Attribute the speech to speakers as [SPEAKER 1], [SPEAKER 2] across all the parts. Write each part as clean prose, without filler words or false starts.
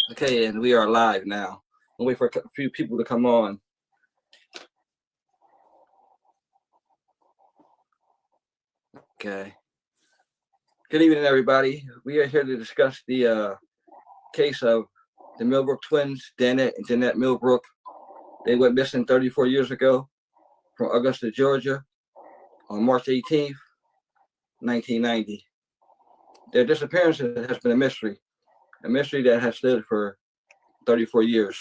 [SPEAKER 1] Okay, and we are live now. We'll wait for a few people to come on. Okay. Good evening, everybody. We are here to discuss the case of the Milbrook Twins, Danette and Jeanette Milbrook. They went missing 34 years ago from Augusta, Georgia on March 18th, 1990. Their disappearance has been a mystery that has stood for 34 years.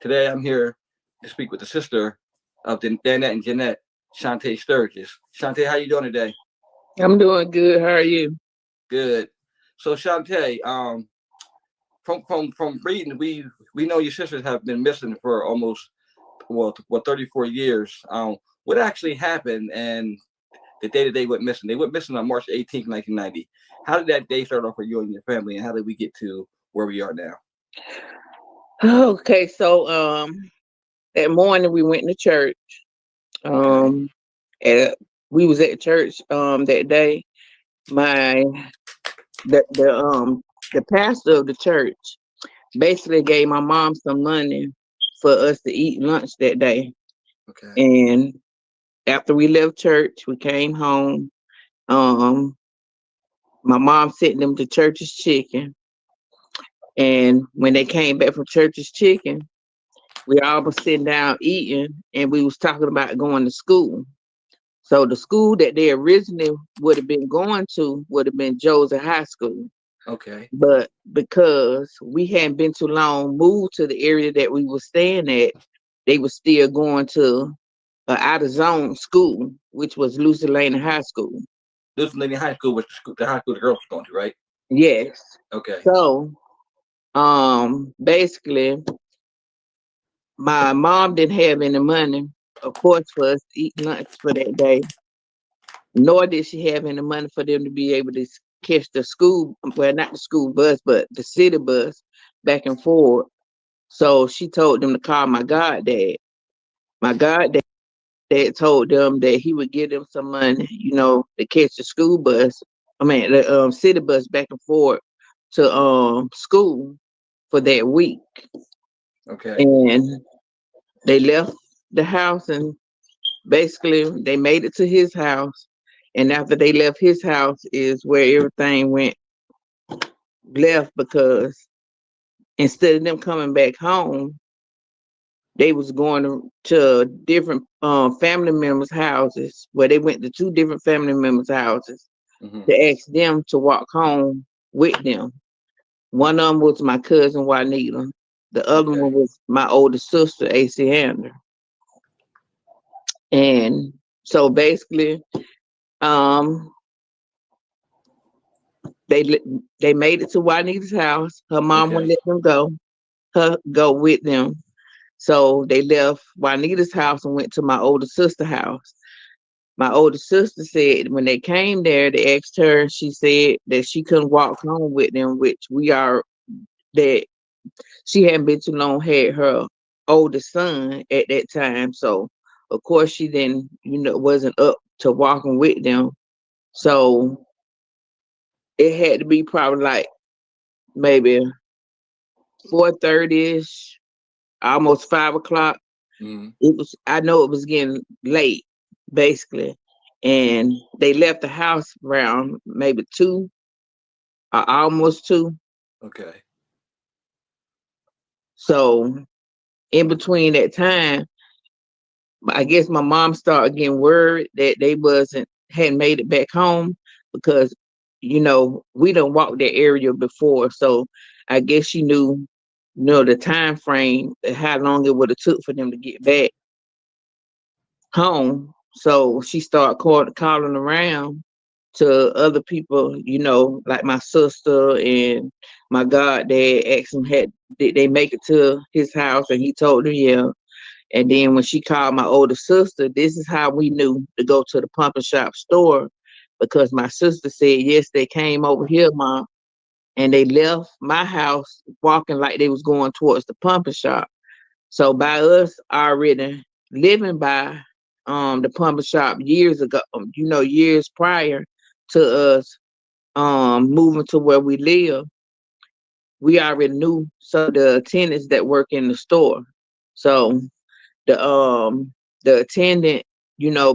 [SPEAKER 1] Today, I'm here to speak with the sister of Danette and Jeanette, Shantae Sturgis. Shantae, how you doing today?
[SPEAKER 2] I'm doing good. How are you?
[SPEAKER 1] Good. So Shantae, from reading, we know your sisters have been missing for almost 34 years. What actually happened and the day that they went missing? They went missing on March 18th, 1990. How did that day start off for you and your family, and how did we get to where we are now?
[SPEAKER 2] Okay, so that morning we went to church.
[SPEAKER 1] Okay.
[SPEAKER 2] And we was at church that day. My the pastor of the church basically gave my mom some money for us to eat lunch that day.
[SPEAKER 1] Okay.
[SPEAKER 2] And after we left church, we came home. Um, my mom sent them to Church's Chicken. And when they came back from Church's Chicken, we all was sitting down eating, and we was talking about going to school. So the school that they originally would have been going to would have been Joseph High School.
[SPEAKER 1] Okay.
[SPEAKER 2] But because we hadn't been too long moved to the area that we were staying at, they were still going to an out of zone school, which was Lucy Lane High School.
[SPEAKER 1] This Lady High School was the high school the girls were going to, right?
[SPEAKER 2] Yes.
[SPEAKER 1] Okay.
[SPEAKER 2] So basically my mom didn't have any money, of course, for us to eat lunch for that day. Nor did she have any money for them to be able to catch the school, well, not the school bus, but the city bus back and forth. So she told them to call my goddad. My goddad told them that he would give them some money, to catch the school bus. I mean, the city bus back and forth to school for that week.
[SPEAKER 1] Okay.
[SPEAKER 2] And they left the house, and basically they made it to his house. And after they left his house is where everything went left, because instead of them coming back home, they was going to different family members' houses, where they went to two different family members' houses to ask them to walk home with them. One of them was my cousin Juanita. The other one was my older sister, Ieshi. And so basically, um, they made it to Juanita's house. Her mom wouldn't let them go with them. So they left Juanita's house and went to my older sister's house. My older sister said when they came there, they asked her, and she said that she couldn't walk home with them, which that she hadn't been too long, had her oldest son at that time. So of course she then, wasn't up to walking with them. So it had to be probably like maybe 4:30ish, almost 5 o'clock. I know it was getting late, basically. And they left the house around maybe 2 or almost 2.
[SPEAKER 1] Okay.
[SPEAKER 2] So in between that time, I guess my mom started getting worried that they hadn't made it back home, because we don't walk that area before. So I guess she knew, the time frame, how long it would have took for them to get back home. So she started calling around to other people, like my sister and my goddad, asked him, did they make it to his house? And he told her, yeah. And then when she called my older sister, this is how we knew to go to the pump and shop store, because my sister said, yes, they came over here, Mom, and they left my house walking like they was going towards the pump and shop. So by us already living by the pump and shop years ago, years prior to us moving to where we live, we already knew some of the attendants that work in the store. So the attendant,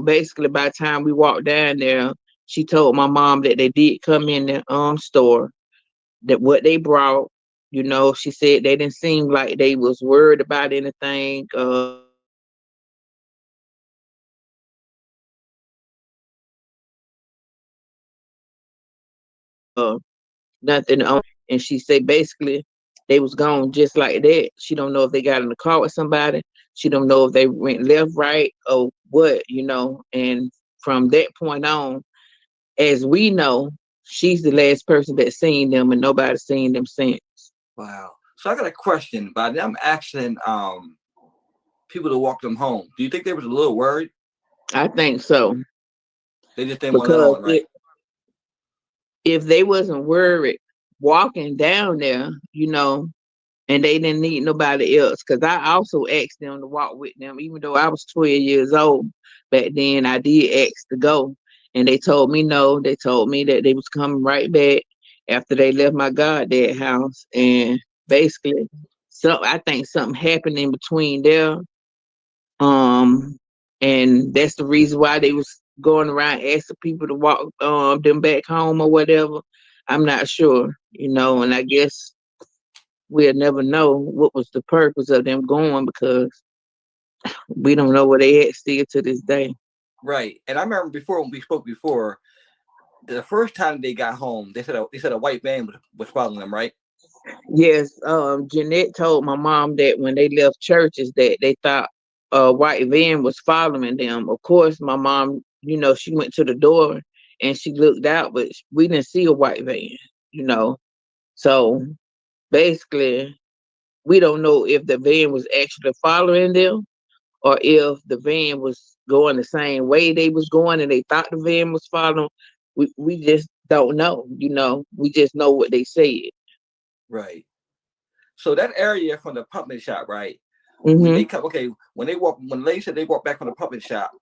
[SPEAKER 2] basically by the time we walked down there, she told my mom that they did come in the store, that what they brought, she said they didn't seem like they was worried about anything. Nothing on. And she said basically they was gone just like that. She don't know if they got in the car with somebody. She don't know if they went left, right, or what. And from that point on, as we know, she's the last person that seen them, and nobody's seen them since.
[SPEAKER 1] Wow. So I got a question, but I'm asking people to walk them home. Do you think they was a little worried?
[SPEAKER 2] I think so.
[SPEAKER 1] They just didn't want to let
[SPEAKER 2] Because
[SPEAKER 1] on, right?
[SPEAKER 2] if they wasn't worried walking down there, and they didn't need nobody else, because I also asked them to walk with them, even though I was 12 years old back then. I did ask to go, and they told me no. They told me that they was coming right back after they left my goddad house. And basically, so I think something happened in between there, and that's the reason why they was going around asking people to walk them back home or whatever. I'm not sure, and I guess we'll never know what was the purpose of them going, because we don't know where they at still to this day.
[SPEAKER 1] Right. And I remember before when we spoke before, the first time they got home, they said a white van was following them, right?
[SPEAKER 2] Yes, Jeanette told my mom that when they left churches that they thought a white van was following them. Of course, my mom, she went to the door and she looked out, but we didn't see a white van, you know. So basically, we don't know if the van was actually following them or if the van was going the same way they was going and they thought the van was following. We just don't know. We just know what they said.
[SPEAKER 1] Right. So that area from the pumping shop, right? When
[SPEAKER 2] Mm-hmm.
[SPEAKER 1] they come, okay, when they said they walked back from the pumping shop,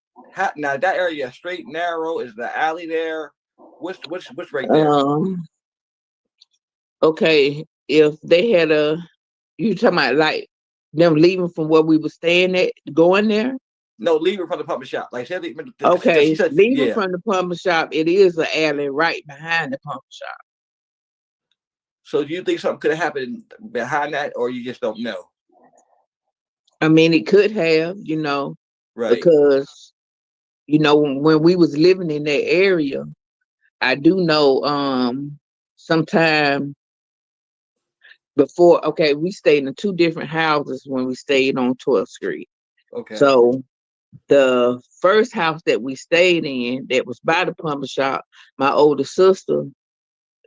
[SPEAKER 1] now that area straight, narrow, is the alley there? What's right there?
[SPEAKER 2] Um, okay, if they had you talking about like them leaving from where we were staying at, going there?
[SPEAKER 1] No, leaving from the pumping shop. Like she
[SPEAKER 2] Okay,
[SPEAKER 1] said,
[SPEAKER 2] leaving
[SPEAKER 1] yeah.
[SPEAKER 2] from the pump shop, it is an alley right behind the pump shop.
[SPEAKER 1] So do you think something could have happened behind that, or you just don't know?
[SPEAKER 2] I mean, it could have,
[SPEAKER 1] Right.
[SPEAKER 2] because when we was living in that area, I do know sometime before, okay, we stayed in two different houses when we stayed on 12th Street.
[SPEAKER 1] Okay.
[SPEAKER 2] So the first house that we stayed in that was by the pump shop, my older sister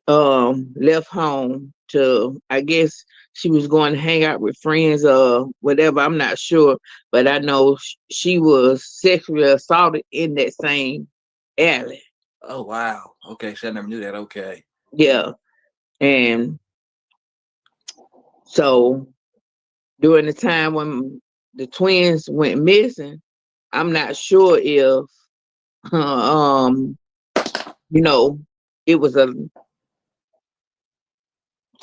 [SPEAKER 2] left home to, I guess she was going to hang out with friends or whatever, I'm not sure, but I know she was sexually assaulted in that same alley.
[SPEAKER 1] Oh wow. Okay. So I never knew that. Okay.
[SPEAKER 2] Yeah. And so during the time when the twins went missing, I'm not sure if um you know it was a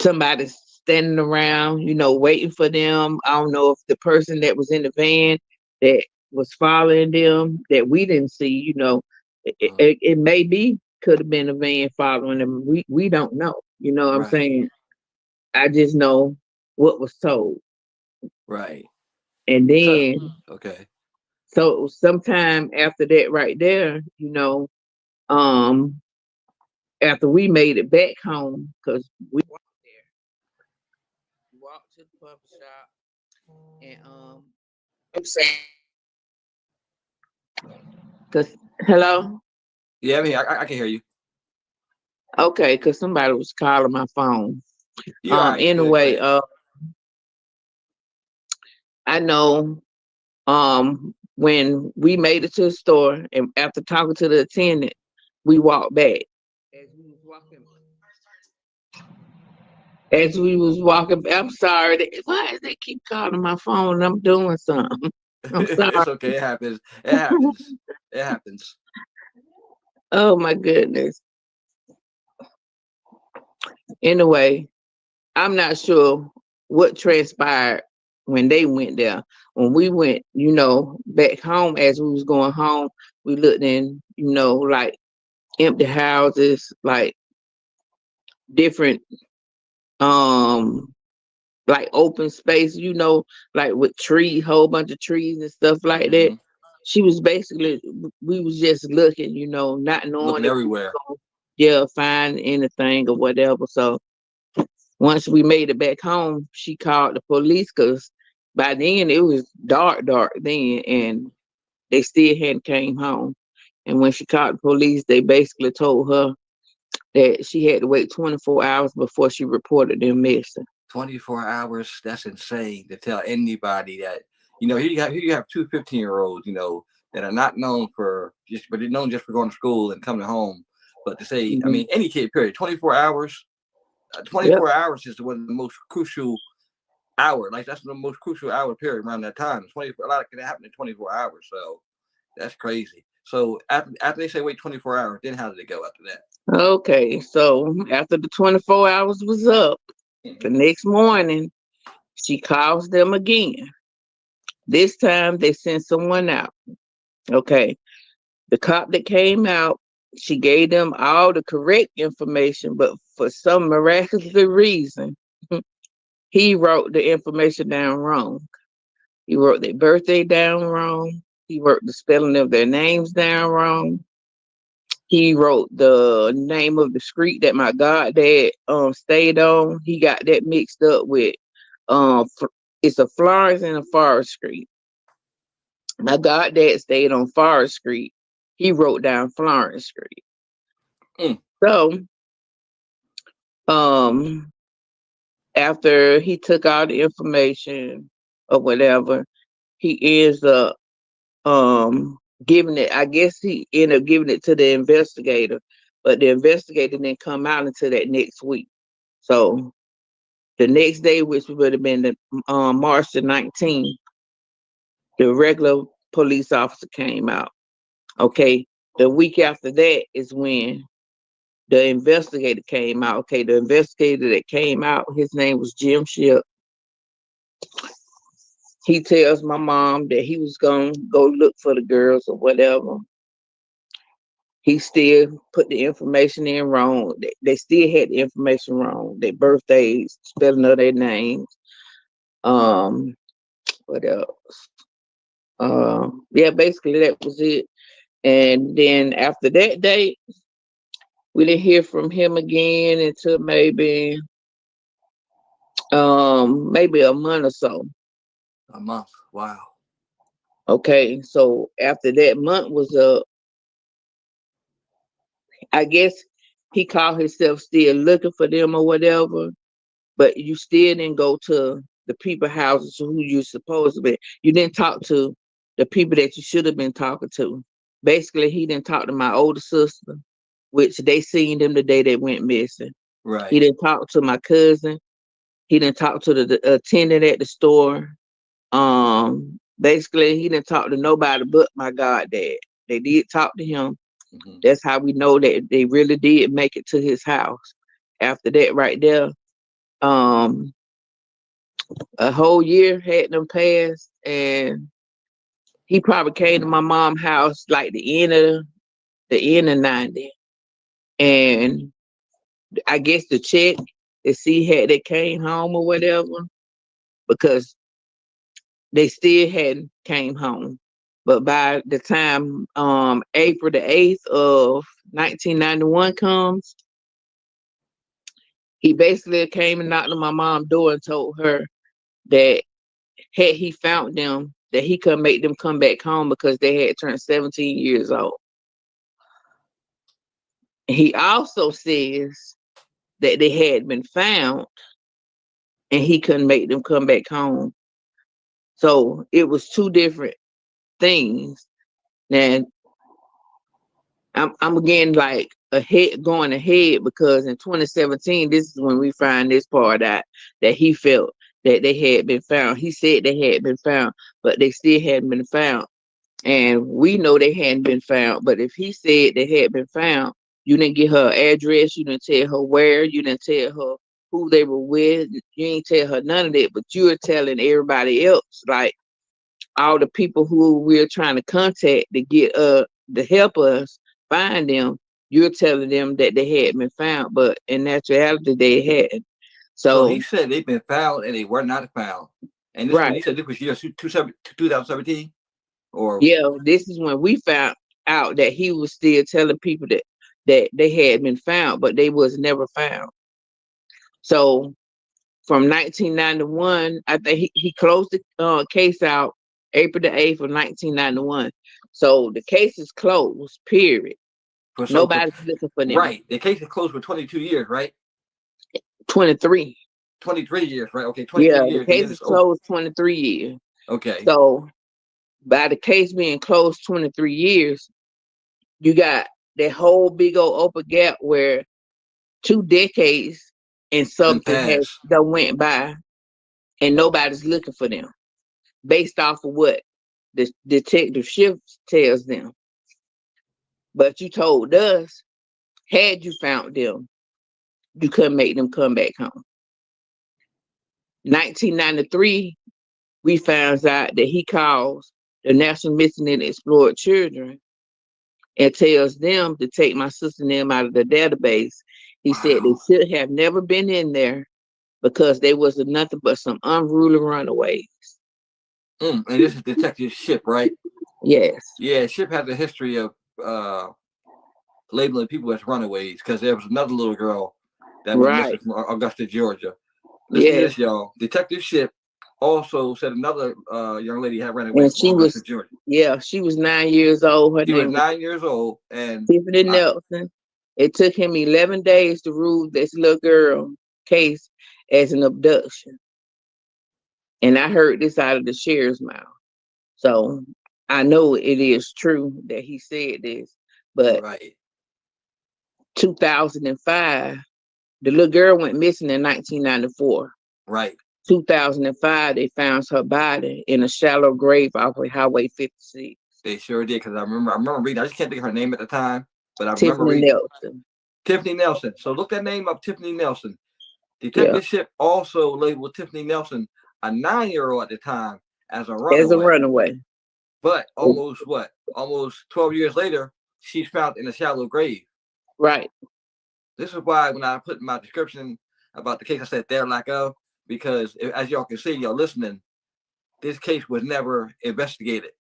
[SPEAKER 2] somebody standing around, waiting for them. I don't know if the person that was in the van that was following them that we didn't see, it may be could have been a van following them. We don't know. You know what I'm
[SPEAKER 1] Right.
[SPEAKER 2] saying? I just know what was told.
[SPEAKER 1] Right.
[SPEAKER 2] And
[SPEAKER 1] So
[SPEAKER 2] then
[SPEAKER 1] okay.
[SPEAKER 2] so sometime after that right there, um after we made it back home, because we walked there, we walked to the pump shop and I'm saying, cause hello?
[SPEAKER 1] Yeah. I mean, I can hear you.
[SPEAKER 2] Okay, cause somebody was calling my phone.
[SPEAKER 1] You're all right. You good? Go
[SPEAKER 2] Anyway,
[SPEAKER 1] ahead.
[SPEAKER 2] I know when we made it to the store and after talking to the attendant, we walked back. As we was walking, I'm sorry. Why does they keep calling my phone and I'm doing something? I'm sorry.
[SPEAKER 1] It's okay. It happens. It happens. It happens.
[SPEAKER 2] Oh my goodness. Anyway, I'm not sure what transpired when they went there. When we went, back home, as we was going home, we looked in, like empty houses, like different, like open space, like with whole bunch of trees and stuff like that.
[SPEAKER 1] Mm-hmm.
[SPEAKER 2] She was basically, we was just looking, not knowing
[SPEAKER 1] Looking
[SPEAKER 2] if we was
[SPEAKER 1] everywhere.
[SPEAKER 2] gonna, yeah, find anything or whatever. So once we made it back home, she called the police because by then it was dark then, and they still hadn't came home. And when she called the police, they basically told her that she had to wait 24 hours before she reported them missing.
[SPEAKER 1] 24 hours. That's insane to tell anybody that, here you have two 15-year-olds, that are not known but they're known just for going to school and coming home. But to say, I
[SPEAKER 2] Mhm.
[SPEAKER 1] mean, any kid, period, 24 hours,
[SPEAKER 2] Yep.
[SPEAKER 1] 24 hours is one of the most crucial hour. Like that's the most crucial hour period around that time. 24, a lot can happen in 24 hours. So that's crazy. So after they say wait 24 hours, then how did it go after that?
[SPEAKER 2] Okay, so after the 24 hours was up, the
[SPEAKER 1] Mm-hmm.
[SPEAKER 2] next morning, she calls them again. This time they sent someone out. Okay. The cop that came out, she gave them all the correct information, but for some miraculous reason, he wrote the information down wrong. He wrote their birthday down wrong. He wrote the spelling of their names down wrong. He wrote the name of the street that my goddad stayed on. He got that mixed up with it's a Florence and a Forest Street. My goddad stayed on Forest Street. He wrote down Florence Street.
[SPEAKER 1] Mm.
[SPEAKER 2] So um after he took all the information or whatever, he ends up giving it, I guess he ended up giving it to the investigator, but the investigator didn't come out until that next week. So the next day, which would have been the March the 19th, the regular police officer came out. Okay. The week after that is when the investigator came out. Okay, the investigator that came out, his name was Jim Ship. He tells my mom that he was gonna go look for the girls or whatever. He still put the information in wrong. They still had the information wrong. Their birthdays, spelling of their names. Um, what else? Yeah, basically that was it. And then after that date, we didn't hear from him again until maybe a month or so.
[SPEAKER 1] A month. Wow.
[SPEAKER 2] Okay, so after that month was up, I guess he called himself still looking for them or whatever, but you still didn't go to the people houses who you supposed to be. You didn't talk to the people that you should have been talking to. Basically, he didn't talk to my older sister, which they seen them the day they went missing. He
[SPEAKER 1] Right.
[SPEAKER 2] didn't talk to my cousin. He didn't talk to the attendant at the store. Basically, he didn't talk to nobody but my goddad. They did talk to him.
[SPEAKER 1] Mm-hmm.
[SPEAKER 2] That's how we know that they really did make it to his house. After that, right there, um, a whole year had them passed, and he probably came to my mom's house like the end of 90. And I guess to check to see had they came home or whatever, because they still hadn't came home. But by the time April the 8th of 1991 comes, he basically came and knocked on my mom's door and told her that had he found them, that he could make them come back home because they had turned 17 years old. He also says that they had been found and he couldn't make them come back home. So it was two different things. Now I'm again like going ahead because in 2017, this is when we find this part out that he felt that they had been found. He said they had been found, but they still hadn't been found. And we know they hadn't been found. But if he said they had been found, You didn't get her address. You didn't tell her where. You didn't tell her who they were with. You ain't tell her none of that. But you're telling everybody else, like all the people who we're trying to contact to get to help us find them. You're telling them that they had been found, but in actuality they hadn't.
[SPEAKER 1] So he
[SPEAKER 2] So
[SPEAKER 1] said they've been found and they were not found. And this was,
[SPEAKER 2] right,
[SPEAKER 1] he said this was year 2017 or
[SPEAKER 2] yeah, this is when we found out that he was still telling people that they had been found, but they was never found. So from 1991, I think he closed the case out April the 8th of 1991. So the case is closed, period.
[SPEAKER 1] for
[SPEAKER 2] Nobody's looking for them.
[SPEAKER 1] right. The case is closed for 22 years, right?
[SPEAKER 2] 23.
[SPEAKER 1] 23 years, right? Okay,
[SPEAKER 2] Yeah,
[SPEAKER 1] 23
[SPEAKER 2] the
[SPEAKER 1] years and
[SPEAKER 2] case
[SPEAKER 1] then
[SPEAKER 2] is
[SPEAKER 1] it's over.
[SPEAKER 2] closed 23 years.
[SPEAKER 1] Okay.
[SPEAKER 2] So by the case being closed 23 years, you got that whole big old open gap where 2 decades and
[SPEAKER 1] Then
[SPEAKER 2] something has
[SPEAKER 1] pass.
[SPEAKER 2] done went by and nobody's looking for them based off of what the detective shift tells them. But you told us, had you found them, you couldn't make them come back home. 1993, we found out that he calls the National Missing and Explored Children and tells them to take my sister and them out of the database. He said they
[SPEAKER 1] Wow.
[SPEAKER 2] should have never been in there because they was nothing but some unruly runaways.
[SPEAKER 1] And this is Detective Ship, right?
[SPEAKER 2] Yes.
[SPEAKER 1] Yeah, Ship has a history of uh labeling people as runaways because there was another little girl that went
[SPEAKER 2] Right.
[SPEAKER 1] missing from Augusta, Georgia. Listen to
[SPEAKER 2] Yes.
[SPEAKER 1] this, y'all. Detective Ship also said another young lady had ran away
[SPEAKER 2] And
[SPEAKER 1] from
[SPEAKER 2] she
[SPEAKER 1] Augusta,
[SPEAKER 2] was,
[SPEAKER 1] Georgia.
[SPEAKER 2] yeah, she was 9 years old. Her
[SPEAKER 1] She was
[SPEAKER 2] name was
[SPEAKER 1] 9 years old, and
[SPEAKER 2] Tiffany
[SPEAKER 1] I,
[SPEAKER 2] Nelson. It took him 11 days to rule this little girl case as an abduction. And I heard this out of the sheriff's mouth. So I know it is true that he said this. But
[SPEAKER 1] right,
[SPEAKER 2] 2005, the little girl went missing in 1994.
[SPEAKER 1] right.
[SPEAKER 2] 2005, they found her body in a shallow grave off of Highway 56.
[SPEAKER 1] They sure did because I remember reading. I just can't think of her name at the time, but I remember
[SPEAKER 2] Tiffany
[SPEAKER 1] reading
[SPEAKER 2] Nelson.
[SPEAKER 1] Tiffany Nelson. So look that name up, Tiffany Nelson.
[SPEAKER 2] Yeah,
[SPEAKER 1] Detective Ship also labeled Tiffany Nelson, a 9-year-old at the time, as a
[SPEAKER 2] as a
[SPEAKER 1] runaway.
[SPEAKER 2] runaway.
[SPEAKER 1] But almost 12 years later, she's found in a shallow grave.
[SPEAKER 2] Right.
[SPEAKER 1] This is why when I put in my description about the case, I said there lack of, because as y'all can see, y'all listening, this case was never investigated.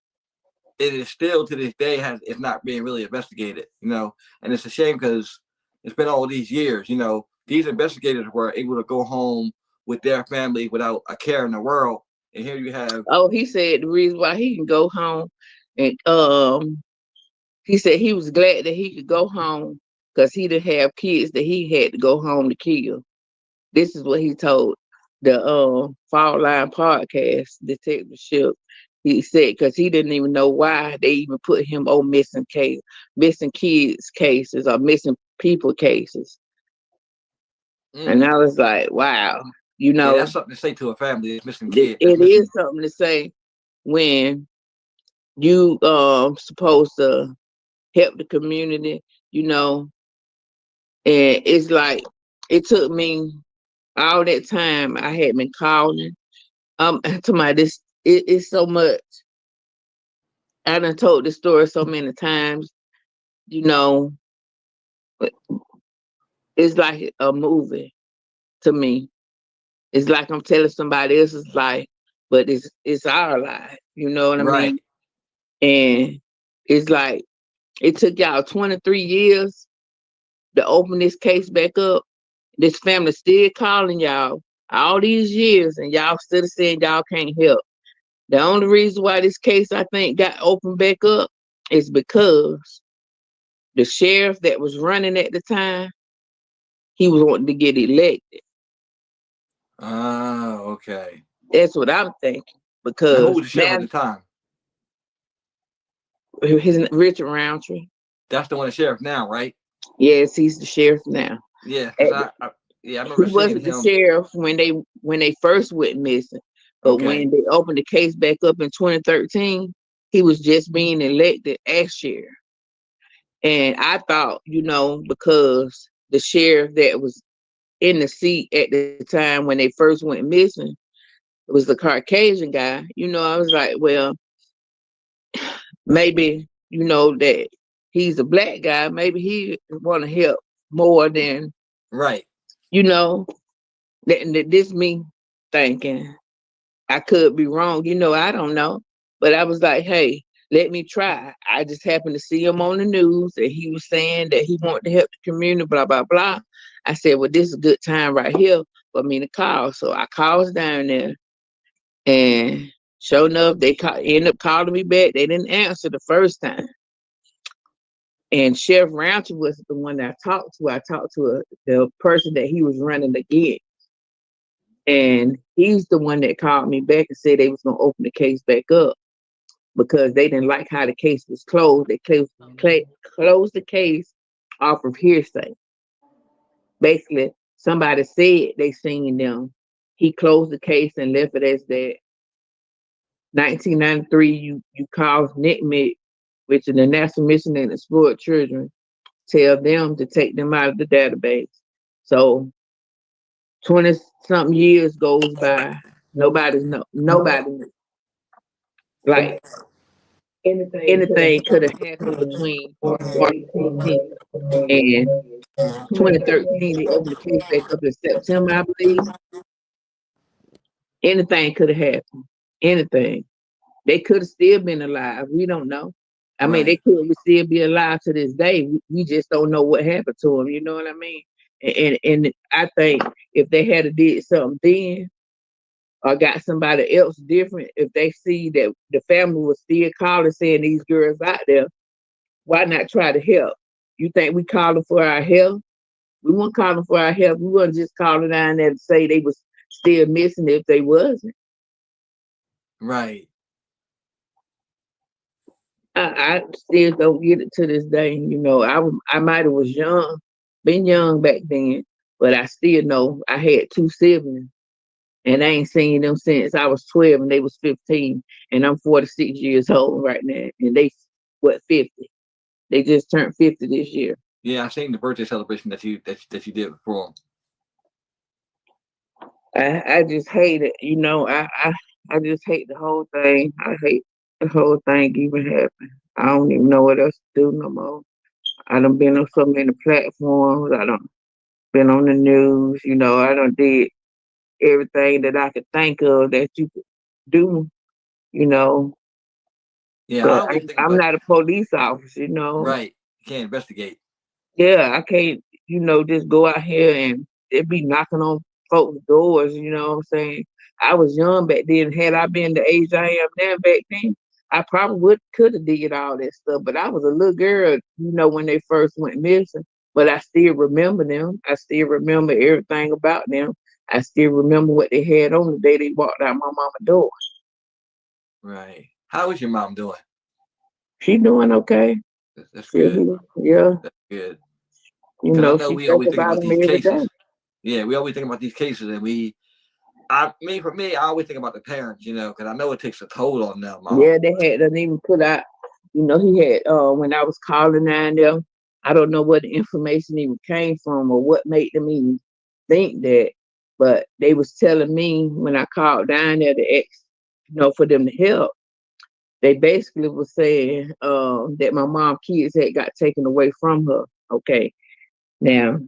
[SPEAKER 1] It is still to this day it's not being really investigated, and it's a shame because it's been all these years, these investigators were able to go home with their family without a care in the world. And here you have,
[SPEAKER 2] Oh, he said the reason why he can go home and he said he was glad that he could go home because he didn't have kids that he had to go home to kill. This is what he told the Fall Line podcast detective ship. He said because he didn't even know why they even put him on missing kids cases or missing people cases. And I was like, wow,
[SPEAKER 1] yeah, that's something to say to a family that's missing kid, that's
[SPEAKER 2] it is
[SPEAKER 1] missing.
[SPEAKER 2] something to say when you supposed to help the community, and it's like it took me all that time I had been calling. To my this it's so much. I done told this story so many times, you know, it's like a movie to me. It's like I'm telling somebody else's life, but it's our life, you know what I
[SPEAKER 1] Right.
[SPEAKER 2] mean? And it's like it took y'all 23 years to open this case back up. This family still calling y'all all these years, and y'all still saying y'all can't help. The only reason why this case I think got opened back up is because the sheriff that was running at the time, he was wanting to get elected.
[SPEAKER 1] Ah, okay.
[SPEAKER 2] That's what I'm thinking.
[SPEAKER 1] Now, who
[SPEAKER 2] Because
[SPEAKER 1] was the sheriff
[SPEAKER 2] now
[SPEAKER 1] at the time?
[SPEAKER 2] his Richard Roundtree.
[SPEAKER 1] That's the one the sheriff now, right?
[SPEAKER 2] Yes, he's the sheriff now.
[SPEAKER 1] Yeah, because
[SPEAKER 2] At
[SPEAKER 1] I
[SPEAKER 2] He
[SPEAKER 1] remember seeing
[SPEAKER 2] wasn't the
[SPEAKER 1] him.
[SPEAKER 2] sheriff when they first went missing, but
[SPEAKER 1] Okay.
[SPEAKER 2] when they opened the case back up in 2013, he was just being elected as sheriff. And I thought, because the sheriff that was in the seat at the time when they first went missing was the Caucasian guy, I was like, well, maybe, that he's a black guy. Maybe he want to help more than,
[SPEAKER 1] Right.
[SPEAKER 2] This me thinking. I could be wrong, I don't know. But I was like, hey, let me try. I just happened to see him on the news and he was saying that he wanted to help the community, blah, blah, blah. I said, well, this is a good time right here for me to call. So I calls down there and sure enough, they end up calling me back. They didn't answer the first time. And Sheriff Rancher was the one that I talked to. I talked to the person that he was running against. And he's the one that called me back and said they was going to open the case back up because they didn't like how the case was closed. They closed the case off of hearsay. Basically, somebody said they seen them. He closed the case and left it as that. 1993, you call NCMEC, which is the National Mission and Explored Children, tell them to take them out of the database. So 20-something years goes by. Nobody. Like anything could have happened between March 18th and 2013. They opened the case back up in September, I believe. Anything could have happened. Anything. They could have still been alive. We don't know. I mean, they could still be alive to this day. We just don't know what happened to them. You know what I mean? And I think if they had did something then, or got somebody else different, if they see that the family was still calling saying these girls out there, why not try to help? You think we calling for our help? We weren't calling for our help. We weren't just calling down there to say they was still missing if they wasn't.
[SPEAKER 1] Right.
[SPEAKER 2] I still don't get it to this day. I might have was been young back then, but I still know I had two siblings. And I ain't seen them since I was 12 and they was 15. And I'm 46 years old right now. And they, 50? They just turned 50 this year.
[SPEAKER 1] Yeah, I seen the birthday celebration that you did for
[SPEAKER 2] them. I just hate it. I just hate the whole thing. I hate the whole thing even happened. I don't even know what else to do no more. I done been on so many platforms. I done been on the news. I done did everything that I could think of that you could do.
[SPEAKER 1] Yeah,
[SPEAKER 2] but I'm not a police officer.
[SPEAKER 1] Right. You can't investigate.
[SPEAKER 2] Yeah, I can't, just go out here and it be knocking on folks' doors, you know what I'm saying? I was young back then. Had I been the age I am now back then, I probably could have did all that stuff. But I was a little girl, when they first went missing. But I still remember them. I still remember everything about them. I still remember what they had on the day they walked out my mama's door.
[SPEAKER 1] Right. How is your mom doing?
[SPEAKER 2] She doing okay.
[SPEAKER 1] That's good.
[SPEAKER 2] Yeah.
[SPEAKER 1] That's good.
[SPEAKER 2] I know we always think about
[SPEAKER 1] these cases. Yeah, we always think about these cases, and for me, I always think about the parents, because I know it takes a toll on them.
[SPEAKER 2] Yeah, they hadn't even put out, he had, when I was calling down there, I don't know what the information even came from or what made them even think that, but they was telling me when I called down there to ask, for them to help, they basically was saying that my mom's kids had got taken away from her. Okay. Now,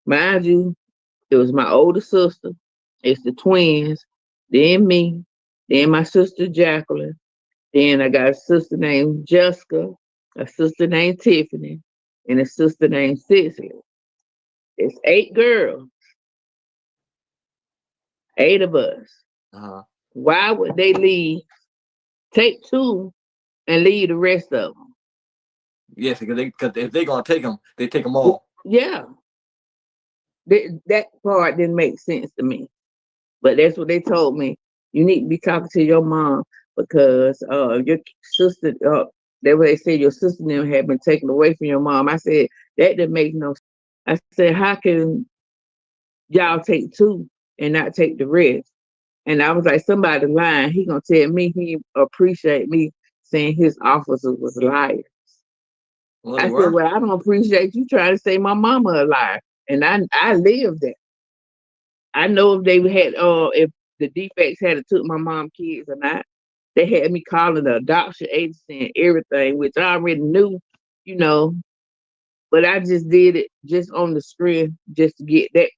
[SPEAKER 2] mind you, it was my older sister, it's the twins, then me, then my sister Jacqueline, then I got a sister named Jessica, a sister named Tiffany, and a sister named Cicely. It's 8 girls, 8 of us.
[SPEAKER 1] Uh-huh.
[SPEAKER 2] Why would they take 2 and leave the rest of them?
[SPEAKER 1] Yes, because if they're gonna take them, they take them all.
[SPEAKER 2] Yeah, that part didn't make sense to me, but that's what they told me. You need to be talking to your mom because your sister. That's what they said. Your sister them had been taken away from your mom. I said that didn't make no sense. I said, how can y'all take 2 and not take the rest? And I was like, somebody lying. He gonna tell me he appreciate me saying his officers was liars.
[SPEAKER 1] Well,
[SPEAKER 2] I
[SPEAKER 1] they
[SPEAKER 2] said,
[SPEAKER 1] were.
[SPEAKER 2] well, I don't appreciate you trying to say my mama alive. And I lived that. I know if they had if the defects had took my mom kids or not. They had me calling the adoption agency and everything, which I already knew, you know, but I just did it just on the screen just to get that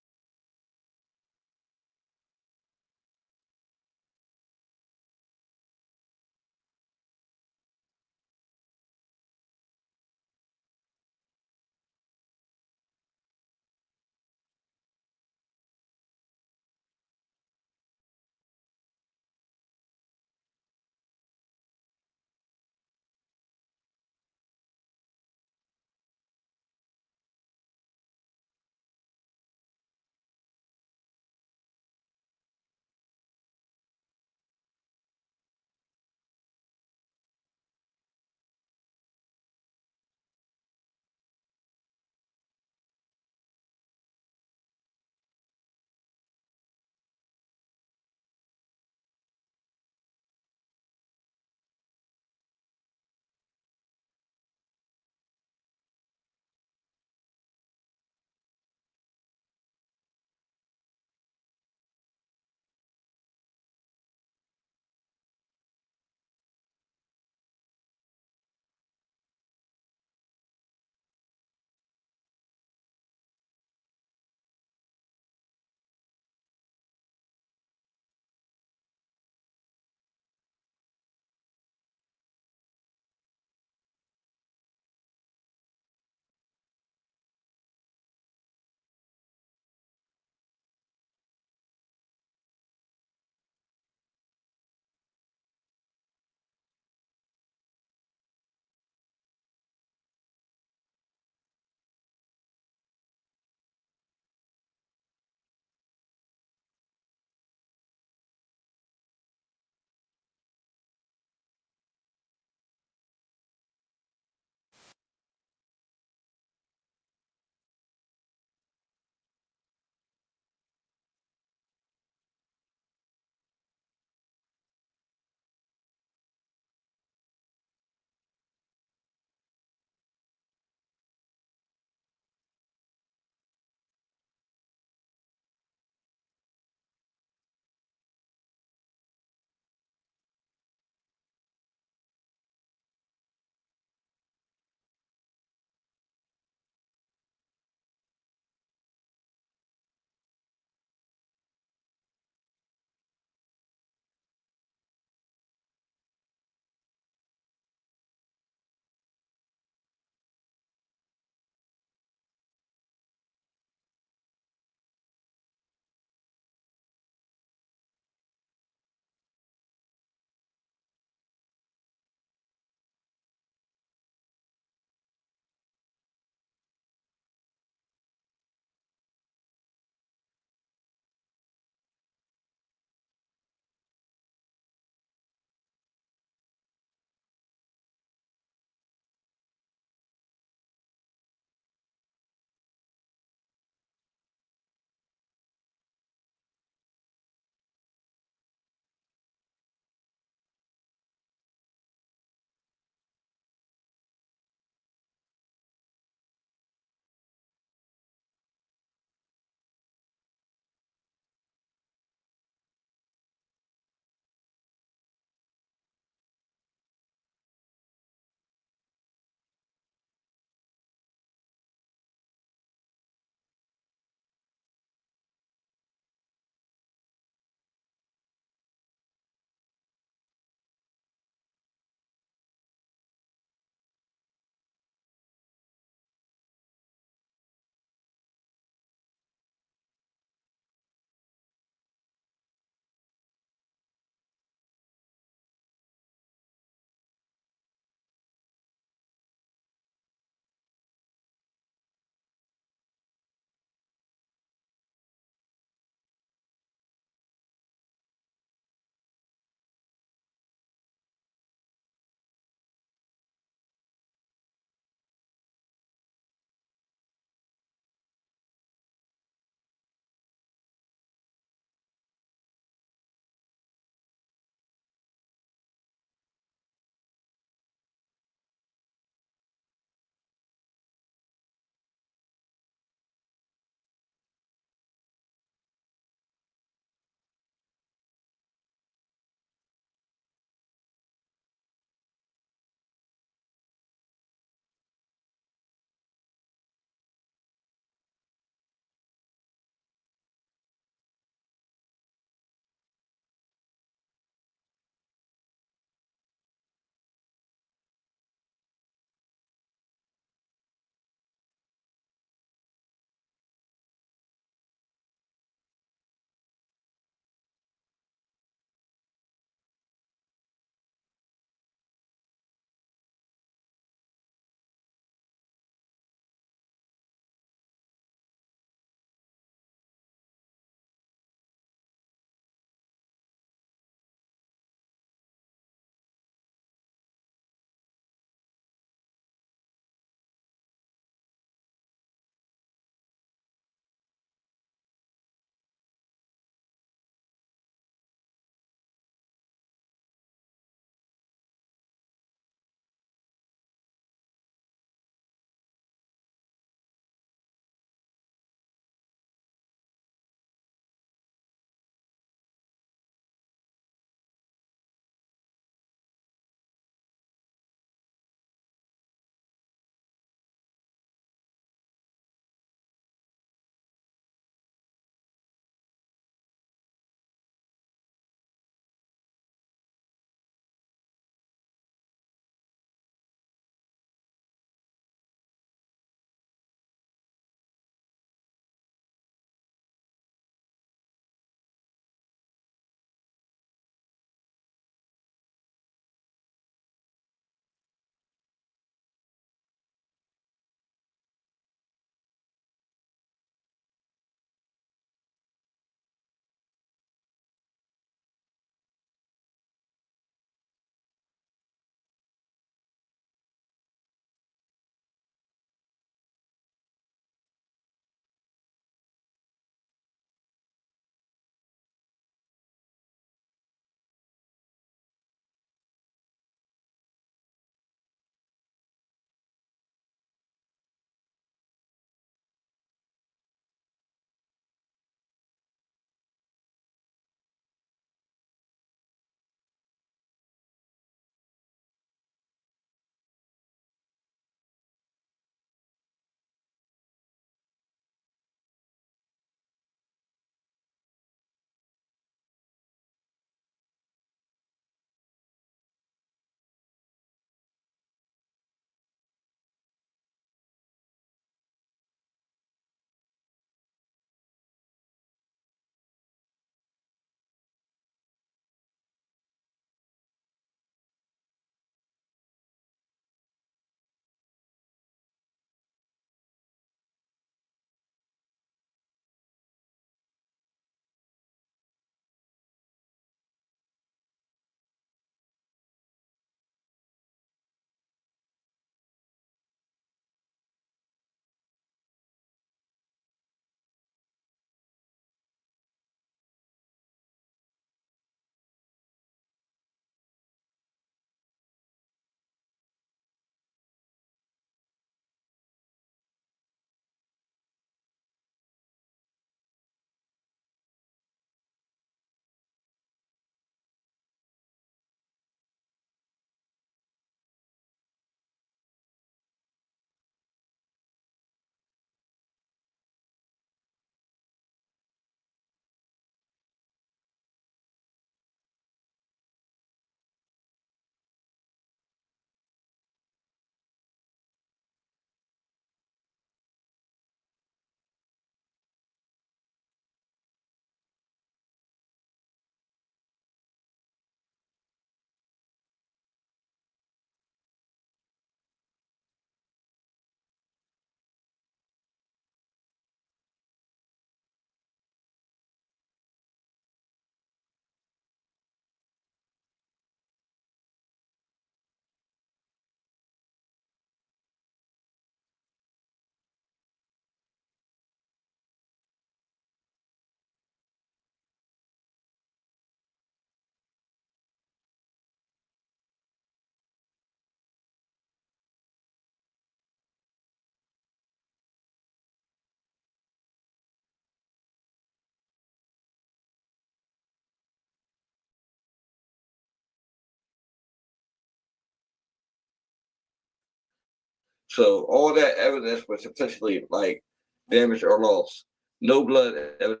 [SPEAKER 1] So all that evidence was essentially like damaged or lost. No blood evidence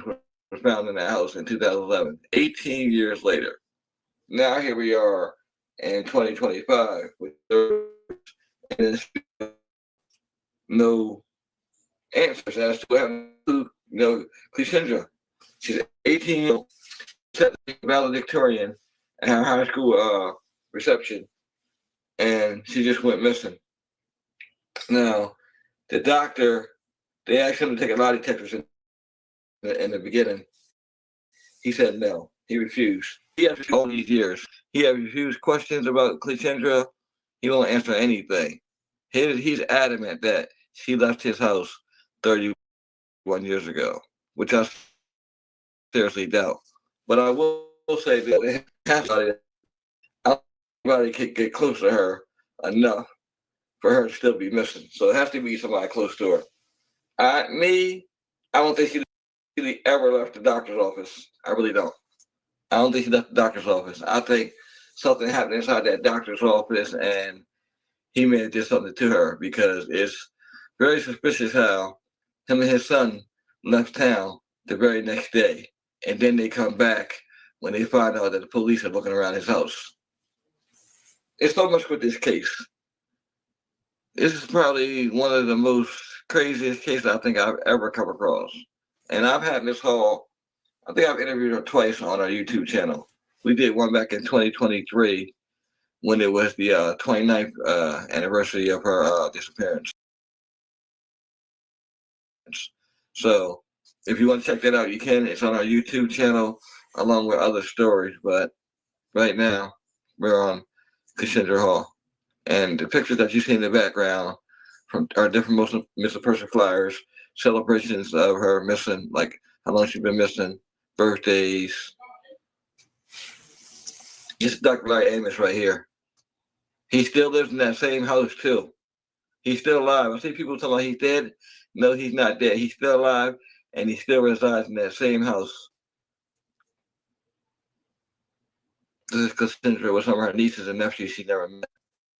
[SPEAKER 1] was found in the house in 2011, 18 years later. Now here we are in 2025 with no answers as to what happened to, Cleashindra. She's 18 years old, valedictorian at her high school reception, and she just went missing. Now, the doctor, they asked him to take a lie detectors in the beginning. He said no. He refused. He has all these years. He has refused questions about Cleashindra. He won't answer anything. He's adamant that she left his house 31 years ago, which I seriously doubt. But I will say that nobody can get close to her enough for her to still be missing. So it has to be somebody close to her. I don't think she ever left the doctor's office. I really don't. I don't think she left the doctor's office. I think something happened inside that doctor's office and he may have did something to her, because it's very suspicious how him and his son left town the very next day. And then they come back when they find out that the police are looking around his house. It's so much with this case. This is probably one of the most craziest cases I think I've ever come across. And I've had Miss Hall, I think I've interviewed her twice on our YouTube channel. We did one back in 2023 when it was the 29th anniversary of her disappearance. So if you want to check that out, you can. It's on our YouTube channel along with other stories. But right now, we're on Cleashindra Hall. And the pictures that you see in the background from our different missing person flyers, celebrations of her missing, like how long she's been missing, birthdays. This is Dr. Larry Amos right here. He still lives in that same house too. He's still alive. I see people talking about he's dead. No, he's not dead. He's still alive, and he still resides in that same house. This is Cleashindra with some of her nieces and nephews she never met.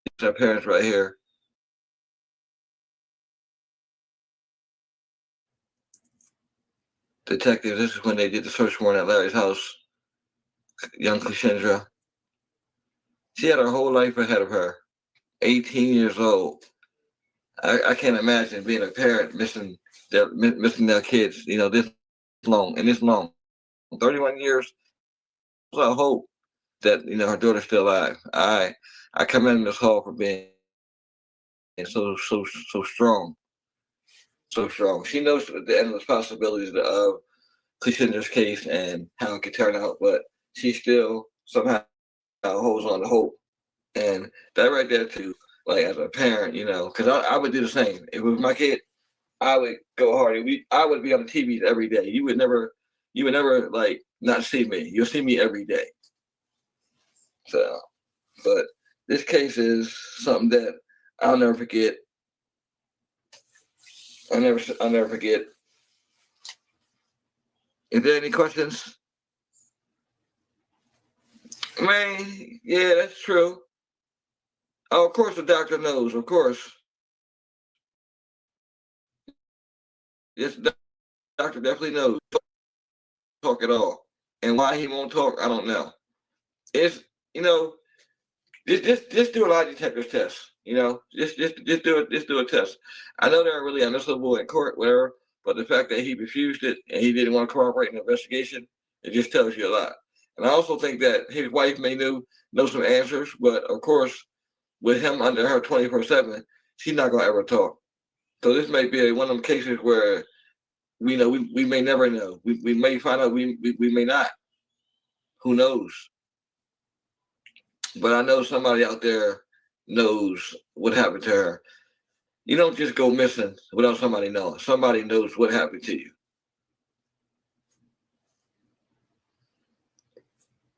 [SPEAKER 1] These are her parents right here. Detectives, this is when they did the search warrant at Larry's house. Young Cleashindra. She had her whole life ahead of her. 18 years old. I can't imagine being a parent missing their kids, this long and this long. 31 years. So I hope that her daughter's still alive. I commend Miss Hall for being so strong. So strong. She knows the endless possibilities of Cleashindra's case and how it could turn out, but she still somehow holds on to hope. And that right there too, like as a parent, because I would do the same. If it was my kid, I would go hard. I would be on the TV every day. You would never like not see me. You'll see me every day. So, but this case is something that I'll never forget. I'll never forget. Is there any questions? Man, yeah, that's true. Oh, of course the doctor knows, of course. Yes, the doctor definitely knows. Talk at all. And why he won't talk, I don't know. It's, just do a lie detector test. Just do a test. I know they're really unmissable in court, whatever, but the fact that he refused it and he didn't want to cooperate in the investigation, it just tells you a lot. And I also think that his wife may know some answers, but of course, with him under her 24/7, she's not gonna ever talk. So this may be one of them cases where we may never know. We may find out. We may not. Who knows? But I know somebody out there knows what happened to her. You don't just go missing without somebody knowing. Somebody knows what happened to you.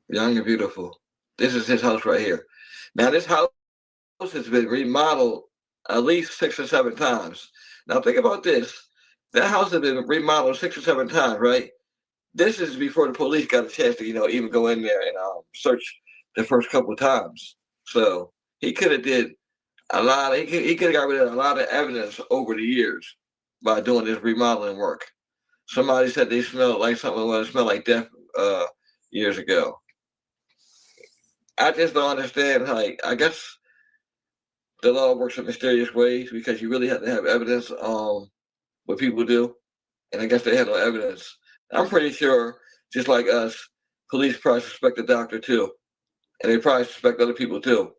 [SPEAKER 1] Young and beautiful. This is his house right here. Now this house has been remodeled at least 6 or 7 times. Now think about this. That house has been remodeled 6 or 7 times, right? This is before the police got a chance to, even go in there and search the first couple of times. So he could have did he could have got rid of a lot of evidence over the years by doing this remodeling work. Somebody said they smelled like something was smelled like death years ago. I just don't understand. Like, I guess the law works in mysterious ways because you really have to have evidence on what people do, and I guess they had no evidence. I'm pretty sure, just like us, police probably suspect the doctor too, and they probably suspect other people too.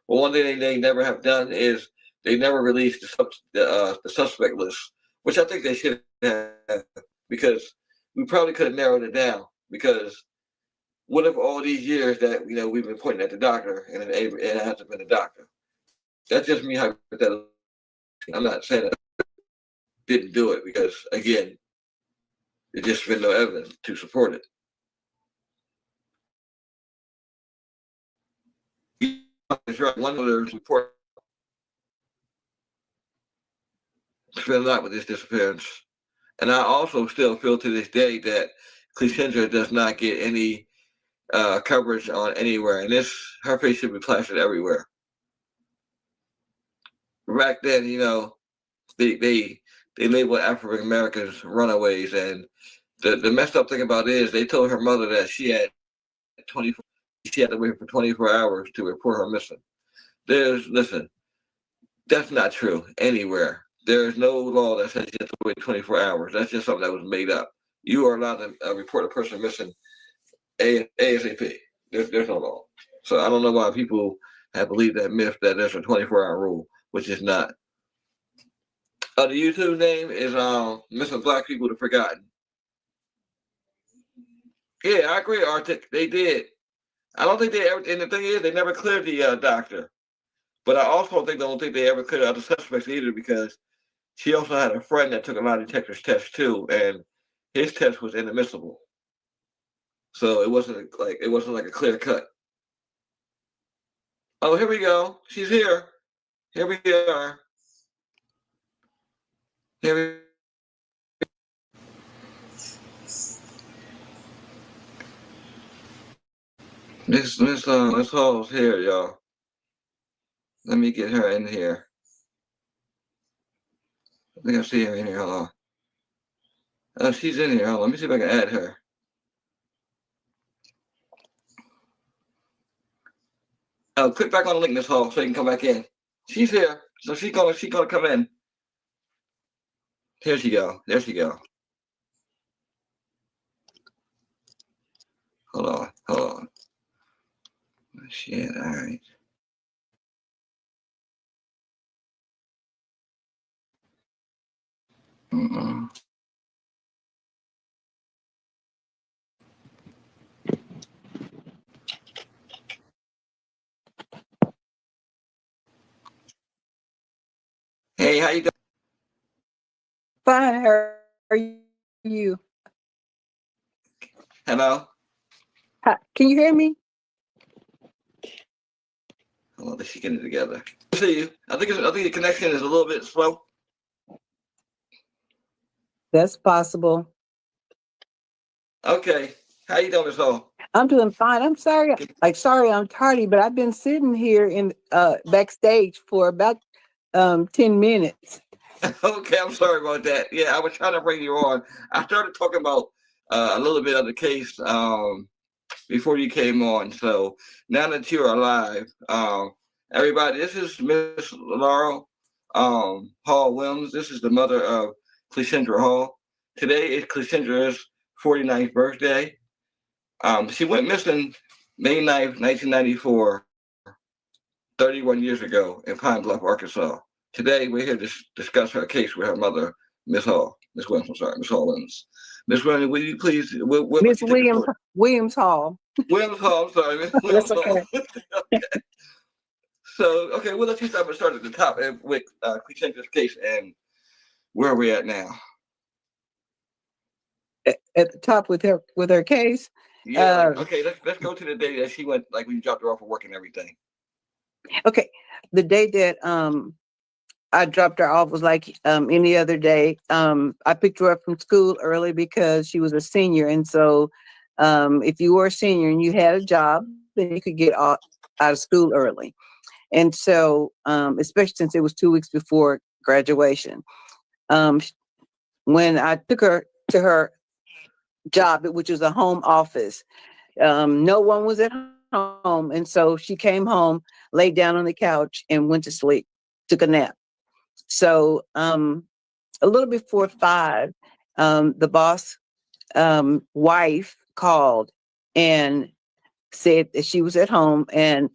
[SPEAKER 1] But one thing they never have done is they never released the suspect list, which I think they should have, because we probably could have narrowed it down. Because what if all these years that we've been pointing at the doctor and it hasn't been a doctor? That's just me hypothetically. I'm not saying that I didn't do it because again, there's just been no evidence to support it. That's right. One of the report spent a lot with this disappearance. And I also still feel to this day that Cleashindra does not get any coverage on anywhere. And her face should be plastered everywhere. Back then, they labeled African Americans runaways. And the messed up thing about it is they told her mother that she had to wait for 24 hours to report her missing. Listen, that's not true anywhere. There is no law that says you have to wait 24 hours. That's just something that was made up. You are allowed to report a person missing ASAP. There's no law. So I don't know why people have believed that myth that there's a 24-hour rule, which is not. The YouTube name is Missing Black People the Forgotten. Yeah, I agree, Arctic. They did. I don't think they ever, and the thing is, they never cleared the doctor. But I also don't think they ever cleared other suspects either, because she also had a friend that took a lie detector's test too, and his test was inadmissible. So it wasn't like a clear cut. Oh, here we go. She's here. Here we are. Here we. Miss Hall's here, y'all. Let me get her in here. I think I see her in here. Hold on. Oh, she's in here. Hold on. Let me see if I can add her. Oh, click back on the link, Miss Hall, so you can come back in. She's here, so she's gonna come in. Here she go. There she go. Hold on. Shit, all right. Hey, how you doing?
[SPEAKER 3] Fine. How are you?
[SPEAKER 1] Hello?
[SPEAKER 3] Hi, can you hear me?
[SPEAKER 1] Hold on, let's get it together. I see you. I think the connection is a little bit slow.
[SPEAKER 3] That's possible.
[SPEAKER 1] Okay. How you doing, Miss Hall?
[SPEAKER 3] I'm doing fine. I'm sorry. Sorry I'm tardy, but I've been sitting here in backstage for about 10 minutes.
[SPEAKER 1] Okay, I'm sorry about that. Yeah, I was trying to bring you on. I started talking about a little bit of the case before you came on. So now that you're alive, everybody, this is Miss Laurel Hall Williams. This is the mother of Cleashindra Hall. Today is Cleashindra's 49th birthday. She went missing May 9th, 1994, 31 years ago in Pine Bluff, Arkansas. Today, we're here to discuss her case with her mother, Miss Hall. Miss Williams, I'm sorry, Miss Hall Williams. Miss Williams, will you please?
[SPEAKER 3] Miss Williams Hall.
[SPEAKER 1] Williams Hall, I'm sorry, Miss Williams Hall. Okay. So, okay, we'll let you start at the top with Cleashindra's case and where are we at now?
[SPEAKER 3] At the top with her case.
[SPEAKER 1] Yeah. Okay. Let's go to the day that she went. Like when you dropped her off for work and everything.
[SPEAKER 3] Okay, the day that I dropped her off was like any other day. I picked her up from school early because she was a senior, and so if you were a senior and you had a job, then you could get out of school early. And so, especially since it was 2 weeks before graduation, when I took her to her job, which was a home office, no one was at home. And so she came home, laid down on the couch and went to sleep, took a nap. So, a little before 5, the boss, wife called and said that she was at home and,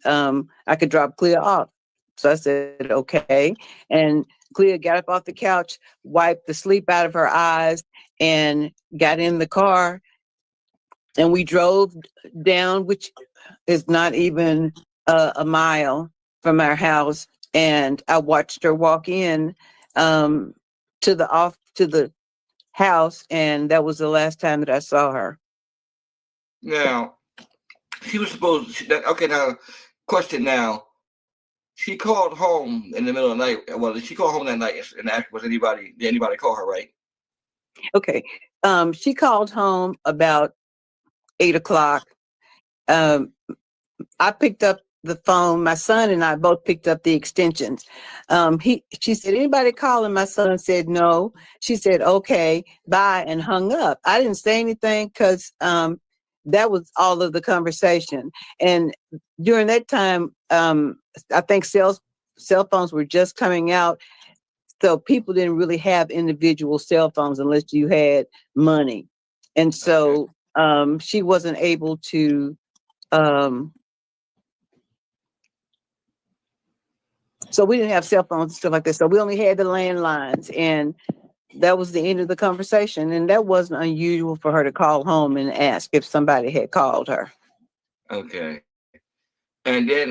[SPEAKER 3] I could drop Clea off. So I said, okay. And Clea got up off the couch, wiped the sleep out of her eyes, and got in the car. And we drove down, which is not even a mile from our house. And I watched her walk in to the house, and that was the last time that I saw her.
[SPEAKER 1] Now, she was supposed. Okay, now, question now. She called home in the middle of the night. Well, she called home that night and asked, did anybody call her, right?
[SPEAKER 3] Okay. She called home about 8 o'clock. I picked up the phone. My son and I both picked up the extensions. She said, anybody calling? My son said, no. She said, okay, bye, and hung up. I didn't say anything because that was all of the conversation. And during that time, I think cell phones were just coming out. So people didn't really have individual cell phones unless you had money. And so she wasn't able to, so we didn't have cell phones and stuff like that. So we only had the landlines, and that was the end of the conversation. And that wasn't unusual for her to call home and ask if somebody had called her.
[SPEAKER 1] Okay. And then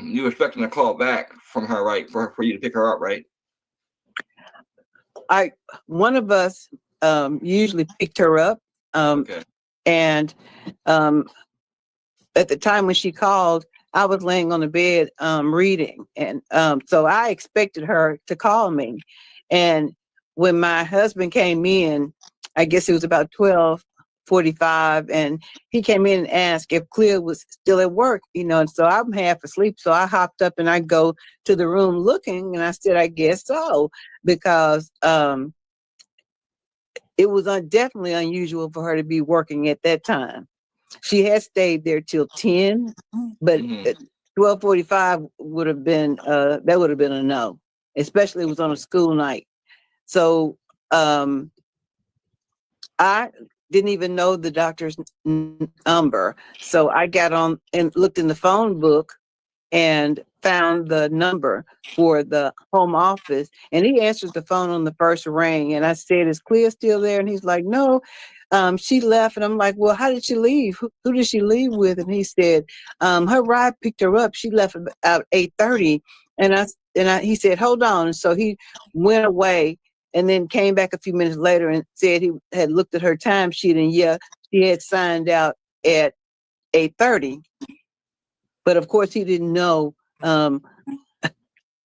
[SPEAKER 1] you were expecting a call back from her, right? For you to pick her up, right?
[SPEAKER 3] One of us usually picked her up.
[SPEAKER 1] Okay.
[SPEAKER 3] And at the time when she called, I was laying on the bed reading. And so I expected her to call me. And when my husband came in, I guess it was about 12:45, and he came in and asked if Clea was still at work, and so I'm half asleep. So I hopped up and I go to the room looking, and I said, I guess so, because it was definitely unusual for her to be working at that time. She had stayed there till 10, but at 12:45 would have been that would have been a no, especially it was on a school night. So I didn't even know the doctor's number. So I got on and looked in the phone book and found the number for the home office, and he answered the phone on the first ring. And I said, is Clea still there? And he's like, no, she left. And I'm like, well, how did she leave? Who did she leave with? And he said, her ride picked her up. She left about 8:30. And he said, hold on. And so he went away and then came back a few minutes later and said he had looked at her timesheet, and she had signed out at 8:30. But of course, he didn't know.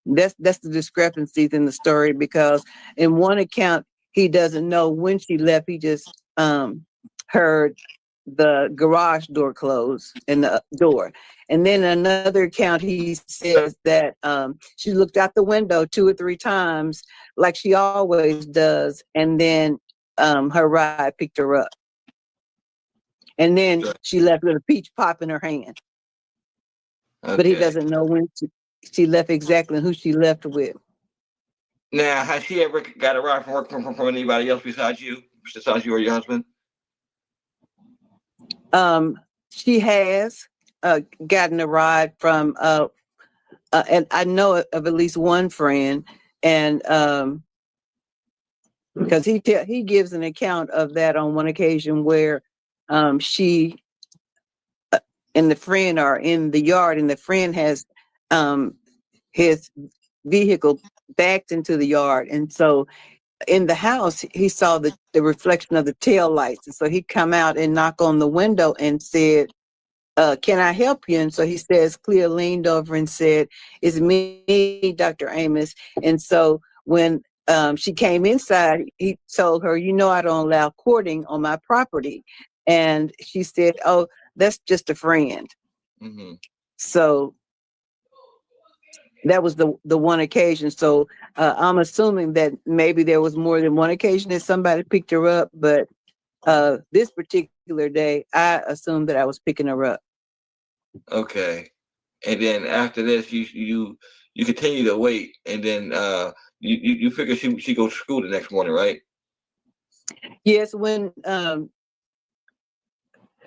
[SPEAKER 3] That's the discrepancies in the story, because in one account, he doesn't know when she left. He just heard the garage door close and the door. And then another account, he says that she looked out the window 2 or 3 times, like she always does. And then her ride picked her up. And then she left with a peach pop in her hand. Okay. But he doesn't know when she left exactly, who she left with.
[SPEAKER 1] Now, has she ever got a ride from work from anybody else besides you or your husband?
[SPEAKER 3] She has gotten a ride from, and I know of at least one friend, and because he gives an account of that on one occasion where she and the friend are in the yard, and the friend has his vehicle backed into the yard. And so in the house, he saw the reflection of the tail lights. And so he come out and knock on the window and said, can I help you? And so he says, Clea leaned over and said, it's me, Dr. Amos. And so when she came inside, he told her, I don't allow courting on my property. And she said, oh, that's just a friend. Mm-hmm. So That was the one occasion. So I'm assuming that maybe there was more than one occasion that somebody picked her up, but this particular day, I assumed that I was picking her up.
[SPEAKER 1] Okay. And then after this, you continue to wait, and then you figure she goes to school the next morning, right?
[SPEAKER 3] Yes, when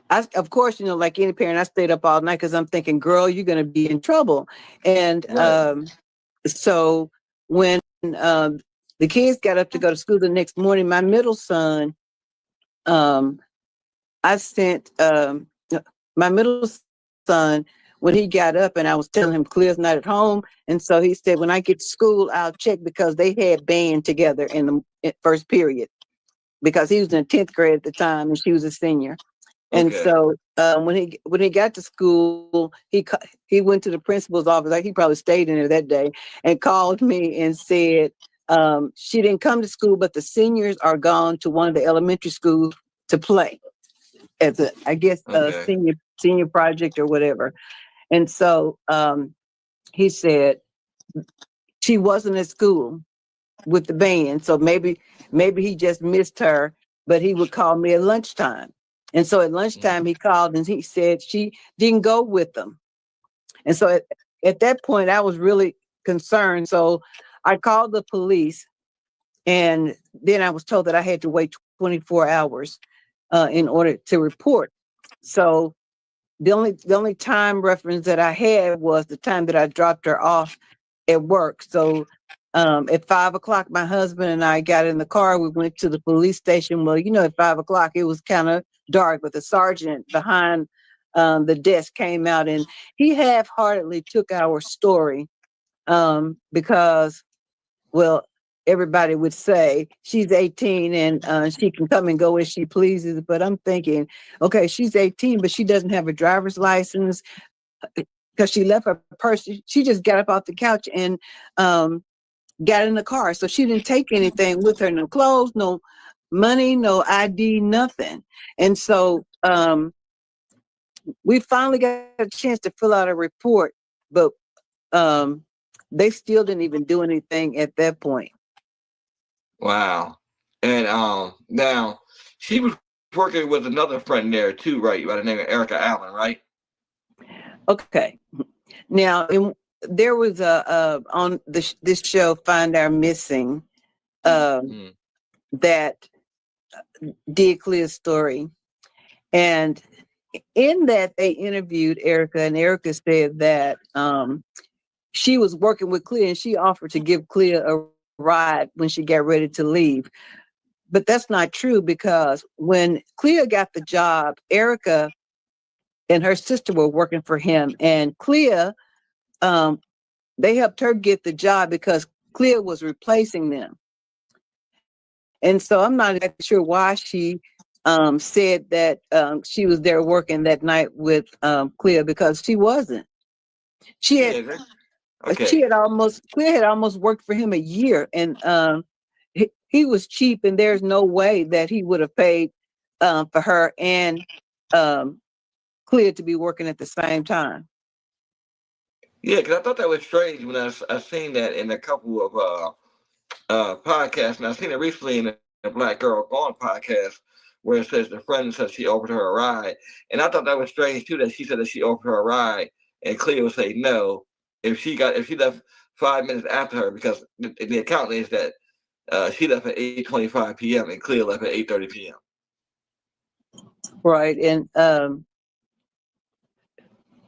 [SPEAKER 3] of course, like any parent, I stayed up all night because I'm thinking, girl, you're gonna be in trouble. And
[SPEAKER 1] Right.
[SPEAKER 3] so when the kids got up to go to school the next morning, my middle son, I sent my middle son, when he got up and I was telling him Clear's not at home. And so he said, when I get to school, I'll check, because they had band together in the first period, because he was in 10th grade at the time and she was a senior. And
[SPEAKER 1] Okay.
[SPEAKER 3] so when he got to school, he went to the principal's office. Like, he probably stayed in there that day, and called me and said, she didn't come to school, but the seniors are gone to one of the elementary schools to play as I guess a
[SPEAKER 1] Okay.
[SPEAKER 3] senior project or whatever. And so he said she wasn't at school with the band, so maybe he just missed her, but he would call me at lunchtime. And so at lunchtime he called and he said she didn't go with them. And so at that point I was really concerned. So I called the police, and then I was told that I had to wait 24 hours in order to report. So the only time reference that I had was the time that I dropped her off at work. So at 5 o'clock, my husband and I got in the car. We went to the police station. Well, at 5 o'clock, it was kind of dark, but the sergeant behind the desk came out, and he half-heartedly took our story because, well, everybody would say she's 18 and she can come and go as she pleases. But I'm thinking, okay, she's 18, but she doesn't have a driver's license because she left her purse. She just got up off the couch and got in the car. So she didn't take anything with her, no clothes, no money, no ID, nothing. And so we finally got a chance to fill out a report, but they still didn't even do anything at that point.
[SPEAKER 1] Wow. And now she was working with another friend there too, right? By the name of Erica Allen, right?
[SPEAKER 3] Okay. Now, there was on this show, Find Our Missing, that did Clear's story. And in that, they interviewed Erica, and Erica said that she was working with Clear, and she offered to give Clear a ride when she got ready to leave. But that's not true, because when Clear got the job, Erica and her sister were working for him, and Clear, they helped her get the job because Clear was replacing them. And so I'm not exactly sure why she said that she was there working that night with Clear, because she wasn't. Clear had almost worked for him a year, and he was cheap, and there's no way that he would have paid for her and Clear to be working at the same time.
[SPEAKER 1] Yeah, because I thought that was strange when I seen that in a couple of podcasts, and I seen it recently in a Black Girl Gone podcast where it says the friend said she offered her a ride, and I thought that was strange too, that she said that she offered her a ride, and Clea would say no if she left 5 minutes after her, because the account is that she left at 8:25 p.m. and Clea left at 8:30 p.m.
[SPEAKER 3] Right, and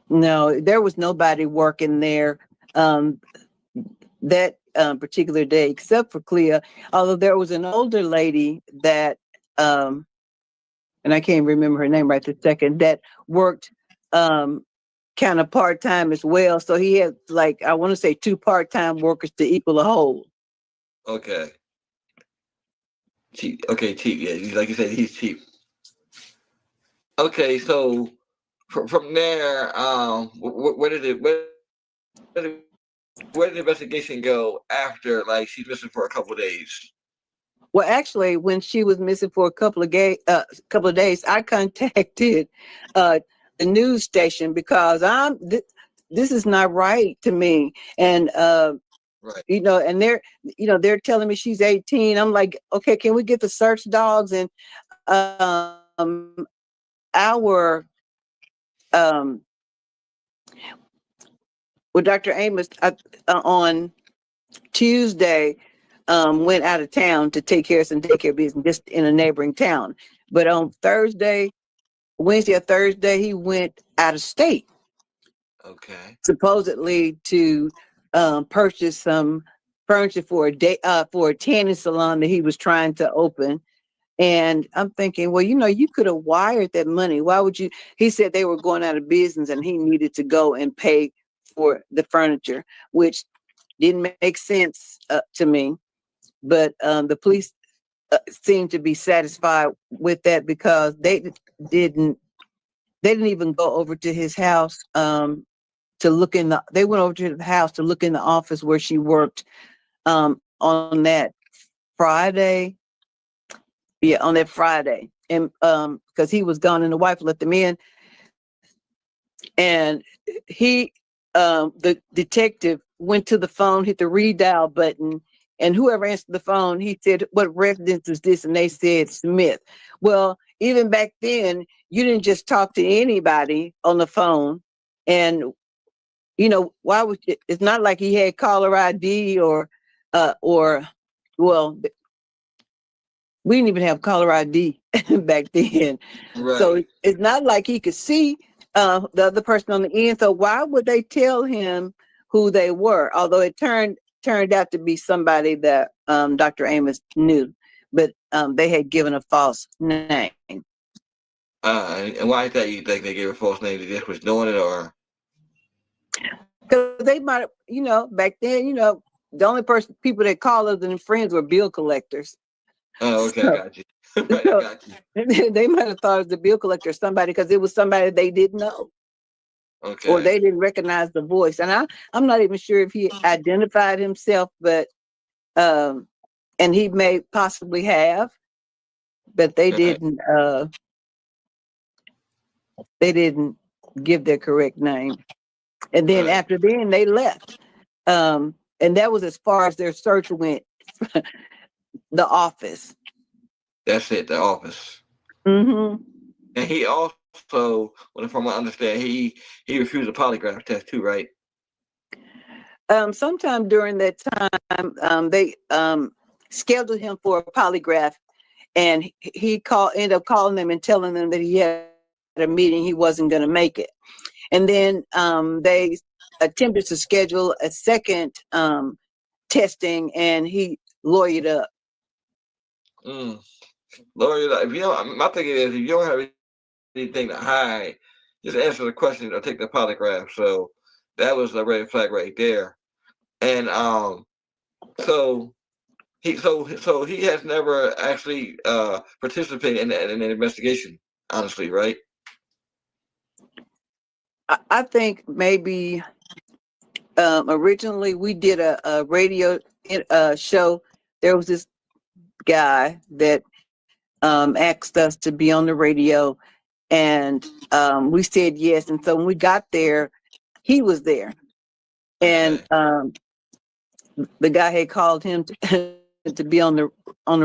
[SPEAKER 3] no, there was nobody working there that particular day except for Clea, although there was an older lady that and I can't remember her name right this second, that worked kind of part-time as well. So he had, like, I want to say 2 part-time workers to equal a whole.
[SPEAKER 1] Okay. Cheap. Okay, cheap. Yeah, like you said, he's cheap. Okay, so from there, where did the investigation go after, like, she's missing for a couple of days?
[SPEAKER 3] Well, actually, when she was missing for a couple of days, I contacted the news station, because this is not right to me. And
[SPEAKER 1] Right.
[SPEAKER 3] you know, and they're telling me she's 18. I'm like, okay, can we get the search dogs? And our well, Dr. Amos on Tuesday went out of town to take care of some daycare business just in a neighboring town. But on Wednesday or Thursday, he went out of state.
[SPEAKER 1] Okay.
[SPEAKER 3] Supposedly to purchase some furniture for a tanning salon that he was trying to open. And I'm thinking, well, you know, you could have wired that money. Why would you? He said they were going out of business and he needed to go and pay for the furniture, which didn't make sense to me. But the police seemed to be satisfied with that because they didn't even go over to his house to look they went over to the house to look in the office where she worked on that Friday. Yeah, on that Friday. And because he was gone and the wife let them in. And he the detective went to the phone, hit the redial button, and whoever answered the phone, he said, "What residence is this?" And they said Smith. Well, even back then, you didn't just talk to anybody on the phone. And you know, why would it's not like he had caller ID or well, we didn't even have caller ID back then.
[SPEAKER 1] Right.
[SPEAKER 3] So it's not like he could see the other person on the end. So why would they tell him who they were? Although it turned out to be somebody that Dr. Amos knew, but they had given a false name.
[SPEAKER 1] And why is that you think they gave a false name? They just was doing it, or?
[SPEAKER 3] Because they might, you know, back then, you know, the only people that called other than friends were bill collectors.
[SPEAKER 1] Oh, okay,
[SPEAKER 3] So,
[SPEAKER 1] got you. Right, I got you.
[SPEAKER 3] they might have thought it was the bill collector or somebody because it was somebody they didn't know.
[SPEAKER 1] Okay.
[SPEAKER 3] Or they didn't recognize the voice. And I'm not even sure if he identified himself, but and he may possibly have, but they didn't give their correct name. And then after then they left. And that was as far as their search went. The office.
[SPEAKER 1] That's it, the office.
[SPEAKER 3] Mm-hmm.
[SPEAKER 1] And he also, from what I understand, he refused a polygraph test too, right?
[SPEAKER 3] Sometime during that time, they scheduled him for a polygraph, and he ended up calling them and telling them that he had a meeting, he wasn't going to make it. And then they attempted to schedule a second testing, and he lawyered up.
[SPEAKER 1] Lawyered up. If you don't, my thing is, if you don't have anything to hide, just answer the question or take the polygraph. So that was a red flag right there. And so he has never actually participated in an investigation, honestly, right?
[SPEAKER 3] I think maybe originally we did a radio show. There was this guy that asked us to be on the radio, and we said yes. And so when we got there, he was there, and the guy had called him to be on the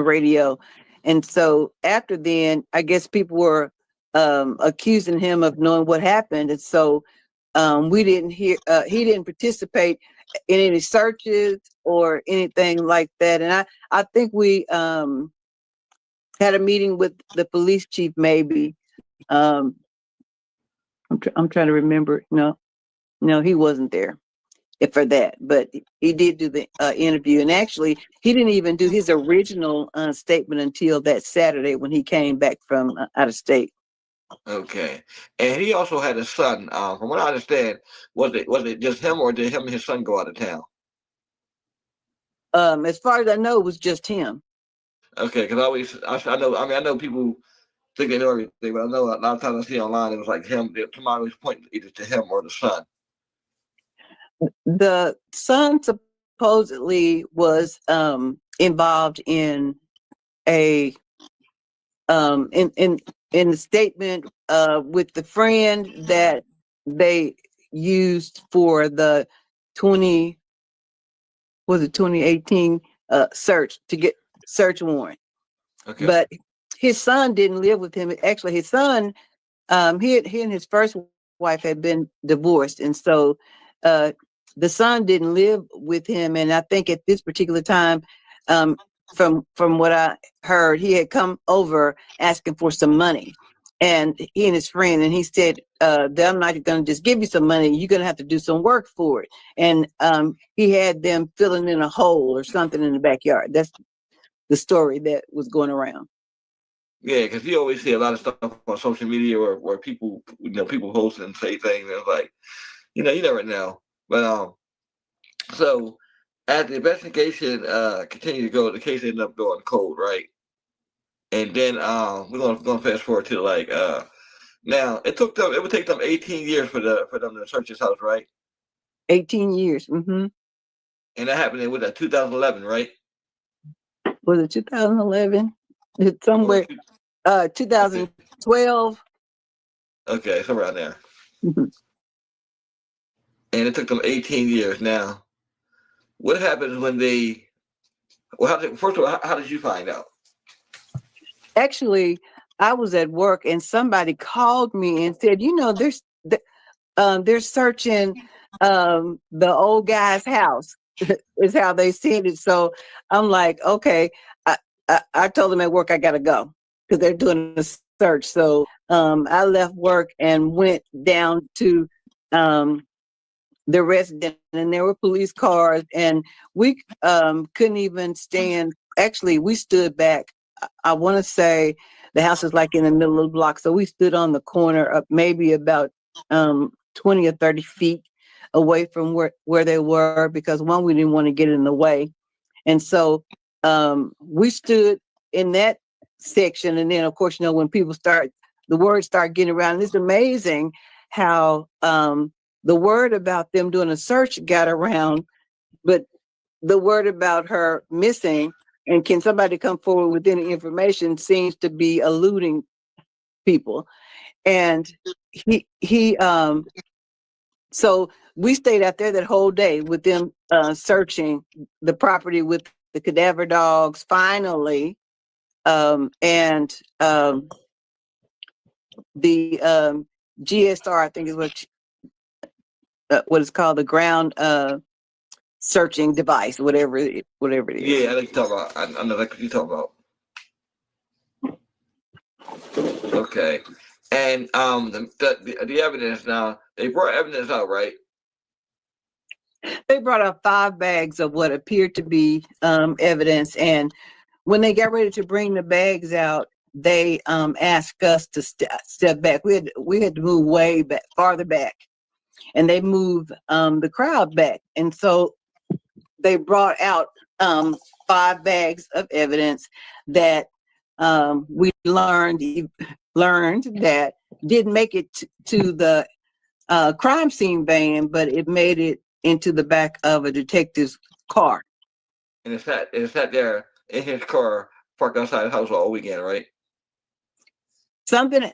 [SPEAKER 3] radio. And so after then, I guess people were accusing him of knowing what happened, and so we didn't hear. He didn't participate in any searches or anything like that. And I think we had a meeting with the police chief, maybe. I'm trying to remember. No, he wasn't there for that, but he did do the interview. And actually, he didn't even do his original statement until that Saturday when he came back from out of state.
[SPEAKER 1] Okay, and he also had a son. From what I understand, was it just him, or did him and his son go out of town?
[SPEAKER 3] As far as I know, it was just him.
[SPEAKER 1] Okay, because I know. I mean, I know people think they know everything, but I know a lot of times I see online it was like him. Somebody was pointing either to him or the son.
[SPEAKER 3] The son supposedly was involved in a in the statement with the friend that they used for the 2018 search to get search warrant.
[SPEAKER 1] Okay.
[SPEAKER 3] But his son didn't live with him. Actually, his son, he and his first wife had been divorced, and so the son didn't live with him. And I think at this particular time, from what I heard, he had come over asking for some money, and he and his friend, and he said, "I'm not going to just give you some money. You're going to have to do some work for it." And he had them filling in a hole or something in the backyard. That's the story that was going around.
[SPEAKER 1] Yeah, because you always see a lot of stuff on social media where people, people post and say things, and it's like, you never know. But so as the investigation continued to go, the case ended up going cold, right? And then we're gonna fast forward to like now it would take them 18 years for them to search his house, right?
[SPEAKER 3] 18 years. Mm-hmm.
[SPEAKER 1] And that happened in 2011, right?
[SPEAKER 3] Was it 2011? It's somewhere. 2012.
[SPEAKER 1] Okay, somewhere around there.
[SPEAKER 3] Mhm.
[SPEAKER 1] And it took them 18 years. Now, what happens when they? Well, first of all, how did you find out?
[SPEAKER 3] Actually, I was at work and somebody called me and said, they're searching the old guy's house. Is how they said it. So I'm like, okay. I told them at work I gotta go because they're doing a search. So I left work and went down to the resident, and there were police cars, and we couldn't even stand. Actually, we stood back. I want to say the house is like in the middle of the block, so we stood on the corner of maybe about 20 or 30 feet away from where they were, because one, we didn't want to get in the way, and so we stood in that section. And then, of course, when the words start getting around, it's amazing how the word about them doing a search got around, but the word about her missing and can somebody come forward with any information seems to be eluding people. And so we stayed out there that whole day with them searching the property with the cadaver dogs finally. And the GSR, I think is what it's called, the ground searching device, whatever it is.
[SPEAKER 1] Yeah, I like to talk about. I know like what you talk about. Okay, and the evidence now, they brought evidence out, right?
[SPEAKER 3] They brought out 5 bags of what appeared to be evidence, and when they got ready to bring the bags out, they asked us to step back. We had to move way back, farther back, and they moved the crowd back, and so they brought out 5 bags of evidence that we learned that didn't make it to the crime scene van, but it made it into the back of a detective's car.
[SPEAKER 1] And it sat there in his car, parked outside the house all weekend, right?
[SPEAKER 3] Something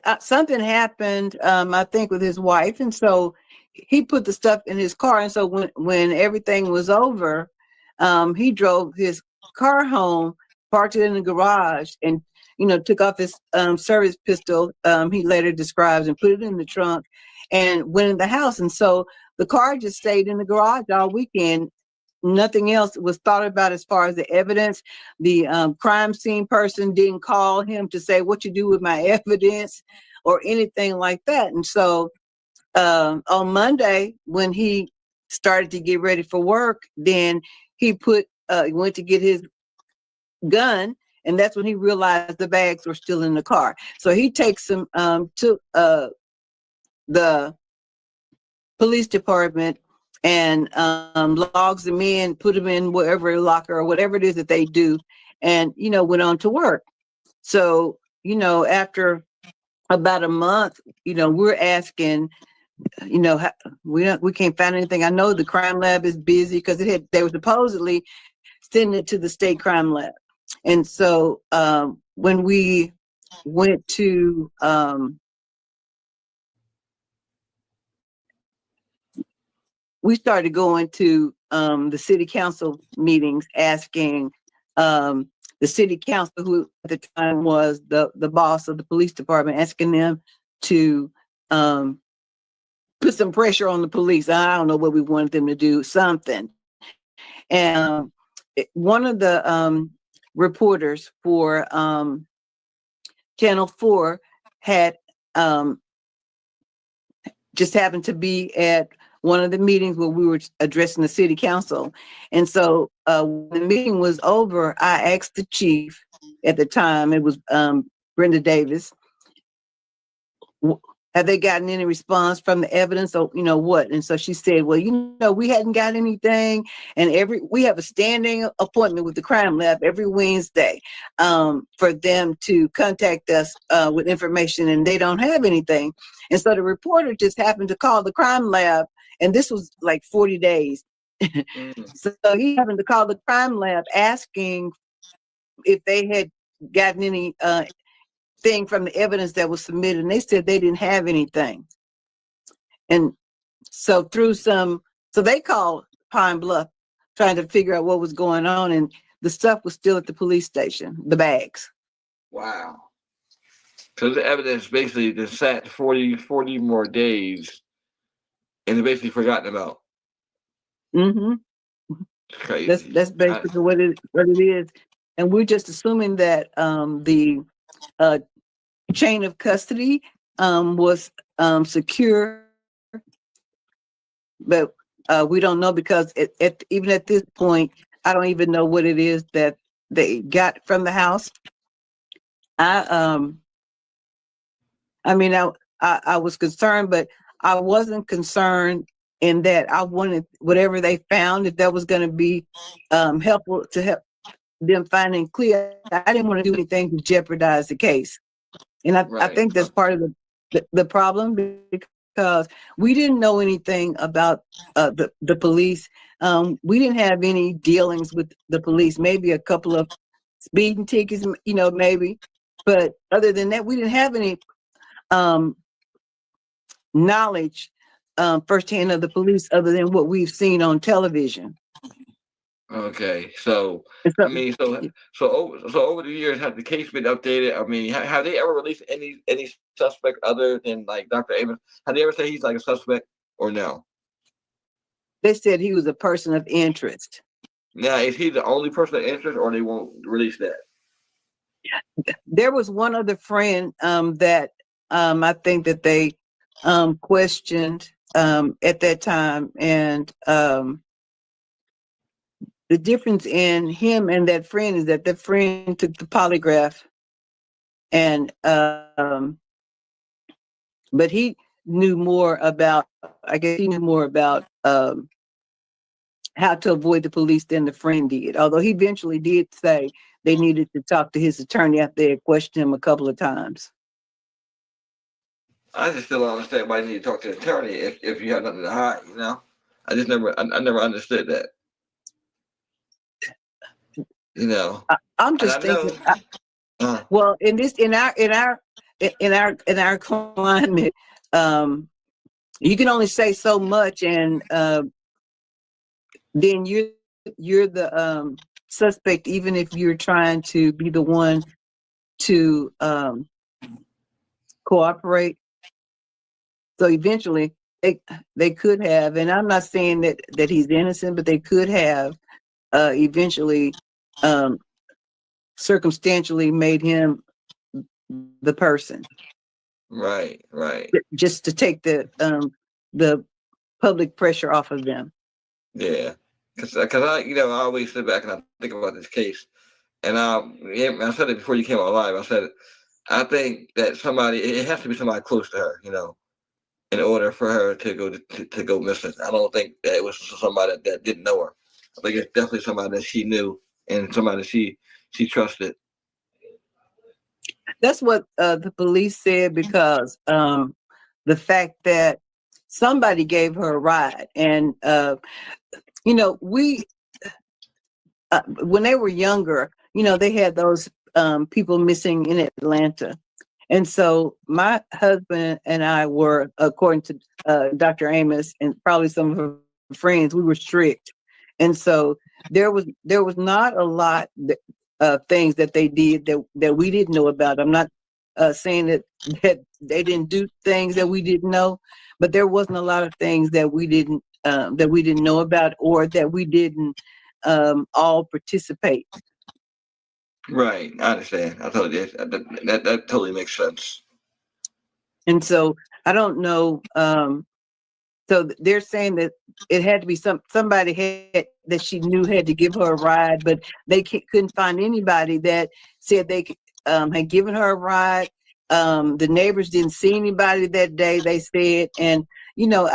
[SPEAKER 3] happened, I think, with his wife, and so he put the stuff in his car. And so when everything was over, he drove his car home, parked it in the garage, and took off his service pistol. He later describes, and put it in the trunk, and went in the house. And so the car just stayed in the garage all weekend. Nothing else was thought about as far as the evidence. The crime scene person didn't call him to say, "What you do with my evidence?" or anything like that. And so on Monday, when he started to get ready for work, then he went to get his gun, and that's when he realized the bags were still in the car. So he takes them to the police department and logs them in, put them in whatever locker or whatever it is that they do, and went on to work. So after about a month, we're asking, we can't find anything. I know the crime lab is busy because they were supposedly sending it to the state crime lab. And so when we went to we started going to the city council meetings, asking the city council, who at the time was the boss of the police department, asking them to put some pressure on the police. I don't know what we wanted them to do, something. And one of the reporters for Channel 4 had just happened to be at one of the meetings where we were addressing the city council. And so when the meeting was over, I asked the chief at the time, it was Brenda Davis, have they gotten any response from the evidence or what? And so she said, well, we hadn't got anything. And we have a standing appointment with the crime lab every Wednesday for them to contact us with information, and they don't have anything. And so the reporter just happened to call the crime lab, and this was like 40 days. So he happened to call the crime lab asking if they had gotten any thing from the evidence that was submitted, and they said they didn't have anything. And so so they called Pine Bluff trying to figure out what was going on, and the stuff was still at the police station, the bags.
[SPEAKER 1] Wow. So the evidence basically just sat 40 more days and it's basically forgotten about.
[SPEAKER 3] Mm-hmm.
[SPEAKER 1] Crazy.
[SPEAKER 3] That's basically what it is. And we're just assuming that the chain of custody was secure, but we don't know, because even at this point, I don't even know what it is that they got from the house. I was concerned, but I wasn't concerned in that I wanted whatever they found, if that was going to be helpful to help them finding clear. I didn't want to do anything to jeopardize the case. And I think that's part of the problem, because we didn't know anything about the police. We didn't have any dealings with the police, maybe a couple of speeding tickets, maybe. But other than that, we didn't have any knowledge firsthand of the police other than what we've seen on television.
[SPEAKER 1] Okay, so I mean, so over the years, have the case been updated? I mean, have they ever released any suspect other than like Dr. Amos? Have they ever said he's like a suspect or no?
[SPEAKER 3] They said he was a person of interest.
[SPEAKER 1] Now, is he the only person of interest, or they won't release that?
[SPEAKER 3] There was one other friend that I think that they questioned at that time, and the difference in him and that friend is that the friend took the polygraph, and but he knew more about, I guess he knew more about how to avoid the police than the friend did. Although he eventually did say they needed to talk to his attorney after they had questioned him a couple of times.
[SPEAKER 1] I just still don't understand why you need to talk to the attorney if you have nothing to hide. I never understood that.
[SPEAKER 3] I'm just thinking. Well, in our climate, you can only say so much, and then you're the suspect, even if you're trying to be the one to cooperate. So eventually, they could have, and I'm not saying that he's innocent, but they could have eventually circumstantially made him the person.
[SPEAKER 1] Right.
[SPEAKER 3] Just to take the public pressure off of them.
[SPEAKER 1] Yeah, because I always sit back and I think about this case, and I said it before you came on live. I said I think that it has to be somebody close to her, in order for her to go missing. I don't think that it was somebody that didn't know her. I think it's definitely somebody that she knew and somebody she trusted.
[SPEAKER 3] That's what the police said, because the fact that somebody gave her a ride, and we when they were younger, they had those people missing in Atlanta. And so my husband and I were, according to Dr. Amos and probably some of friends. We were strict, and so there was not a lot of things that they did that we didn't know about. I'm not saying that they didn't do things that we didn't know, but there wasn't a lot of things that we didn't know about, or that we didn't all participate.
[SPEAKER 1] Right, I understand. I totally that totally makes sense.
[SPEAKER 3] And so I don't know. So they're saying that it had to be somebody had that she knew had to give her a ride, but they couldn't find anybody that said they had given her a ride. The neighbors didn't see anybody that day, they said. And you know,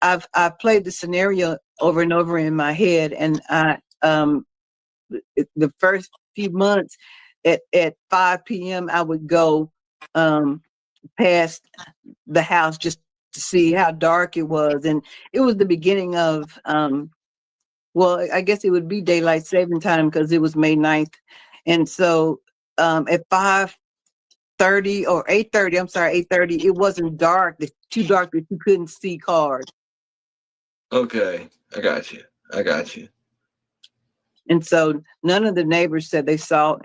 [SPEAKER 3] I've played the scenario over and over in my head, and the first few months at 5 p.m. I would go past the house just to see how dark it was. And it was the beginning of well, I guess it would be daylight saving time because it was May 9th. And so at 5:30 or 8:30, I'm sorry, 8:30, it wasn't dark. It's too dark that you couldn't see cars.
[SPEAKER 1] Okay, I got you.
[SPEAKER 3] And so none of the neighbors said they saw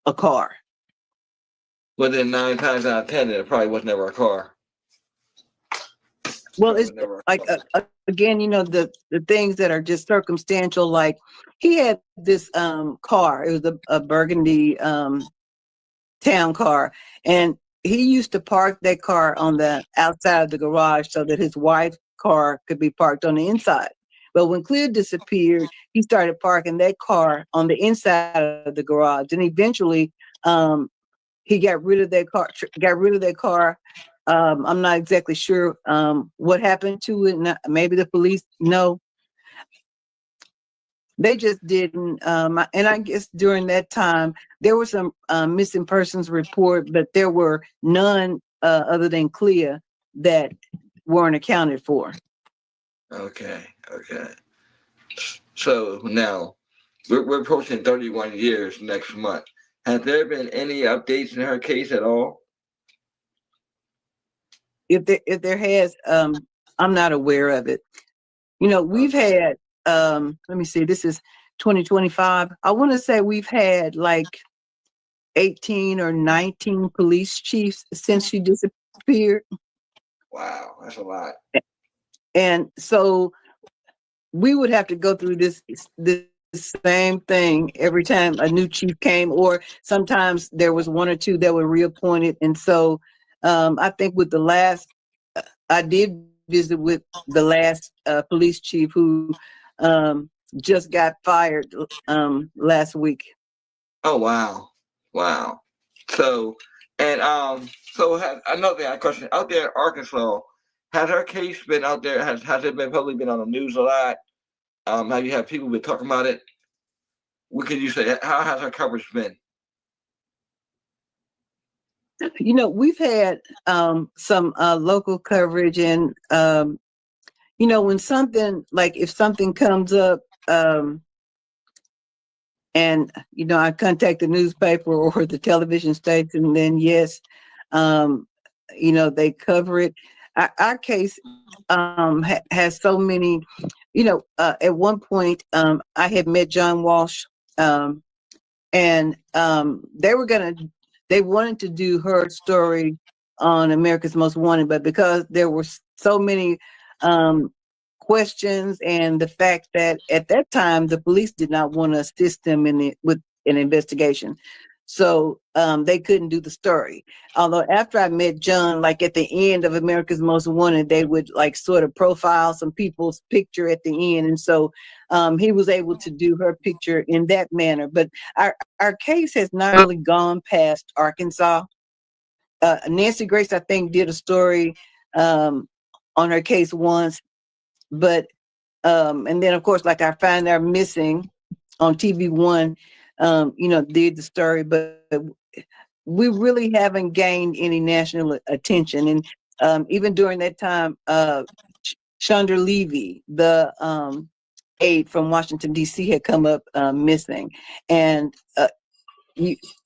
[SPEAKER 3] a car.
[SPEAKER 1] Well, then 9 times out of 10, it probably was never a car.
[SPEAKER 3] Well, it's like, again, you know, the things that are just circumstantial, like he had this car. It was a burgundy town car. And he used to park that car on the outside of the garage so that his wife's car could be parked on the inside. But when Cleo disappeared, he started parking that car on the inside of the garage. And eventually, he got rid of that car. I'm not exactly sure what happened to it. Maybe the police know. They just didn't. And I guess during that time, there was some missing persons report, but there were none other than Clea that weren't accounted for.
[SPEAKER 1] Okay. So now we're approaching 31 years next month. Has there been any updates in her case at all?
[SPEAKER 3] If there has, I'm not aware of it. You know, we've had, let me see, this is 2025. I want to say we've had like 18 or 19 police chiefs since she disappeared.
[SPEAKER 1] Wow, that's a lot.
[SPEAKER 3] And so we would have to go through this same thing every time a new chief came, or sometimes there was one or two that were reappointed. And so I think with the last, I did visit with the last police chief who just got fired last week.
[SPEAKER 1] Oh wow. So so has another question out there in Arkansas? Has her case been out there? Has it been probably been on the news a lot? Have you had people been talking about it? What could you say? How has her coverage been?
[SPEAKER 3] You know, we've had some local coverage, and you know, when something like if something comes up, and you know, I contact the newspaper or the television station, and then yes, you know, they cover it. Our case has so many. You know, at one point, I had met John Walsh, and they wanted to do her story on America's Most Wanted, but because there were so many questions, and the fact that at that time the police did not want to assist them with an investigation, so they couldn't do the story. Although after I met John, like at the end of America's Most Wanted, they would like sort of profile some people's picture at the end, and so he was able to do her picture in that manner. But our case has not really gone past Arkansas. Nancy Grace, I think, did a story on her case once, but and then of course, like I Find Our Missing on TV1, you know, did the story, but we really haven't gained any national attention. And even during that time, Chandra Levy, the aide from Washington D.C., had come up missing, and I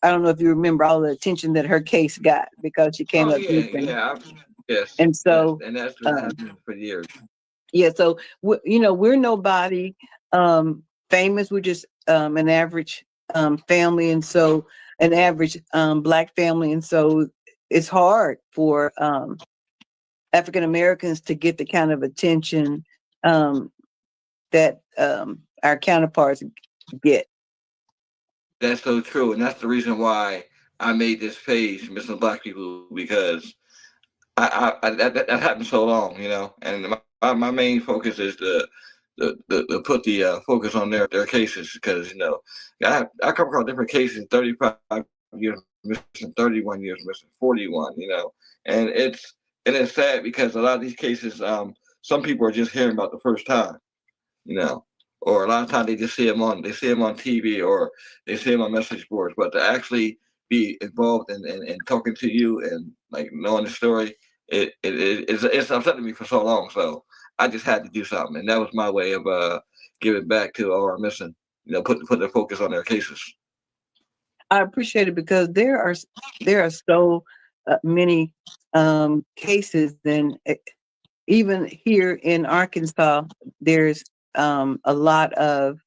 [SPEAKER 3] don't know if you remember all the attention that her case got because she came up missing.
[SPEAKER 1] Yes.
[SPEAKER 3] And so
[SPEAKER 1] yes. And that's been happening for years.
[SPEAKER 3] Yeah, so we're nobody famous. We're just an average family, and so an average Black family, and so it's hard for African Americans to get the kind of attention that our counterparts get.
[SPEAKER 1] That's so true, and that's the reason why I made this page, Missing Black People, because that happened so long, and my main focus is to put the focus on their cases, because I come across different cases, 35 years missing, 31 years missing, 41, and it's sad because a lot of these cases, some people are just hearing about the first time, you know, or a lot of times they see them on TV, or they see them on message boards, but to actually be involved in talking to you and like knowing the story, it's upsetting me for so long. So I just had to do something, and that was my way of giving back to all our missing, put the focus on their cases.
[SPEAKER 3] I appreciate it because there are so many cases, and even here in Arkansas, there's a lot of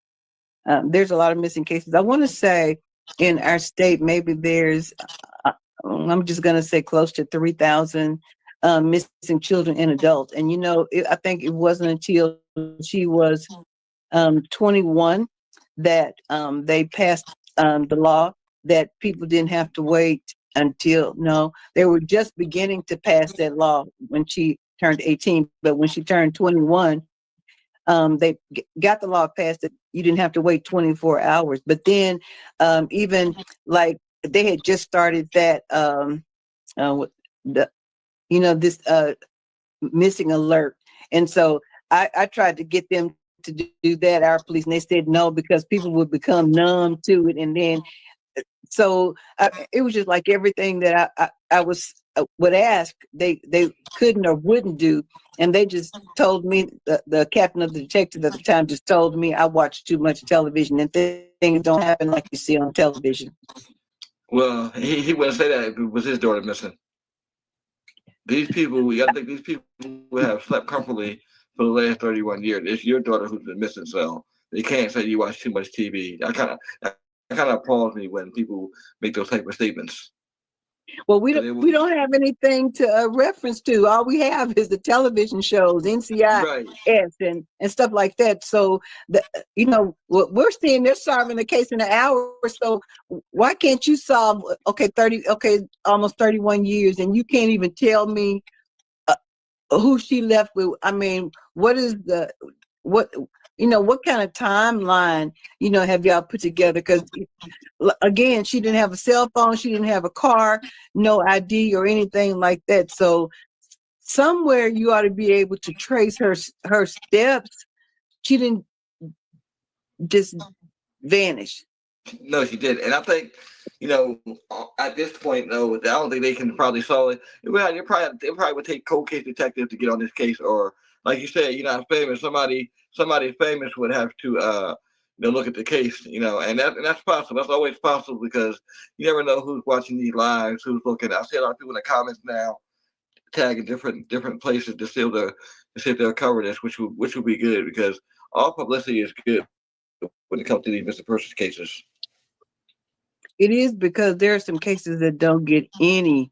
[SPEAKER 3] missing cases. I want to say in our state, maybe there's I'm just going to say close to 3,000 missing children and adults. And I think it wasn't until she was 21 that they passed the law that people didn't have to wait until, no, they were just beginning to pass that law when she turned 18. But when she turned 21, they got the law passed that you didn't have to wait 24 hours. But then even like they had just started that, this missing alert. And so I tried to get them to do that, our police, and they said no, because people would become numb to it. And then, so it was just like everything that I would ask, they couldn't or wouldn't do. And they just told me, the captain of the detective at the time just told me I watched too much television, and things don't happen like you see on television.
[SPEAKER 1] Well, he wouldn't say that if it was his daughter missing. These people, we gotta think these people have slept comfortably for the last 31 years. It's your daughter who's been missing, so they can't say you watch too much TV. That kind of appalls me when people make those type of statements.
[SPEAKER 3] Well, we don't have anything to reference to. All we have is the television shows, NCIS,
[SPEAKER 1] right,
[SPEAKER 3] and stuff like that. So what we're seeing, they're solving the case in an hour. So why can't you solve almost 31 years, and you can't even tell me who she left with? I mean, what kind of timeline have y'all put together? Because again, she didn't have a cell phone, she didn't have a car, no ID or anything like that. So somewhere you ought to be able to trace her steps. She didn't just vanish.
[SPEAKER 1] No, she did, and I think at this point, though, I don't think they can probably solve it. They probably would take cold case detectives to get on this case, or like you said, you're not famous. Somebody famous would have to look at the case, and that's possible. That's always possible because you never know who's watching these lives, who's looking. I see a lot of people in the comments now tagging different places to see if they'll cover this, which would be good because all publicity is good when it comes to these missing persons cases.
[SPEAKER 3] It is, because there are some cases that don't get any,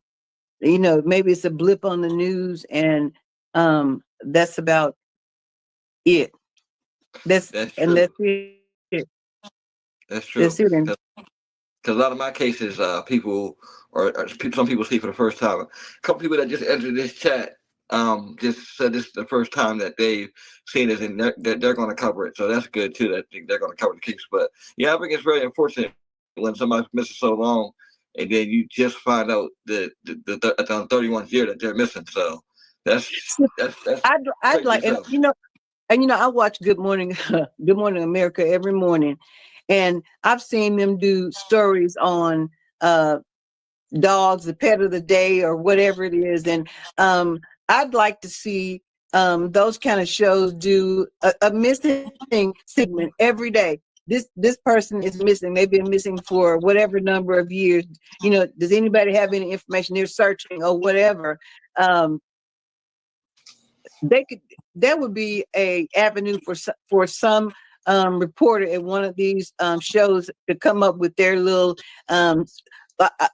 [SPEAKER 3] maybe it's a blip on the news, and that's about it. That's true. And that's it.
[SPEAKER 1] That's true.
[SPEAKER 3] That's it.
[SPEAKER 1] Because a lot of my cases, some people see for the first time. A couple people that just entered this chat just said this is the first time that they've seen it, and they're going to cover it. So that's good too. That they're going to cover the case. But yeah, I think it's very unfortunate when somebody's missing so long, and then you just find out that the 31st year that they're missing. So that's
[SPEAKER 3] I'd like, and I watch Good Morning America every morning, and I've seen them do stories on dogs, the pet of the day, or whatever it is, and I'd like to see those kind of shows do a missing segment every day. This person is missing. They've been missing for whatever number of years. Does anybody have any information? They're searching or whatever. that would be a avenue for some reporter at one of these shows to come up with their little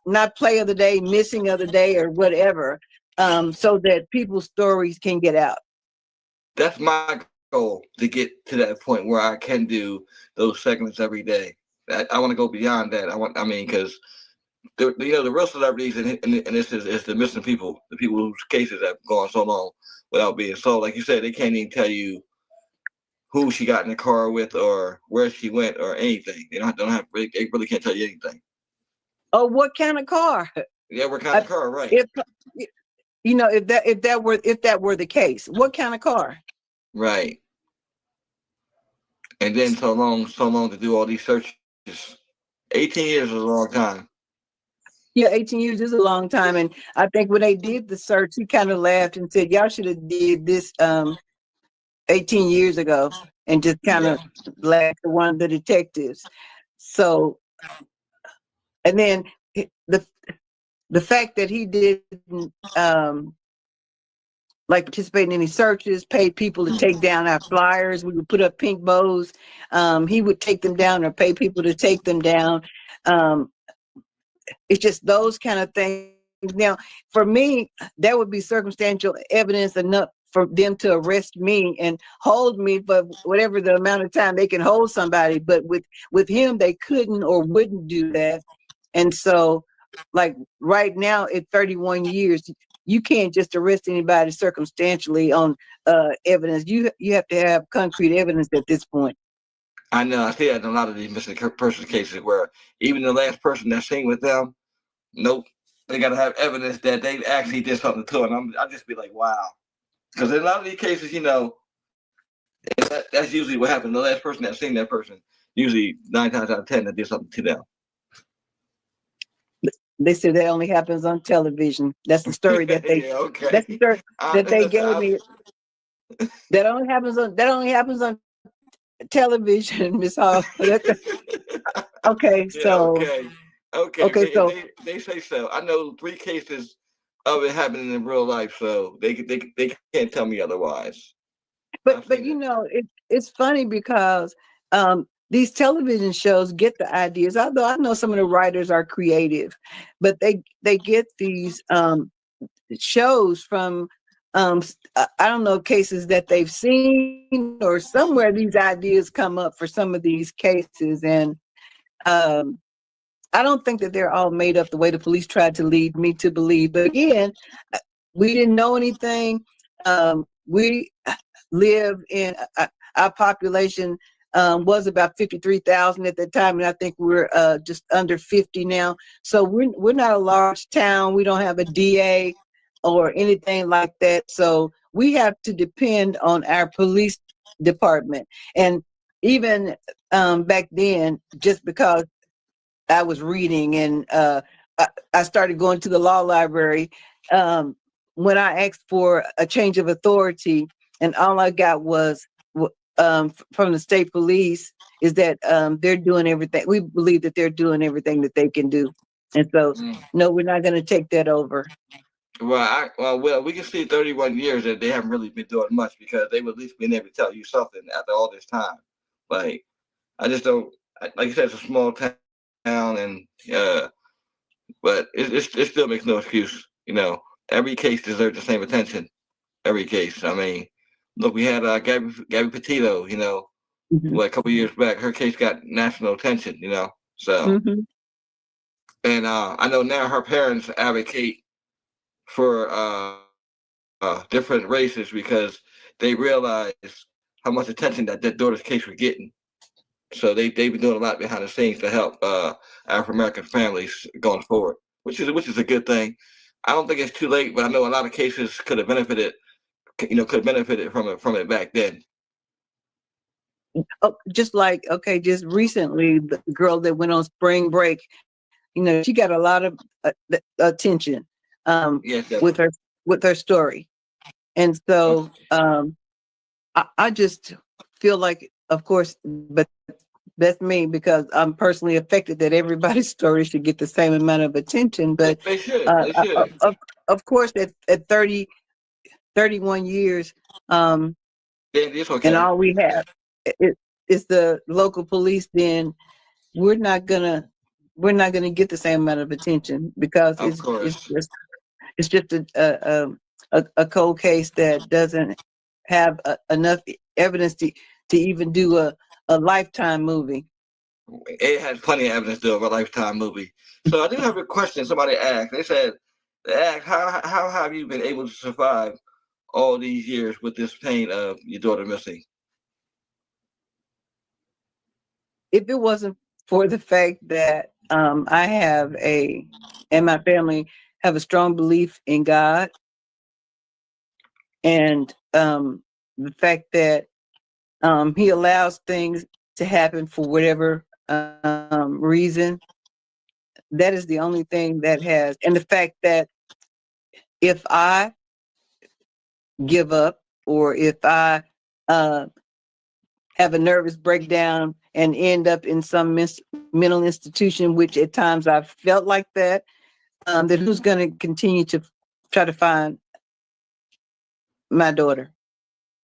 [SPEAKER 3] not play of the day, missing of the day, or whatever, so that people's stories can get out.
[SPEAKER 1] That's my goal, to get to that point where I can do those segments every day. I want to go beyond that. Because the real celebrities in this is the missing people, the people whose cases have gone so long without being solved. Like you said, they can't even tell you who she got in the car with or where she went or anything. They really can't tell you anything.
[SPEAKER 3] Oh, what kind of car?
[SPEAKER 1] Yeah, what kind of car, right?
[SPEAKER 3] If that were the case, what kind of car?
[SPEAKER 1] Right. And then so long to do all these searches. 18 years is a long time.
[SPEAKER 3] Yeah, 18 years is a long time. And I think when they did the search, he kind of laughed and said, y'all should have did this 18 years ago, and just kind of laughed at one of the detectives. So, and then the fact that he didn't like participate in any searches, paid people to take down our flyers. We would put up pink bows. He would take them down or pay people to take them down. It's just those kind of things. Now, for me, that would be circumstantial evidence enough for them to arrest me and hold me for whatever the amount of time they can hold somebody. But with him, they couldn't or wouldn't do that. And so, like right now, at 31 years, you can't just arrest anybody circumstantially on evidence. You have to have concrete evidence at this point.
[SPEAKER 1] I know. I see that in a lot of these missing person cases where even the last person that's seen with them, nope, they got to have evidence that they actually did something to them. I'll just be like, wow. Because in a lot of these cases, that's usually what happened. The last person that's seen that person, usually 9 times out of 10, that did something to them.
[SPEAKER 3] They say that only happens on television. That's the story that they.
[SPEAKER 1] Yeah, okay.
[SPEAKER 3] That's the story that they gave me. That only happens on television, Miss Hall. Okay, so.
[SPEAKER 1] Yeah, okay.
[SPEAKER 3] So
[SPEAKER 1] they say so. I know 3 cases of it happening in real life, so they can't tell me otherwise.
[SPEAKER 3] But it's funny because these television shows get the ideas. Although I know some of the writers are creative, but they get these shows from I don't know, cases that they've seen or somewhere these ideas come up for some of these cases. And I don't think that they're all made up the way the police tried to lead me to believe. But again, we didn't know anything. We live in our population was about 53,000 at the time, and I think we're just under 50 now. So we're not a large town. We don't have a DA or anything like that. So we have to depend on our police department. And even back then, just because I was reading and I started going to the law library, when I asked for a change of authority, and all I got was from the state police is that they're doing everything. We believe that they're doing everything that they can do. And so, no, we're not going to take that over.
[SPEAKER 1] Well, we can see 31 years that they haven't really been doing much, because they would at least been able to tell you something after all this time. Like, I just don't, like you said, it's a small town, and but it still makes no excuse. Every case deserves the same attention. Every case. I mean, look, we had Gabby Petito, a couple of years back. Her case got national attention, so. And I know now her parents advocate for different races, because they realize how much attention that their daughter's case was getting. So they've been doing a lot behind the scenes to help African American families going forward, which is a good thing. I don't think it's too late, but I know a lot of cases could have benefited from it back then.
[SPEAKER 3] Oh, just recently, the girl that went on spring break, she got a lot of attention with her story. And so I just feel like, of course, but that's me, because I'm personally affected that everybody's story should get the same amount of attention. But
[SPEAKER 1] they should.
[SPEAKER 3] Of course, at 30, 31 years,
[SPEAKER 1] Yeah, it's okay.
[SPEAKER 3] and all we have is the local police, then we're not gonna get the same amount of attention because
[SPEAKER 1] Of course.
[SPEAKER 3] it's just a cold case that doesn't have enough evidence to even do a Lifetime movie.
[SPEAKER 1] It has plenty of evidence to of a Lifetime movie. So I do have a question. Somebody asked. They asked, how have you been able to survive all these years with this pain of your daughter missing?
[SPEAKER 3] If it wasn't for the fact that I and my family have a strong belief in God, and the fact that He allows things to happen for whatever reason, that is the only thing that has, and the fact that if I give up or if I uh, have a nervous breakdown and end up in some mental institution, which at times I've felt like that, then who's going to continue to try to find my daughter?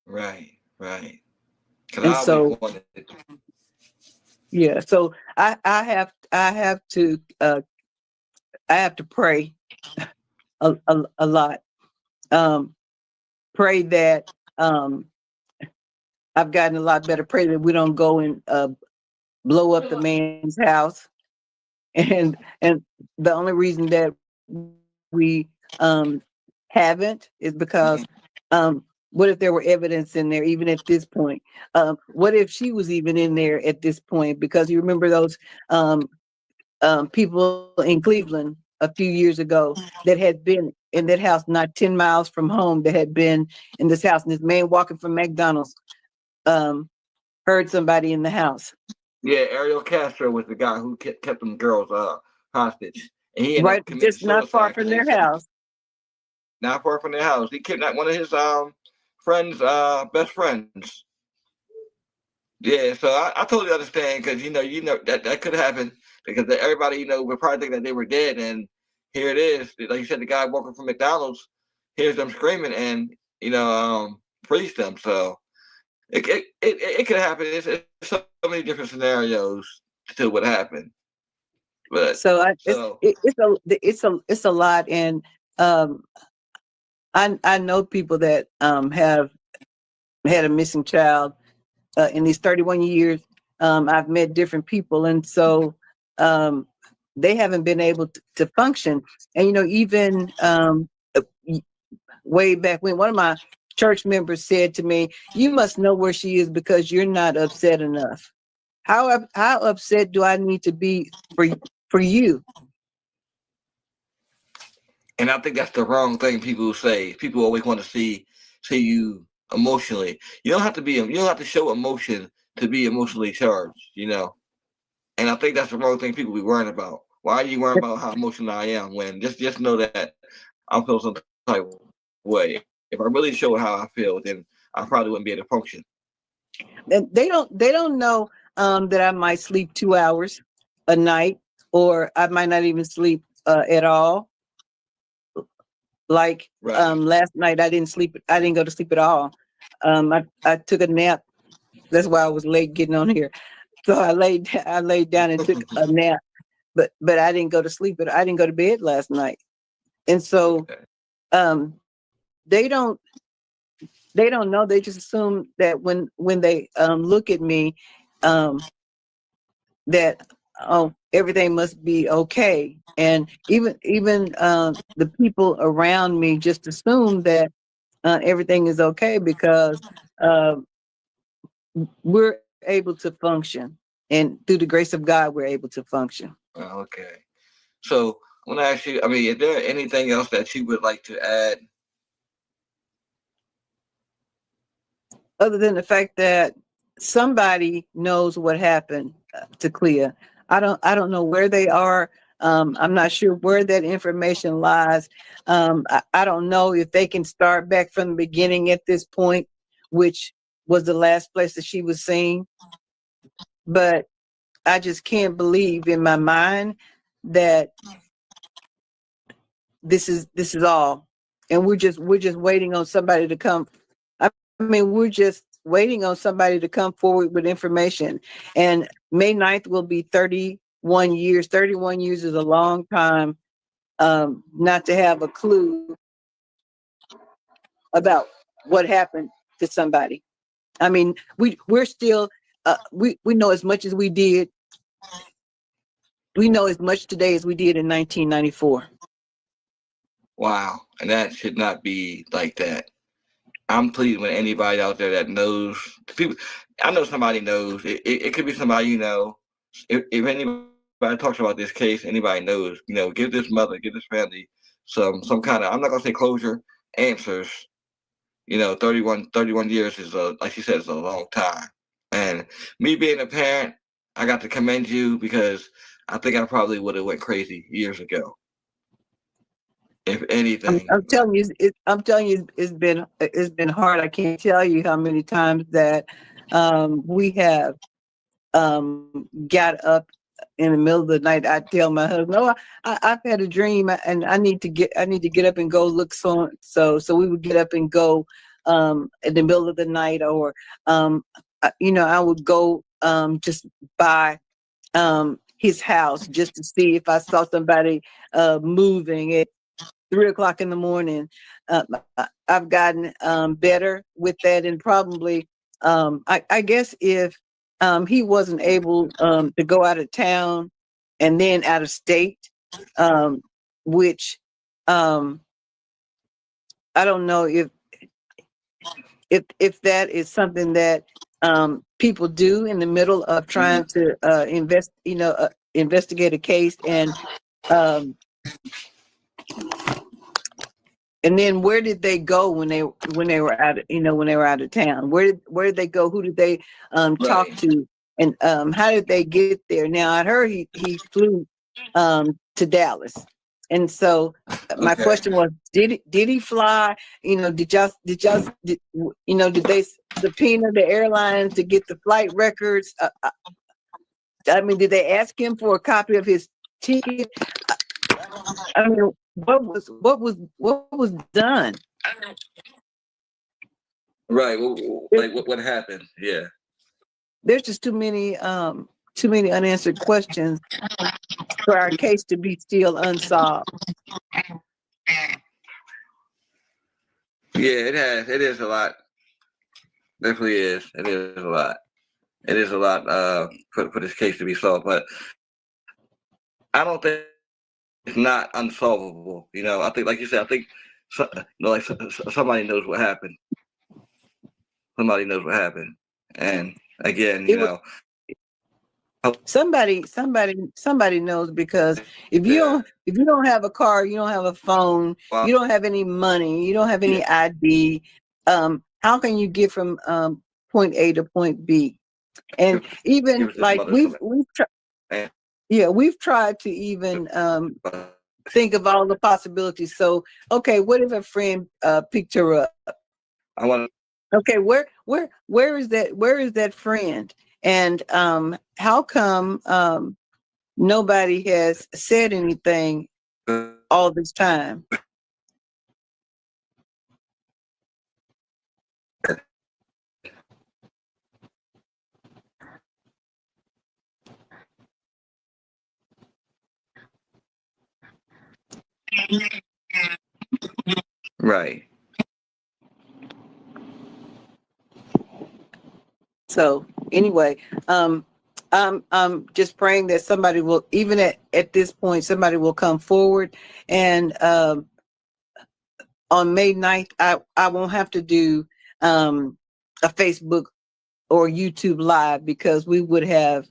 [SPEAKER 1] Right. Because
[SPEAKER 3] And
[SPEAKER 1] I always
[SPEAKER 3] so,
[SPEAKER 1] wanted.
[SPEAKER 3] yeah, so I have to pray a lot. Pray that I've gotten a lot better. Pray that we don't go and blow up the man's house. And the only reason that we haven't is because what if there were evidence in there even at this point? What if she was even in there at this point? Because you remember those people in Cleveland a few years ago that had been in that house not 10 miles from home, that had been in this house, and this man walking from McDonald's heard somebody in the house.
[SPEAKER 1] Yeah, Ariel Castro was the guy who kept them girls hostage, and he ended
[SPEAKER 3] Right,
[SPEAKER 1] up committing
[SPEAKER 3] just not far
[SPEAKER 1] suicide
[SPEAKER 3] from
[SPEAKER 1] because they
[SPEAKER 3] their
[SPEAKER 1] said
[SPEAKER 3] house.
[SPEAKER 1] not far from their house. He kidnapped one of his friends, best friends. Yeah, so I totally understand because that could happen because everybody would probably think that they were dead, and here it is. Like you said, the guy walking from McDonald's hears them screaming and frees them. So it could happen. It's so many different scenarios to what happened. But
[SPEAKER 3] So
[SPEAKER 1] so
[SPEAKER 3] it's a lot, and I know people that have had a missing child in these 31 years. I've met different people, and so they haven't been able to function. And even way back when, one of my church members said to me, "You must know where she is because you're not upset enough." How upset do I need to be for you?
[SPEAKER 1] and I think that's the wrong thing people say. People always want to see you emotionally. You don't have to be. You don't have to show emotion to be emotionally charged. And I think that's the wrong thing people be worrying about. Why are you worrying about how emotional I am when just know that I'm feeling some type of way. If I really showed how I feel, then I probably wouldn't be able to function.
[SPEAKER 3] And they don't know that I might sleep 2 hours a night, or I might not even sleep at all. Like
[SPEAKER 1] Right.
[SPEAKER 3] last night, I didn't sleep. I didn't go to sleep at all. I took a nap. That's why I was late getting on here. So I laid down and took a nap, but I didn't go to sleep. But I didn't go to bed last night, and so
[SPEAKER 1] Okay.
[SPEAKER 3] they don't know. They just assume that when they look at me, that everything must be okay, and even the people around me just assume that everything is okay because uh, we're able to function, and through the grace of God we're able to function.
[SPEAKER 1] Okay. So I want to ask you. I mean, is there anything else that you would like to add?
[SPEAKER 3] Other than the fact that somebody knows what happened to Clea. I don't know where they are. I'm not sure where that information lies. I don't know if they can start back from the beginning at this point, which was the last place that she was seen. But I just can't believe in my mind that this is all. and we're just waiting on somebody to come. I mean, we're just waiting on somebody to come forward with information. And May 9th will be 31 years. 31 years is a long time not to have a clue about what happened to somebody. I mean, we're still we know as much as we did. We know as much today as we did in 1994.
[SPEAKER 1] Wow, and that should not be like that. I'm pleased with anybody out there that knows. People, I know somebody knows. It could be somebody you know. If anybody talks about this case, anybody knows. You know, give this mother, give this family some kind of. I'm not gonna say closure, answers. You know, 31 years is like she said, is a long time. And me being a parent, I got to commend you because I think I probably would have went crazy years ago. If anything,
[SPEAKER 3] I'm telling you, it's been hard. I can't tell you how many times that we have got up in the middle of the night. I tell my husband, "No, I've had a dream, and I need to get up and go look." So we would get up and go in the middle of the night, or I would go just by his house just to see if I saw somebody moving at 3 o'clock in the morning. I've gotten better with that, and probably I guess if he wasn't able to go out of town and then out of state, which I don't know if that is something that people do in the middle of trying to investigate a case, and then where did they go when they were out of town? Where did they go? Who did they talk
[SPEAKER 1] right.
[SPEAKER 3] to? And how did they get there? Now I heard he flew to Dallas, and so my
[SPEAKER 1] Okay.
[SPEAKER 3] question was, did he fly? Did they subpoena the airlines to get the flight records? I mean, did they ask him for a copy of his ticket? I mean, what was done?
[SPEAKER 1] Right. Like what happened? Yeah.
[SPEAKER 3] There's just too many unanswered questions for our case to be still unsolved.
[SPEAKER 1] Yeah, it has. It is a lot. Definitely is. It is a lot. It is a lot for this case to be solved. But I don't think it's not unsolvable. You know, I think, like you said, I think somebody knows what happened. Somebody knows what happened. And again,
[SPEAKER 3] somebody knows, because if you don't have a car, you don't have a phone, you don't have any money, you don't have any ID, how can you get from point A to point B? And even like we've tried to even think of all the possibilities. So okay, what if a friend picked her up? Okay, where is that friend? And how come nobody has said anything all this time?
[SPEAKER 1] Right.
[SPEAKER 3] So anyway, I'm just praying that somebody will, even at this point, somebody will come forward, and on May 9th, I won't have to do a Facebook or YouTube live, because we would have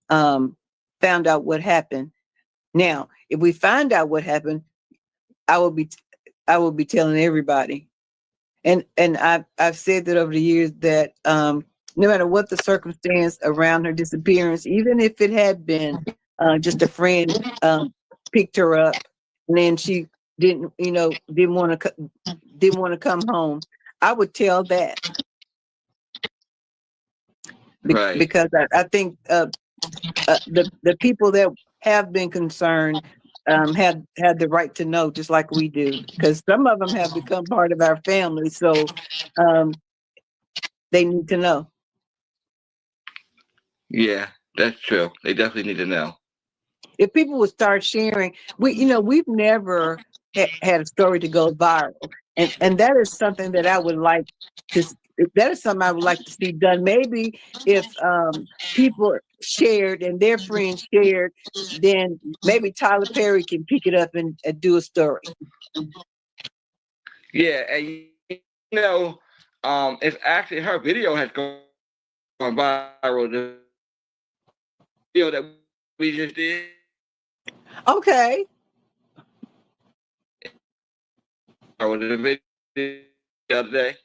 [SPEAKER 3] found out what happened. Now, if we find out what happened, I will be telling everybody. And I've said that over the years, that no matter what the circumstance around her disappearance, even if it had been just a friend picked her up, and then she didn't want to come home, I would tell that.
[SPEAKER 1] Right.
[SPEAKER 3] Because I think the people that have been concerned have the right to know, just like we do, because some of them have become part of our family. So they need to know.
[SPEAKER 1] Yeah, that's true. They definitely need to know.
[SPEAKER 3] If people would start sharing, we've never had a story to go viral, and that is something that I would like to. That is something I would like to see done. Maybe if people shared and their friends shared, then maybe Tyler Perry can pick it up and do a story.
[SPEAKER 1] Yeah, and it's actually her video has gone viral. The video that we just did.
[SPEAKER 3] Okay.
[SPEAKER 1] Or the video the other day.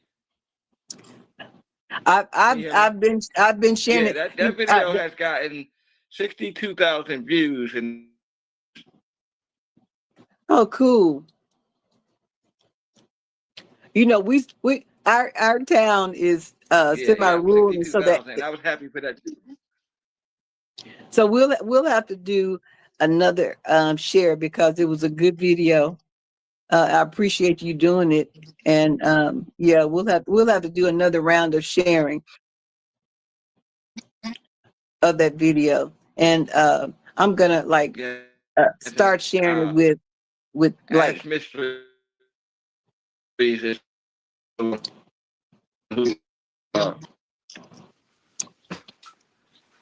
[SPEAKER 3] I've been sharing
[SPEAKER 1] Yeah,
[SPEAKER 3] it.
[SPEAKER 1] that video has gotten 62,000 views, and
[SPEAKER 3] Oh, cool. We our town is semi-rural, and so
[SPEAKER 1] 62,000. I was happy for that.
[SPEAKER 3] so we'll have to do another share, because it was a good video. I appreciate you doing it, and yeah, we'll have to do another round of sharing of that video, and I'm gonna start sharing it with
[SPEAKER 1] Ash
[SPEAKER 3] like.
[SPEAKER 1] Mysteries.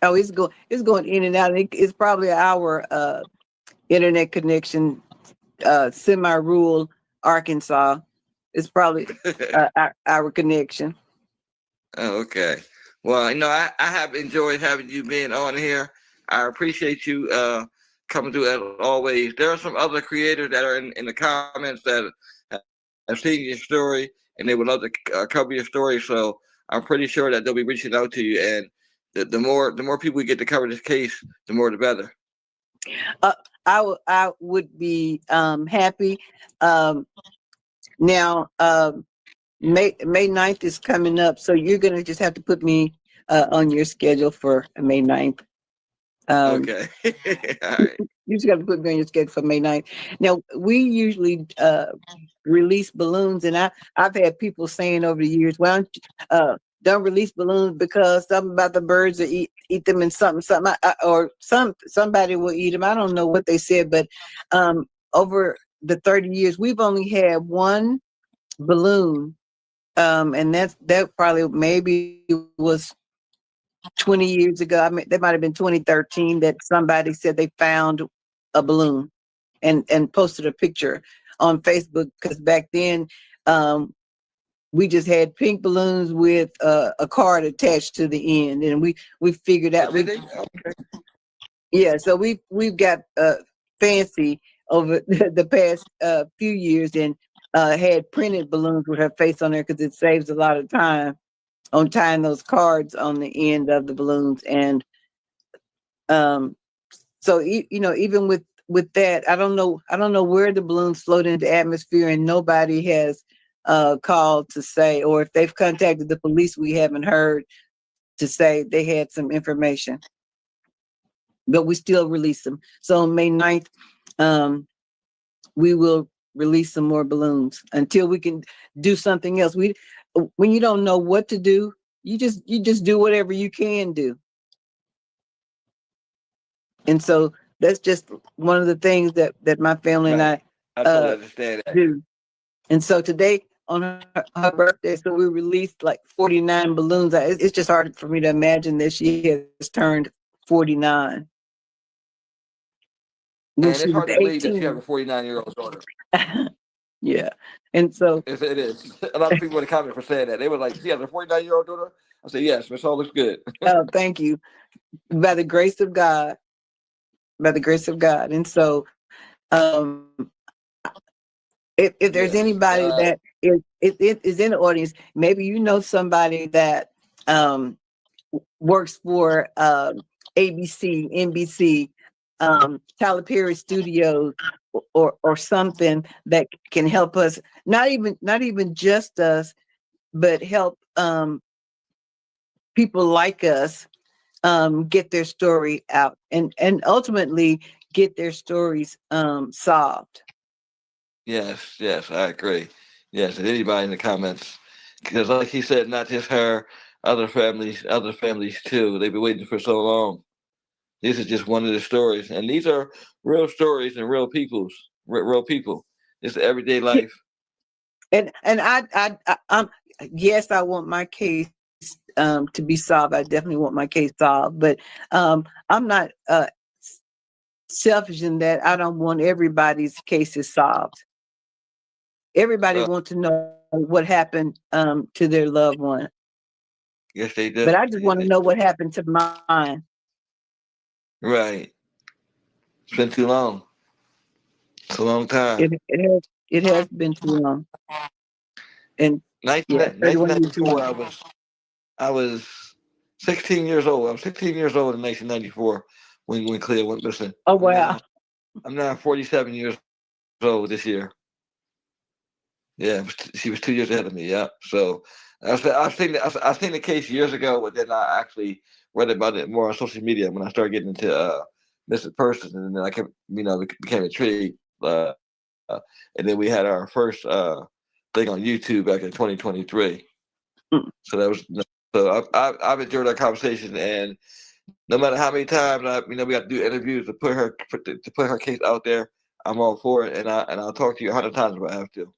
[SPEAKER 3] Oh, it's going in and out. It's probably our internet connection, semi-rural Arkansas. It's probably our connection.
[SPEAKER 1] Oh, okay. Well, I have enjoyed having you being on here. I appreciate you coming through as always. There are some other creators that are in the comments that have seen your story and they would love to cover your story. So I'm pretty sure that they'll be reaching out to you. And the more people we get to cover this case, the more the better.
[SPEAKER 3] I would be happy. Now, May 9th is coming up, so you're gonna just have to put me on your schedule for May 9th.
[SPEAKER 1] Okay. All right.
[SPEAKER 3] You just got to put me on your schedule for May 9th. Now, we usually release balloons, and I've had people saying over the years, well, don't release balloons because something about the birds that eat them, and something or somebody will eat them. I don't know what they said, but over the 30 years, we've only had one balloon, and that probably maybe was 20 years ago. I mean, that might have been 2013 that somebody said they found a balloon and posted a picture on Facebook, because back then we just had pink balloons with a card attached to the end, and we figured out so we've got fancy over the past few years, and had printed balloons with her face on there, because it saves a lot of time on tying those cards on the end of the balloons. And so even with that, I don't know where the balloons float into the atmosphere, and nobody has called to say, or if they've contacted the police, we haven't heard to say they had some information, but we still release them. So on May 9th, we will release some more balloons until we can do something else. When you don't know what to do, you just do whatever you can do. And so that's just one of the things that my family and I
[SPEAKER 1] totally understand that.
[SPEAKER 3] do. And so today on her birthday, so we released like 49 balloons. It's just hard for me to imagine that she has turned 49.
[SPEAKER 1] And it's hard to believe that you have a 49-year-old daughter.
[SPEAKER 3] Yeah. And so
[SPEAKER 1] it is. A lot of people in the comments were saying that. They were like, she has a 49-year-old daughter? I said, yes, Miss Hall looks good.
[SPEAKER 3] oh, thank you. By the grace of God. By the grace of God. And so if there's anybody that is in the audience, maybe you know somebody that works for ABC, NBC, Tyler Perry Studios, or something that can help us, not even just us, but help people like us get their story out, and ultimately get their stories solved.
[SPEAKER 1] Yes, I agree. Yes, and anybody in the comments, because like he said, not just her, other families too. They've been waiting for so long. This is just one of the stories, and these are real stories and real people. It's everyday life.
[SPEAKER 3] And I'm yes, I want my case to be solved. I definitely want my case solved, but I'm not selfish in that I don't want everybody's cases solved. Everybody
[SPEAKER 1] Well,
[SPEAKER 3] wants to know what happened to their loved one,
[SPEAKER 1] yes, they
[SPEAKER 3] but
[SPEAKER 1] do.
[SPEAKER 3] I just want to know what happened to mine.
[SPEAKER 1] Right. It's been too long. It's a long time.
[SPEAKER 3] It has been too long, and yeah, 31 years too
[SPEAKER 1] 1994.
[SPEAKER 3] long.
[SPEAKER 1] I was 16 years old. I was 16 years old in 1994 when Clea went missing.
[SPEAKER 3] Oh
[SPEAKER 1] I'm
[SPEAKER 3] wow.
[SPEAKER 1] now I'm now 47 years old this year. Yeah, she was 2 years ahead of me. Yeah. So I've seen the case years ago, but then I actually read about it more on social media when I started getting into missing persons, and then I kept, became intrigued. And then we had our first thing on YouTube back in 2023.
[SPEAKER 3] Mm.
[SPEAKER 1] So that was I've enjoyed our conversation, and no matter how many times we got to do interviews to put her case out there, I'm all for it, and I'll talk to you 100 times if I have to.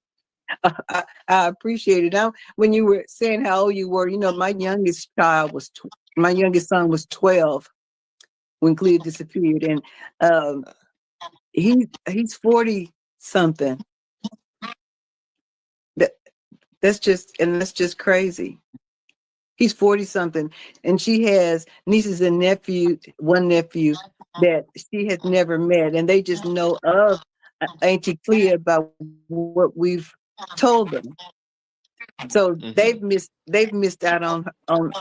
[SPEAKER 3] I appreciate it. Now, when you were saying how old you were, my youngest my youngest son was 12 when Clea disappeared, and um, he's 40 something. That's just crazy. He's 40 something, and she has nieces and one nephew that she has never met, and they just know of Auntie Clea about what we've told them. So they've missed out on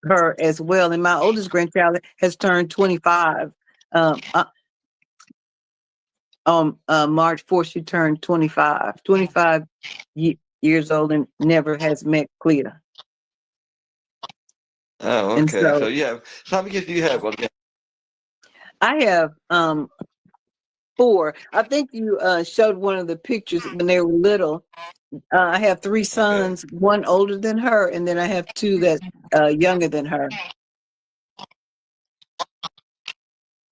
[SPEAKER 3] her as well. And my oldest grandchild has turned 25. On March 4th, she turned 25 years old, and never has met Clea.
[SPEAKER 1] Oh,
[SPEAKER 3] And
[SPEAKER 1] okay.
[SPEAKER 3] so
[SPEAKER 1] So how many kids do you have?
[SPEAKER 3] I have 4. I think you showed one of the pictures when they were little. I have 3 sons, one older than her, and then I have 2 that younger than her.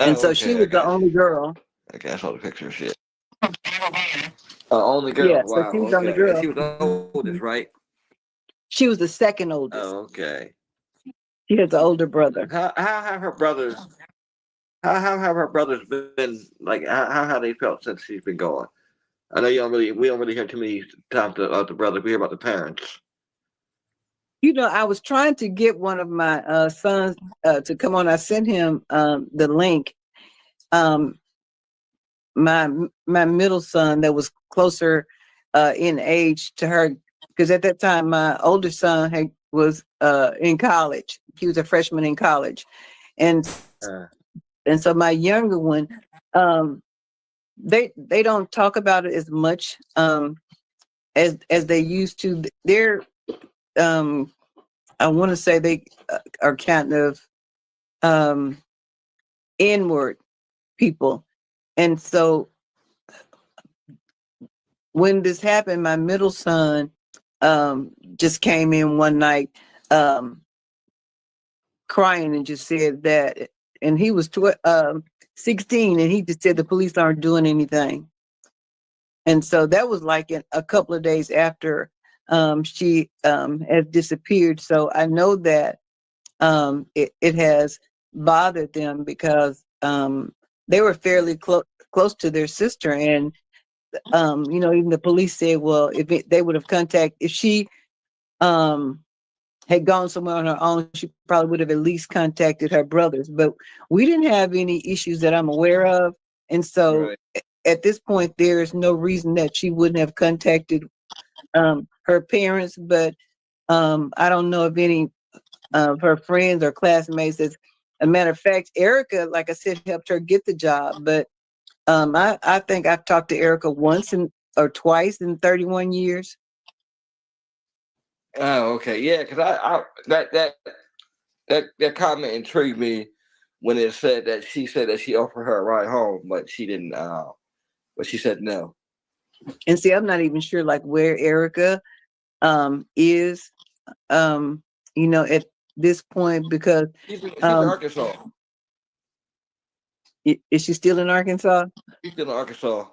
[SPEAKER 3] And
[SPEAKER 1] Oh,
[SPEAKER 3] so she
[SPEAKER 1] okay. I
[SPEAKER 3] was the
[SPEAKER 1] got
[SPEAKER 3] only
[SPEAKER 1] you.
[SPEAKER 3] girl.
[SPEAKER 1] Okay, I saw the picture. Shit. Only
[SPEAKER 3] Yeah,
[SPEAKER 1] girl.
[SPEAKER 3] so
[SPEAKER 1] Wow.
[SPEAKER 3] she was the only
[SPEAKER 1] Okay. And
[SPEAKER 3] girl.
[SPEAKER 1] she was the oldest, right?
[SPEAKER 3] She was the second oldest.
[SPEAKER 1] Oh, okay.
[SPEAKER 3] She has an older brother.
[SPEAKER 1] How have her brothers? How have her brothers been? Like, how have they felt since she's been gone? I know we don't really hear too many times about the brothers. We hear about the parents.
[SPEAKER 3] I was trying to get one of my sons to come on. I sent him the link. My middle son that was closer in age to her, because at that time my older son was in college. He was a freshman in college, and so my younger one, they don't talk about it as much as they used to. They're I want to say they are kind of inward people, and so when this happened, my middle son just came in one night crying and just said that, and he was 16, and he just said the police aren't doing anything. And so that was like a couple of days after she had disappeared. So I know that it has bothered them because they were fairly close to their sister. And, even the police said, well, they would have if she had gone somewhere on her own, she probably would have at least contacted her brothers. But we didn't have any issues that I'm aware of. And so at this point, there is no reason that she wouldn't have contacted her parents. But I don't know of any of her friends or classmates. As a matter of fact, Erica, like I said, helped her get the job. But I think I've talked to Erica once or twice in 31 years.
[SPEAKER 1] Oh, okay. Yeah, because I that comment intrigued me when it said that she offered her a ride home, but she didn't. But she said no.
[SPEAKER 3] And see, I'm not even sure like where Erica is at this point, because
[SPEAKER 1] She's in Arkansas.
[SPEAKER 3] is she still in Arkansas?
[SPEAKER 1] She's still in Arkansas.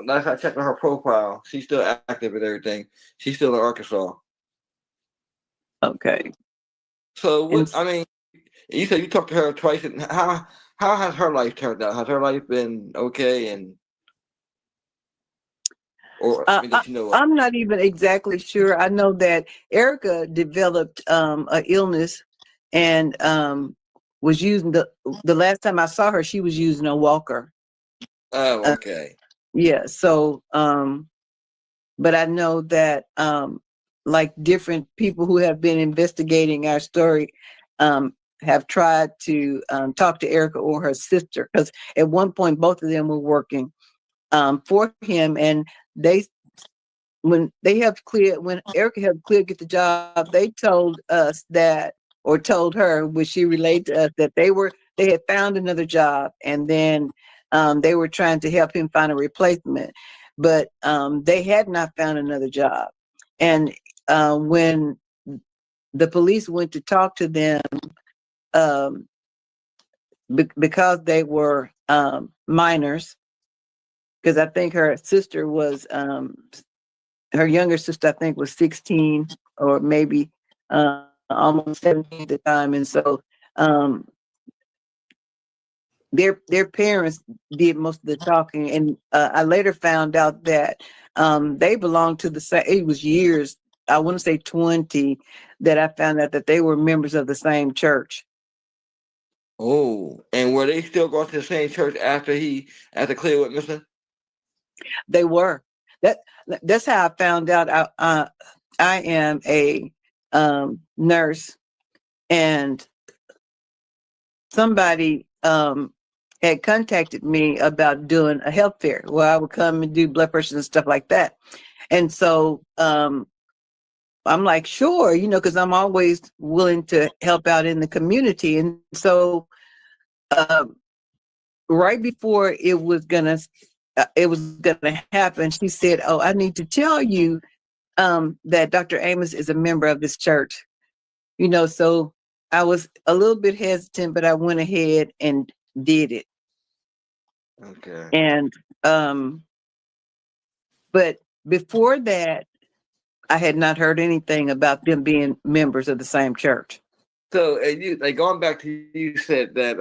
[SPEAKER 1] Last I checked on her profile, she's still active and everything. She's still in Arkansas.
[SPEAKER 3] Okay.
[SPEAKER 1] So what? I mean, you said you talked to her twice, and how has her life turned out? Has her life been okay? And or I mean, that you know of?
[SPEAKER 3] I'm not even exactly sure. I know that Erica developed an illness and was using the last time I saw her, she was using a walker.
[SPEAKER 1] Oh, okay.
[SPEAKER 3] Yeah. So, but I know that like different people who have been investigating our story have tried to talk to Erica or her sister, because at one point both of them were working for him, and when Erica helped Clea get the job, they told us that, or told her, which she relayed to us, that they had found another job, and then they were trying to help him find a replacement, but they had not found another job. And when the police went to talk to them, because they were minors, because I think her sister was her younger sister, I think, was 16 or maybe almost 17 at the time. And so their parents did most of the talking. And I later found out that they belonged to the same, it was years, I want to say 20, that I found out that they were members of the same church.
[SPEAKER 1] Oh, and were they still going to the same church after Clea went missing?
[SPEAKER 3] They were. That's how I found out. I am a nurse, and somebody had contacted me about doing a health fair where I would come and do blood pressure and stuff like that. And so I'm like, sure, because I'm always willing to help out in the community. And so right before it was gonna happen, she said, "Oh, I need to tell you that Dr. Amos is a member of this church." So I was a little bit hesitant, but I went ahead and did it.
[SPEAKER 1] Okay.
[SPEAKER 3] And but before that, I had not heard anything about them being members of the same church.
[SPEAKER 1] So, and you, like, going back to, you said that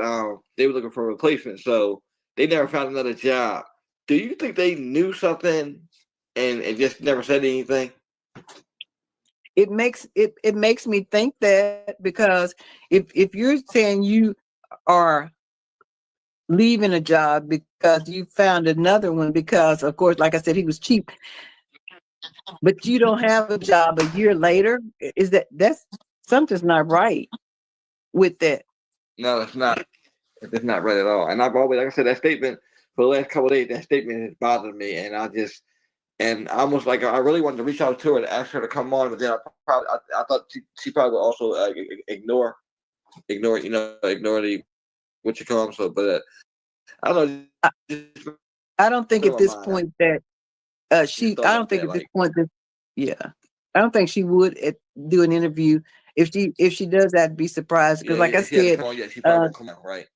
[SPEAKER 1] they were looking for a replacement, so they never found another job. Do you think they knew something and just never said anything?
[SPEAKER 3] It makes me think that, because if you're saying you are leaving a job because you found another one, because of course, like I said, he was cheap, but you don't have a job a year later, that's something's not right with that.
[SPEAKER 1] No, it's not. It's not right at all. And I've always, like I said, that statement for the last couple of days, that statement has bothered me, and I almost, like, I really wanted to reach out to her to ask her to come on, but then I thought she probably would also ignore the what you call them. So, but I don't know.
[SPEAKER 3] I don't think at this point that I don't think at this point that, yeah, I don't think she would do an interview. If she does, I'd be surprised, because like I said,
[SPEAKER 1] she probably won't come out, right?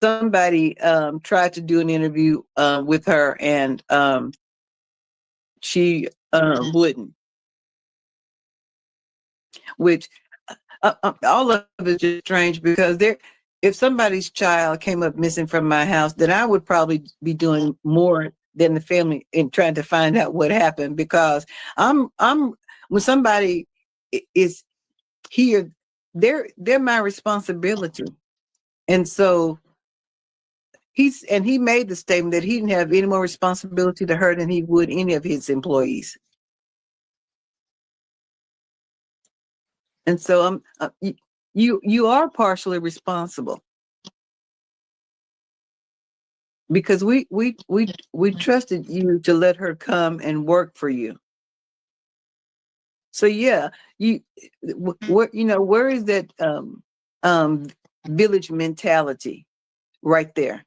[SPEAKER 3] Somebody tried to do an interview with her, and she wouldn't, which all of it is just strange, because if somebody's child came up missing from my house, then I would probably be doing more than the family in trying to find out what happened, because I'm when somebody is here, they're my responsibility. And so he made the statement that he didn't have any more responsibility to her than he would any of his employees. And so you are partially responsible, because we trusted you to let her come and work for you. So yeah, where is that village mentality right there.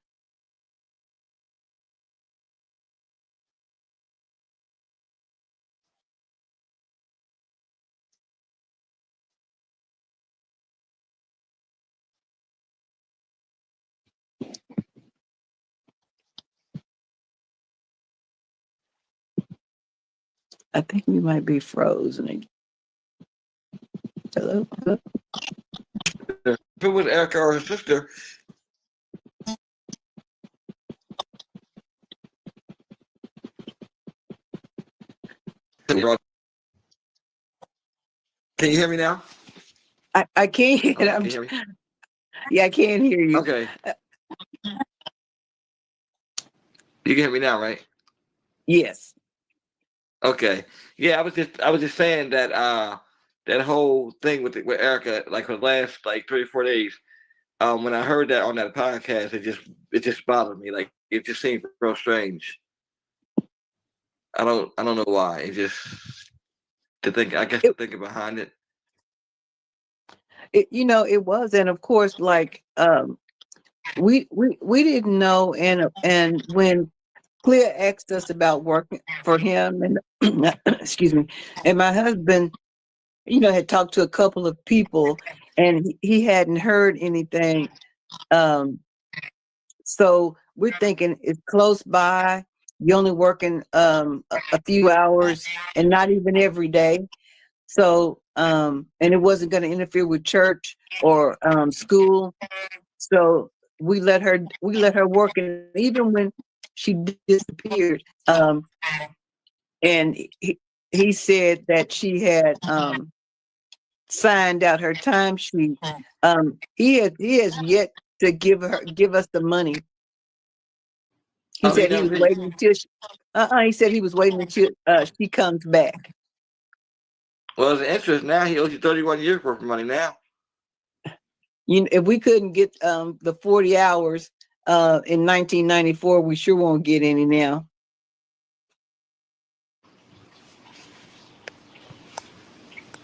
[SPEAKER 3] I think we might be frozen again. Hello? Hello?
[SPEAKER 1] If it was Erica or her sister, can you hear me now?
[SPEAKER 3] I can't hear.
[SPEAKER 1] Can you hear me?
[SPEAKER 3] Yeah, I can't hear you.
[SPEAKER 1] Okay. You can hear me now, right?
[SPEAKER 3] Yes.
[SPEAKER 1] Okay. Yeah, I was just saying that that whole thing with Erica, like for the last like 3 or 4 days, when I heard that on that podcast, it just bothered me. Like it just seemed real strange. I don't know why. It just the thinking behind it.
[SPEAKER 3] It was, and of course, like we didn't know, and when Clea asked us about working for him, and excuse me, and my husband, had talked to a couple of people, and he hadn't heard anything. So we're thinking it's close by. You're only working a few hours, and not even every day. So and it wasn't going to interfere with church or school. So we let her work, and even when she disappeared, and he said that she had signed out her timesheet. He has yet to give us the money. He said he was waiting until he said he was waiting until she comes back.
[SPEAKER 1] Well, as an interest now, he owes you 31 years worth of money now.
[SPEAKER 3] If we couldn't get the 40 hours in 1994, we sure won't get any now.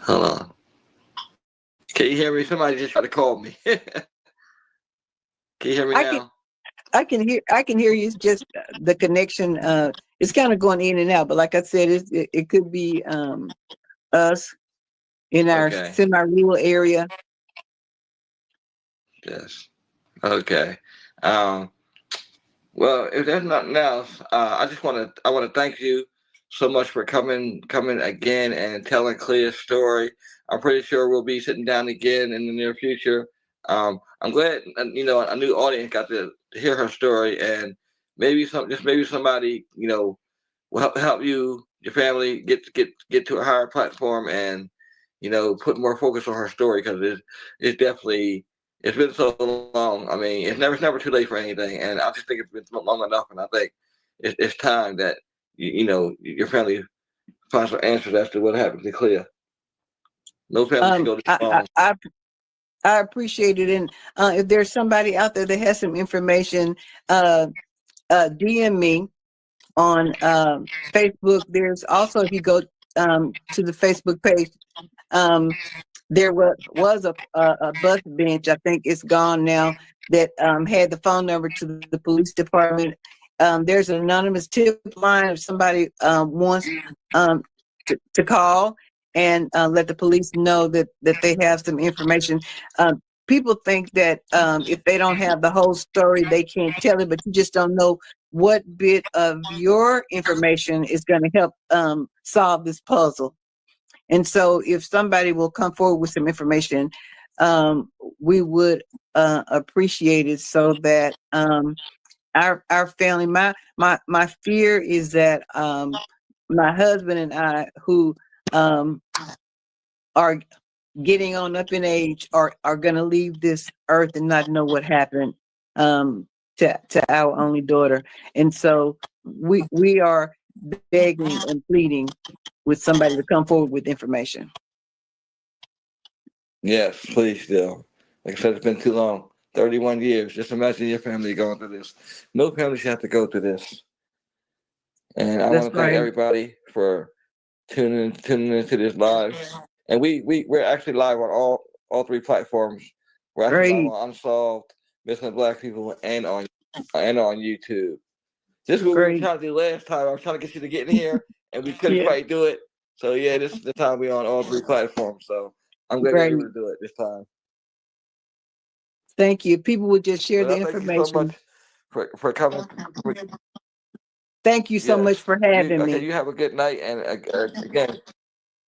[SPEAKER 1] Hold on. Can you hear me? Somebody just tried to call me. Can you hear me now?
[SPEAKER 3] I can hear you. It's just the connection. It's kind of going in and out. But like I said, it could be us in our semi-rural area.
[SPEAKER 1] Yes. Okay. Well, if there's nothing else, I want to thank you so much for coming again and telling Clea's story. I'm pretty sure we'll be sitting down again in the near future. I'm glad a new audience got to hear her story, and maybe somebody will help you, your family, get to a higher platform, and put more focus on her story, because it's definitely. It's been so long. I mean, it's never too late for anything, and I just think it's been long enough. And I think it's time that your family finds some answers as to what happened to Clea. No family should go this long.
[SPEAKER 3] I appreciate it, and if there's somebody out there that has some information, DM me on Facebook. There's also, if you go to the Facebook page, there was a bus bench, I think it's gone now, that had the phone number to the police department. There's an anonymous tip line if somebody wants to call and let the police know that they have some information. People think that if they don't have the whole story, they can't tell it, but you just don't know what bit of your information is going to help solve this puzzle. And so if somebody will come forward with some information, we would appreciate it, so that our family, my fear is that my husband and I, who are getting on up in age, are going to leave this earth and not know what happened to our only daughter. And so we are begging and pleading with somebody to come forward with information.
[SPEAKER 1] Yes, please do. Like I said, it's been too long. 31 years. Just imagine your family going through this. No family should have to go through this. And I want to thank everybody for tuning into this live. And we're actually live on all 3 platforms. We're actually
[SPEAKER 2] Great.
[SPEAKER 1] live on Unsolved, Missing Black People, and on YouTube. This is what we were
[SPEAKER 2] Great.
[SPEAKER 1] trying to do last time. I was trying to get you to get in here, and we couldn't
[SPEAKER 2] Yeah.
[SPEAKER 1] quite do it. So yeah, this is the time we're on all 3 platforms. So I'm glad
[SPEAKER 2] Great.
[SPEAKER 1] we were able to do it this time.
[SPEAKER 3] Thank you. People would just share the
[SPEAKER 1] Well, thank you so
[SPEAKER 3] information.
[SPEAKER 1] much for coming.
[SPEAKER 3] Thank you so
[SPEAKER 1] Yes.
[SPEAKER 3] much for having me.
[SPEAKER 1] You have a good night, and again,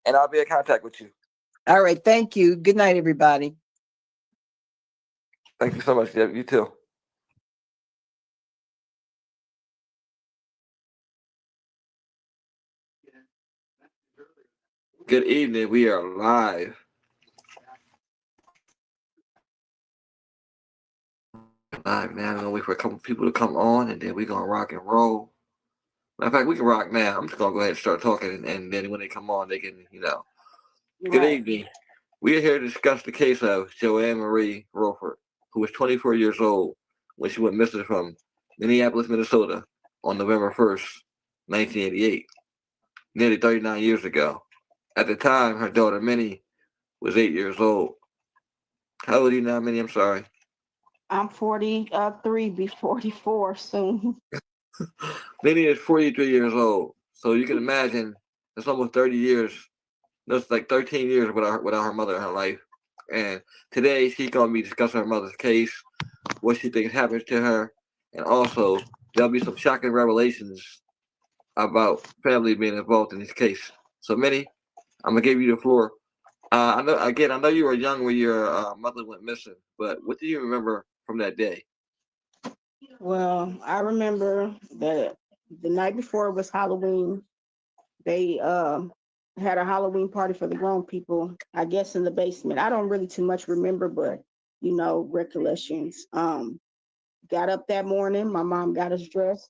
[SPEAKER 1] and I'll be in contact with you.
[SPEAKER 3] All right. Thank you. Good night, everybody.
[SPEAKER 1] Thank you so much. Yeah, you too. Good evening. We are live. Live now. We're gonna wait for a couple people to come on, and then we're gonna rock and roll. Matter of fact, we can rock now. I'm just gonna go ahead and start talking, and then when they come on, they can, Good evening. We are here to discuss the case of Joann Marie Rulford, who was 24 years old when she went missing from Minneapolis, Minnesota on November 1st, 1988, nearly 39 years ago. At the time, her daughter Minnie was 8 years old. How old are you now, Minnie? I'm sorry.
[SPEAKER 4] I'm 43, be 44 soon.
[SPEAKER 1] Minnie is 43 years old. So you can imagine that's almost 30 years. That's like 13 years without her mother in her life. And today she's going to be discussing her mother's case, what she thinks happened to her, and also there'll be some shocking revelations about family being involved in this case. So, Minnie, I'm going to give you the floor. I know you were young when your mother went missing, but what do you remember from that day?
[SPEAKER 4] Well, I remember that the night before was Halloween. They had a Halloween party for the grown people, I guess in the basement. I don't really too much remember, but recollections. Got up that morning, my mom got us dressed,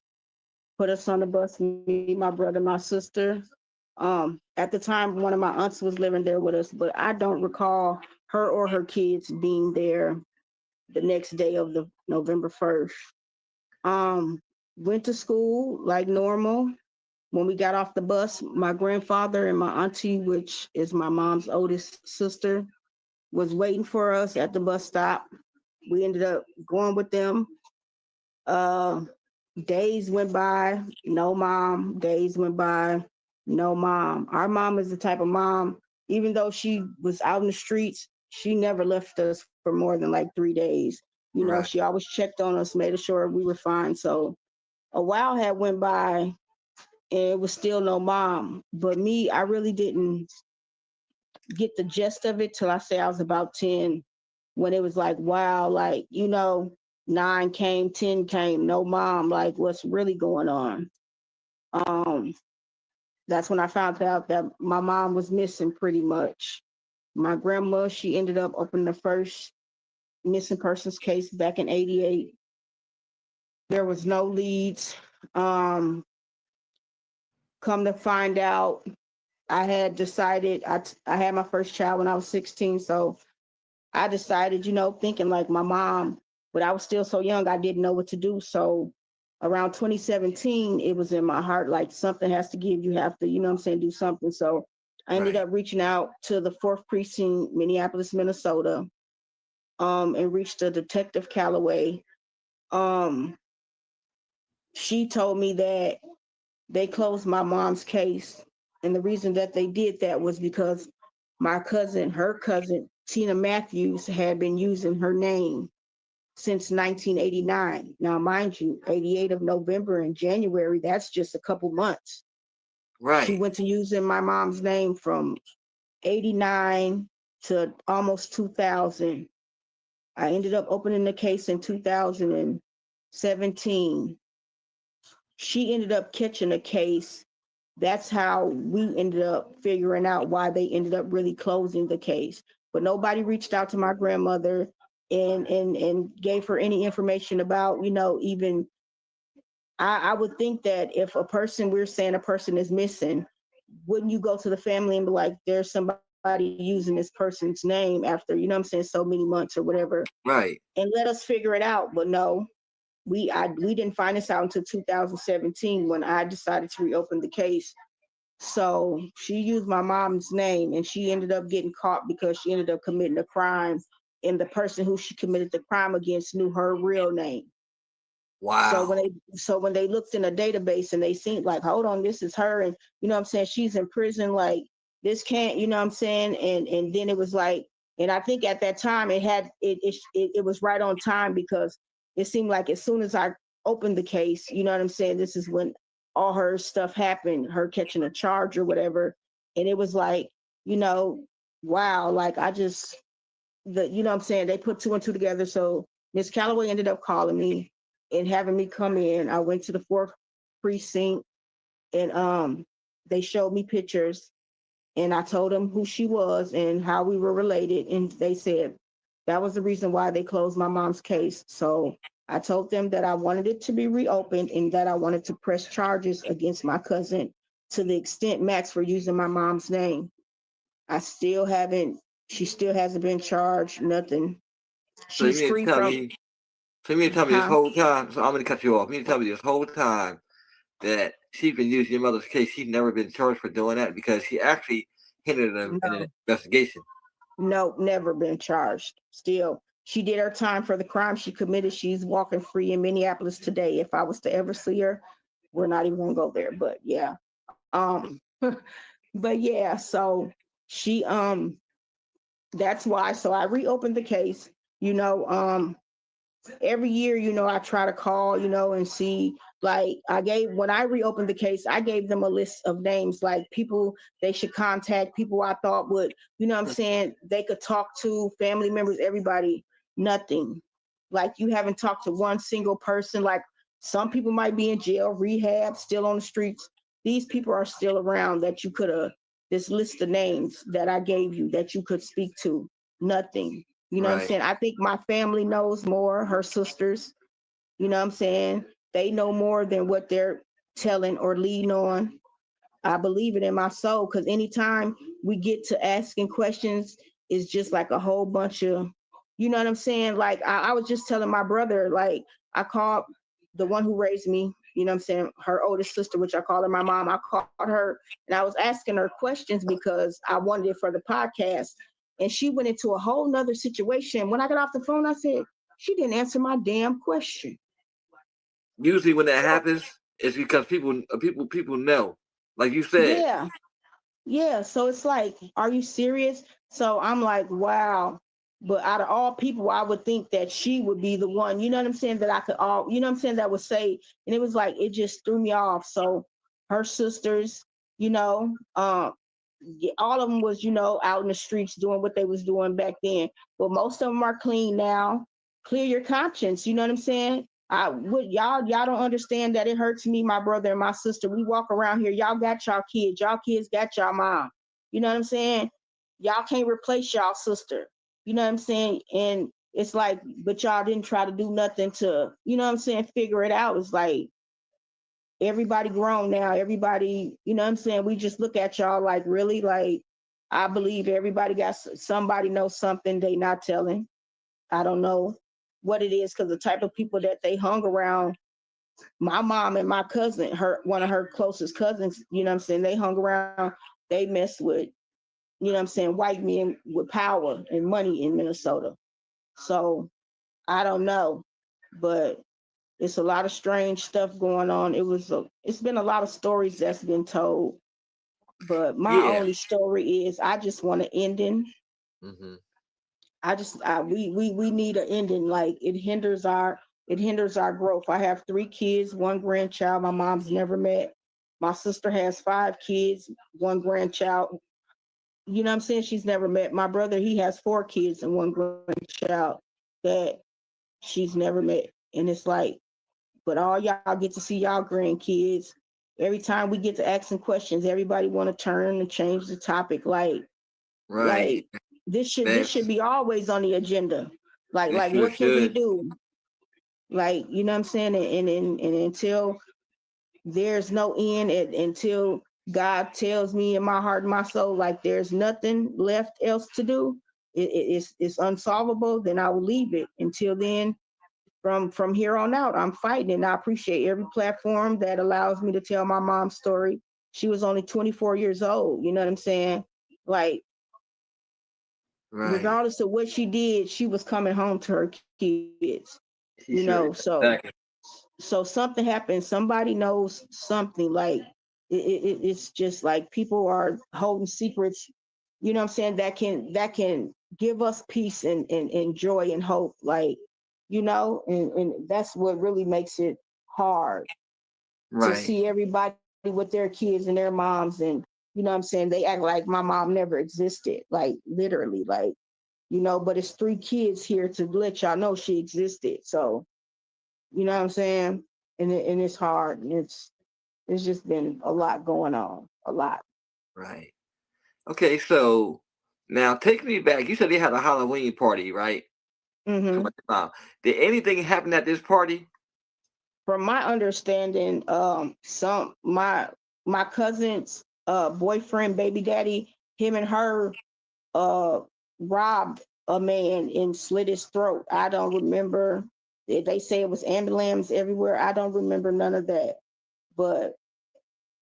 [SPEAKER 4] put us on the bus, me, my brother, my sister. At the time, one of my aunts was living there with us, but I don't recall her or her kids being there the next day of the November 1st. Went to school like normal. When we got off the bus, my grandfather and my auntie, which is my mom's oldest sister, was waiting for us at the bus stop. We ended up going with them. Days went by, no mom. Days went by, no mom. Our mom is the type of mom, even though she was out in the streets, she never left us for more than like 3 days.
[SPEAKER 1] Right.
[SPEAKER 4] She always checked on us, made sure we were fine. So a while had went by and it was still no mom. But me, I really didn't get the gist of it till I say I was about 10, when it was like, wow, like, 9 came, 10 came, no mom, like what's really going on? That's when I found out that my mom was missing pretty much. My grandma, she ended up opening the first missing persons case back in 88. There was no leads. Come to find out, I had decided, I had my first child when I was 16. So I decided, thinking like my mom, but I was still so young, I didn't know what to do. So around 2017, it was in my heart, like something has to give, you have to, do something. So I ended up reaching out to the 4th Precinct, Minneapolis, Minnesota, and reached a Detective Calloway. She told me that they closed my mom's case. And the reason that they did that was because her cousin, Tina Matthews, had been using her name since 1989. Now, mind you, 88 of November and January, that's just a couple months.
[SPEAKER 1] Right.
[SPEAKER 4] She went to using my mom's name from 89 to almost 2000. I ended up opening the case in 2017. She ended up catching a case. That's how we ended up figuring out why they ended up really closing the case. But nobody reached out to my grandmother and gave her any information about, even I would think that if we're saying a person is missing, wouldn't you go to the family and be like, there's somebody using this person's name after, so many months or whatever.
[SPEAKER 1] Right.
[SPEAKER 4] And let us figure it out. But no, we didn't find this out until 2017 when I decided to reopen the case. So she used my mom's name and she ended up getting caught because she ended up committing a crime and the person who she committed the crime against knew her real name.
[SPEAKER 1] Wow.
[SPEAKER 4] So when they looked in a database and they seen like, hold on, this is her, and you know what I'm saying, she's in prison, like this can't, you know what I'm saying, and then it was like, and I think at that time it was right on time, because it seemed like as soon as I opened the case, you know what I'm saying, this is when all her stuff happened, her catching a charge or whatever, and it was like, you know, wow, like I just you know what I'm saying, they put two and two together. So Miss Calloway ended up calling me and having me come in. I went to the 4th precinct, and they showed me pictures, and I told them who she was and how we were related, and they said that was the reason why they closed my mom's case. So I told them that I wanted it to be reopened and that I wanted to press charges against my cousin to the extent max for using my mom's name. She still hasn't been charged, nothing.
[SPEAKER 1] So you
[SPEAKER 4] She's
[SPEAKER 1] mean to
[SPEAKER 4] free
[SPEAKER 1] tell
[SPEAKER 4] from,
[SPEAKER 1] me? So you mean to tell me this
[SPEAKER 4] huh?
[SPEAKER 1] whole time? So I'm gonna cut you off. You mean to tell me this whole time that she's been using your mother's case? She's never been charged for doing that because she actually hindered them in an
[SPEAKER 4] No,
[SPEAKER 1] investigation.
[SPEAKER 4] no, never been charged. Still, she did her time for the crime she committed. She's walking free in Minneapolis today. If I was to ever see her, we're not even gonna go there. But yeah, but yeah. So she, that's why. So I reopened the case. You know, every year, you know, I try to call, you know, and see, like when I reopened the case, I gave them a list of names, like people they should contact, people I thought would, you know what I'm saying, they could talk to, family members, everybody, nothing. Like you haven't talked to one single person. Like some people might be in jail, rehab, still on the streets. These people are still around that you could have, this list of names that I gave you that you could speak to, nothing. You know what I'm
[SPEAKER 1] Right.
[SPEAKER 4] saying? I think my family knows more, her sisters, you know what I'm saying? They know more than what they're telling or leading on. I believe it in my soul, because anytime we get to asking questions, it's just like a whole bunch of, you know what I'm saying? Like I was just telling my brother, like I called the one who raised me, you know what I'm saying, her oldest sister, which I call her my mom. I called her and I was asking her questions because I wanted it for the podcast. And she went into a whole nother situation. When I got off the phone, I said, she didn't answer my damn question.
[SPEAKER 1] Usually when that happens, it's because people know. Like you said,
[SPEAKER 4] Yeah. Yeah, so it's like, are you serious? So I'm like, wow. But out of all people, I would think that she would be the one, you know what I'm saying, that I could all, you know what I'm saying, that would say, and it was like, it just threw me off. So her sisters, you know, all of them was, you know, out in the streets doing what they was doing back then. But most of them are clean now. Clear your conscience, you know what I'm saying? I would y'all don't understand that it hurts me, my brother and my sister. We walk around here, y'all got y'all kids got y'all mom. You know what I'm saying? Y'all can't replace y'all sister. You know what I'm saying? And it's like, but y'all didn't try to do nothing to, you know what I'm saying, figure it out. It's like everybody grown now, everybody, you know what I'm saying? We just look at y'all like, really? Like, I believe everybody got somebody knows something they not telling. I don't know what it is, because the type of people that they hung around, my mom and my cousin, one of her closest cousins, you know what I'm saying, they hung around, they messed with, you know what I'm saying, white men with power and money in Minnesota. So I don't know, but it's a lot of strange stuff going on. It's been a lot of stories that's been told, but my
[SPEAKER 1] yeah.
[SPEAKER 4] only story is I just want an ending.
[SPEAKER 1] Mm-hmm.
[SPEAKER 4] We need an ending. Like it hinders our growth. I have 3 kids, 1 grandchild my mom's never met. My sister has 5 kids, 1 grandchild. You know what I'm saying? She's never met. My brother, he has 4 kids and 1 grandchild that she's never met. And it's like, but all y'all get to see y'all grandkids. Every time we get to asking questions, everybody want to turn and change the topic.
[SPEAKER 1] Right.
[SPEAKER 4] Like this should
[SPEAKER 1] That's
[SPEAKER 4] be always on the agenda.
[SPEAKER 1] it
[SPEAKER 4] Like
[SPEAKER 1] sure
[SPEAKER 4] what can we
[SPEAKER 1] should.
[SPEAKER 4] do? Like, you know what I'm saying? And until there's no end, until God tells me in my heart and my soul, like there's nothing left else to do, it's unsolvable, then I will leave it. Until then, from here on out, I'm fighting, and I appreciate every platform that allows me to tell my mom's story. She was only 24 years old, you know what I'm saying? Like,
[SPEAKER 1] Right.
[SPEAKER 4] Regardless of what she did, she was coming home to her kids.
[SPEAKER 1] She sure is. Exactly.
[SPEAKER 4] So something happened. Somebody knows something. Like it's just like people are holding secrets. You know what I'm saying? That can give us peace and joy and hope. Like, and that's what really makes it hard to
[SPEAKER 1] Right.
[SPEAKER 4] see everybody with their kids and their moms, and what I'm saying, they act like my mom never existed, like literally, like, but it's 3 kids here to let y'all know she existed. So, you know what I'm saying? And it's hard. And it's just been a lot going on. A lot.
[SPEAKER 1] Right. Okay, so now take me back. You said they had a Halloween party, right?
[SPEAKER 4] Hmm.
[SPEAKER 1] Did anything happen at this party?
[SPEAKER 4] From my understanding, some my cousin's boyfriend, baby daddy, him and her uh robbed a man and slit his throat. I don't remember. They say it was ambulance everywhere. I don't remember none of that. But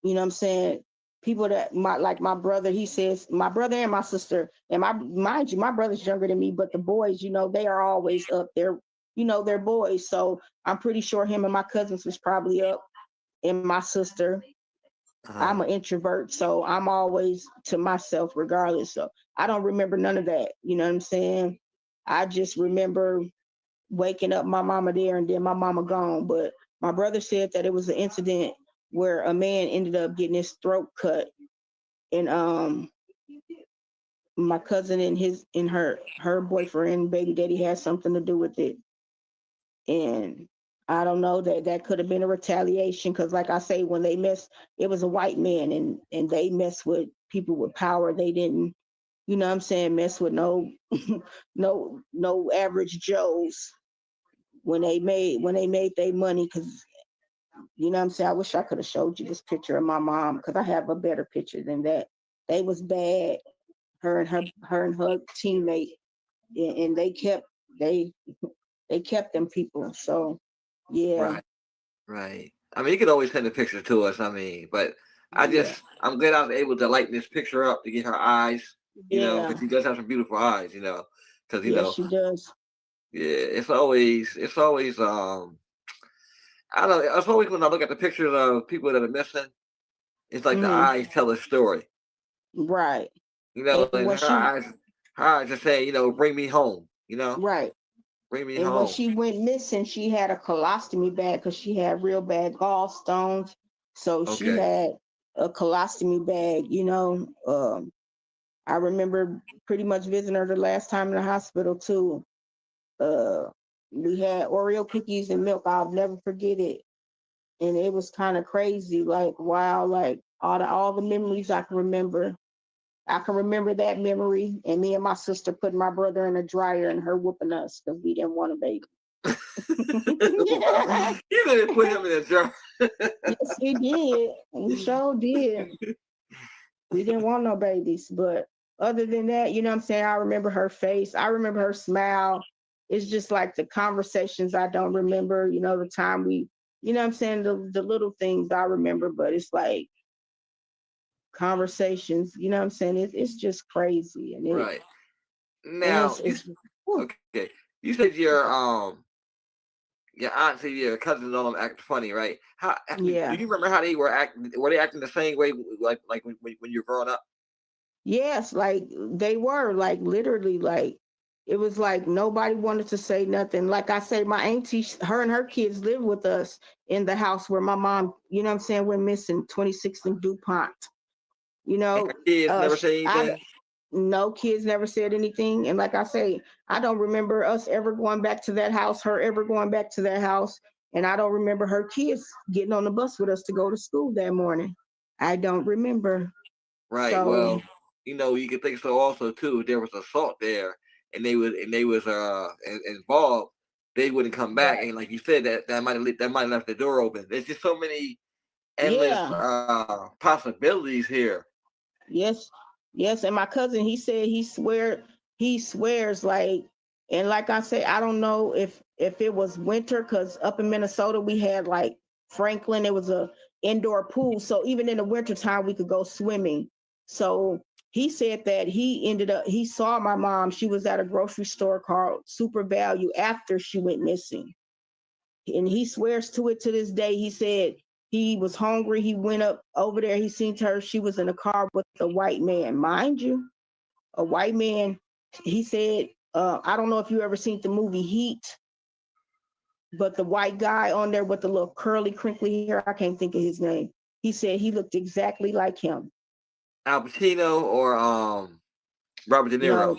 [SPEAKER 4] you know what I'm saying? People that my brother, he says, my brother and my sister, and mind you, my brother's younger than me, but the boys, they are always up there, they're boys. So I'm pretty sure him and my cousins was probably up, and my sister.
[SPEAKER 1] Uh,
[SPEAKER 4] I'm an introvert, so I'm always to myself regardless. So I don't remember none of that. You know what I'm saying? I just remember waking up my mama there and then my mama gone. But my brother said that it was an incident where a man ended up getting his throat cut, and my cousin and her boyfriend, baby daddy, had something to do with it. And I don't know, that could have been a retaliation, because like I say, when they mess, it was a white man, and they mess with people with power. They didn't, what I'm saying, mess with no no average Joes when they made their money. Because what I'm saying, I wish I could have showed you this picture of my mom, because I have a better picture than that. They was bad, her and her teammate, and they they kept them people. So yeah.
[SPEAKER 1] right. Right. I mean, you can always send a picture to us. I mean, but
[SPEAKER 4] Yeah.
[SPEAKER 1] I'm glad I was able to lighten this picture up to get her eyes,
[SPEAKER 4] Yeah.
[SPEAKER 1] because she does have some beautiful eyes, because,
[SPEAKER 4] Yes, she does.
[SPEAKER 1] yeah, it's always, I don't know, it's always when I look at the pictures of people that are missing, it's like the
[SPEAKER 4] Hmm.
[SPEAKER 1] eyes tell a story,
[SPEAKER 4] Right. And
[SPEAKER 1] and
[SPEAKER 4] when she
[SPEAKER 1] her eyes are saying, bring me home,
[SPEAKER 4] right.
[SPEAKER 1] bring me
[SPEAKER 4] And when
[SPEAKER 1] home.
[SPEAKER 4] she went missing, she had a colostomy bag because she had real bad gallstones. So she
[SPEAKER 1] Okay.
[SPEAKER 4] had a colostomy bag, I remember pretty much visiting her the last time in the hospital too. Uh, we had Oreo cookies and milk. I'll never forget it. And it was kind of crazy. Like, wow, like all the memories I can remember. I can remember that memory, and me and my sister putting my brother in a dryer and her whooping us because we didn't want a baby.
[SPEAKER 1] You let me put him in a jar.
[SPEAKER 4] Yes, we did. We sure did. We didn't want no babies. But other than that, what I'm saying, I remember her face. I remember her smile. It's just like the conversations I don't remember, the time we, what I'm saying, the little things I remember, but it's like conversations, what I'm saying? It's just crazy. And it
[SPEAKER 1] Right.
[SPEAKER 4] and
[SPEAKER 1] Now,
[SPEAKER 4] it's whew,
[SPEAKER 1] okay. You said your aunts and your cousins all them act funny, right? Do
[SPEAKER 4] yeah.
[SPEAKER 1] you remember how they were acting? Were they acting the same way, like when you're growing up?
[SPEAKER 4] Yes, like they were like literally like it was like nobody wanted to say nothing. Like I say, my auntie, her and her kids live with us in the house where my mom, what I'm saying, went missing, 26th and DuPont. You
[SPEAKER 1] And
[SPEAKER 4] know,
[SPEAKER 1] your kids never say
[SPEAKER 4] I
[SPEAKER 1] anything.
[SPEAKER 4] no kids never said anything. And like I say, I don't remember us ever going back to that house, her ever going back to that house. And I don't remember her kids getting on the bus with us to go to school that morning. I don't remember.
[SPEAKER 1] Right.
[SPEAKER 4] So
[SPEAKER 1] Well, you could think so also too. If there was assault there, and they was involved, they wouldn't come back.
[SPEAKER 4] right.
[SPEAKER 1] And like you said, that might have left the door open. There's just so many endless
[SPEAKER 4] Yeah.
[SPEAKER 1] possibilities here.
[SPEAKER 4] Yes, yes. And my cousin, he said he swears like, and like I say, I don't know if it was winter, because up in Minnesota we had like Franklin, it was a indoor pool. So even in the wintertime we could go swimming. So he said that he saw my mom. She was at a grocery store called Super Value after she went missing. And he swears to it to this day. He said he was hungry. He went up over there. He seen her. She was in a car with a white man. Mind you, a white man. He said, I don't know if you ever seen the movie Heat, but the white guy on there with the little curly, crinkly hair, I can't think of his name. He said he looked exactly like him.
[SPEAKER 1] Al Pacino or Robert De Niro?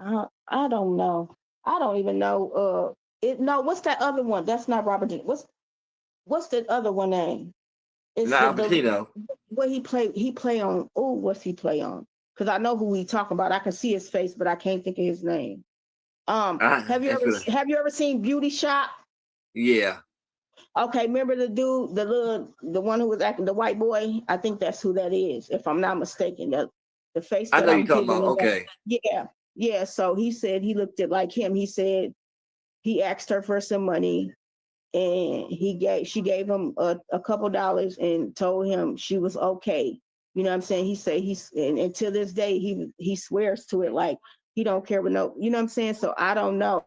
[SPEAKER 4] No, I don't know. I don't even know. No, what's that other one? That's not Robert. What's the other one name? It's
[SPEAKER 1] Not Al Pacino.
[SPEAKER 4] what he play on. Oh, what's he play on? Because I know who he talking about. I can see his face, but I can't think of his name. Have you ever seen Beauty Shop?
[SPEAKER 1] Yeah.
[SPEAKER 4] Okay, remember the dude, the one who was acting the white boy? I think that's who that is, if I'm not mistaken. The face
[SPEAKER 1] I
[SPEAKER 4] that
[SPEAKER 1] know
[SPEAKER 4] I'm
[SPEAKER 1] you're talking
[SPEAKER 4] giving
[SPEAKER 1] about. Okay.
[SPEAKER 4] Yeah. So he said he looked at like him. He said he asked her for some money, and she gave him a couple dollars and told him she was okay. You know what I'm saying? He said and to this day he swears to it, like he don't care what no, you know what I'm saying? So I don't know,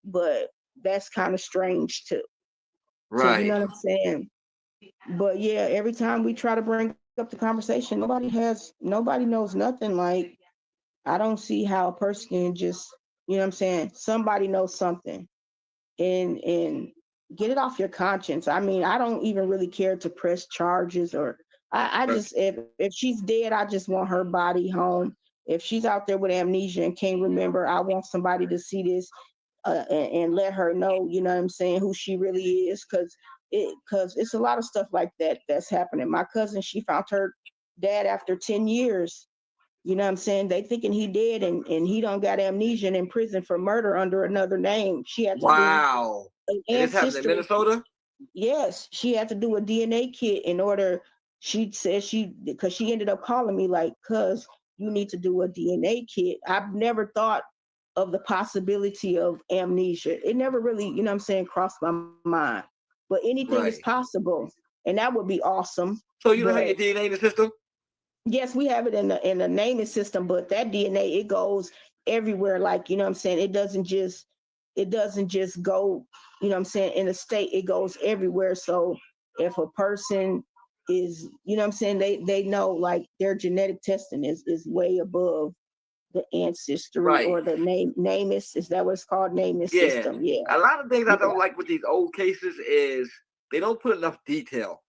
[SPEAKER 4] but that's kind of strange too. So you
[SPEAKER 1] Right.
[SPEAKER 4] know what I'm saying? But yeah, every time we try to bring up the conversation, nobody knows nothing. Like, I don't see how a person can just, you know what I'm saying? Somebody knows something and get it off your conscience. I mean, I don't even really care to press charges or I just, if she's dead, I just want her body home. If she's out there with amnesia and can't remember, I want somebody to see this and let her know, you know what I'm saying, who she really is. Cause it's a lot of stuff like that that's happening. My cousin, she found her dad after 10 years. You know what I'm saying? They thinking he dead and he don't got amnesia and in prison for murder under another name. She had to
[SPEAKER 1] Wow.
[SPEAKER 4] do an
[SPEAKER 1] And this happened in
[SPEAKER 4] ancestry.
[SPEAKER 1] Minnesota?
[SPEAKER 4] Yes, she had to do a DNA kit in order. She said because she ended up calling me like, cuz you need to do a DNA kit. I've never thought of the possibility of amnesia. It never really, you know what I'm saying, crossed my mind. But anything is
[SPEAKER 1] Right.
[SPEAKER 4] possible. And that would be awesome.
[SPEAKER 1] So you don't have
[SPEAKER 4] But
[SPEAKER 1] your DNA in the system?
[SPEAKER 4] yes, we have it in the naming system, but that DNA, it goes everywhere. Like, you know what I'm saying? It doesn't just go, you know what I'm saying, in a state, it goes everywhere. So if a person is, you know what I'm saying, they know like their genetic testing is way above the ancestry
[SPEAKER 1] Right.
[SPEAKER 4] or the name is that what it's called? Naming
[SPEAKER 1] Yeah.
[SPEAKER 4] system. Yeah.
[SPEAKER 1] A lot of things I
[SPEAKER 4] Yeah.
[SPEAKER 1] don't like with these old cases is they don't put enough detail.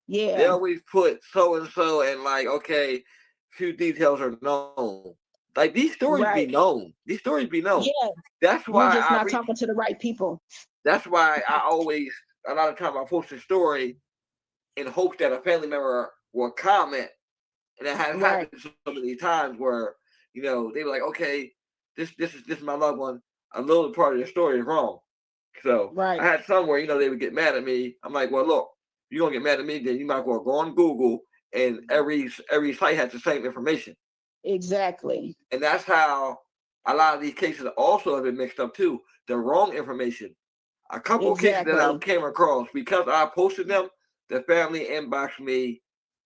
[SPEAKER 1] They
[SPEAKER 4] Yeah.
[SPEAKER 1] always put so and so and like, okay, few details are known. Like these stories be
[SPEAKER 4] Right.
[SPEAKER 1] known. These stories be known.
[SPEAKER 4] Yeah.
[SPEAKER 1] That's
[SPEAKER 4] We're
[SPEAKER 1] why
[SPEAKER 4] just not talking to the right people.
[SPEAKER 1] that's why I always a lot of time I post a story in hopes that a family member will comment. And it has
[SPEAKER 4] Right.
[SPEAKER 1] happened so many times where, they were like, okay, this is my loved one. A little part of the story is wrong. So I
[SPEAKER 4] Right.
[SPEAKER 1] had some where, they would get mad at me. I'm like, well, look, if you're gonna get mad at me, then you might as well go on Google and every site has the same information.
[SPEAKER 4] Exactly.
[SPEAKER 1] And that's how a lot of these cases also have been mixed up too. The wrong information. A couple of cases that I
[SPEAKER 4] Exactly.
[SPEAKER 1] came across because I posted them, the family inboxed me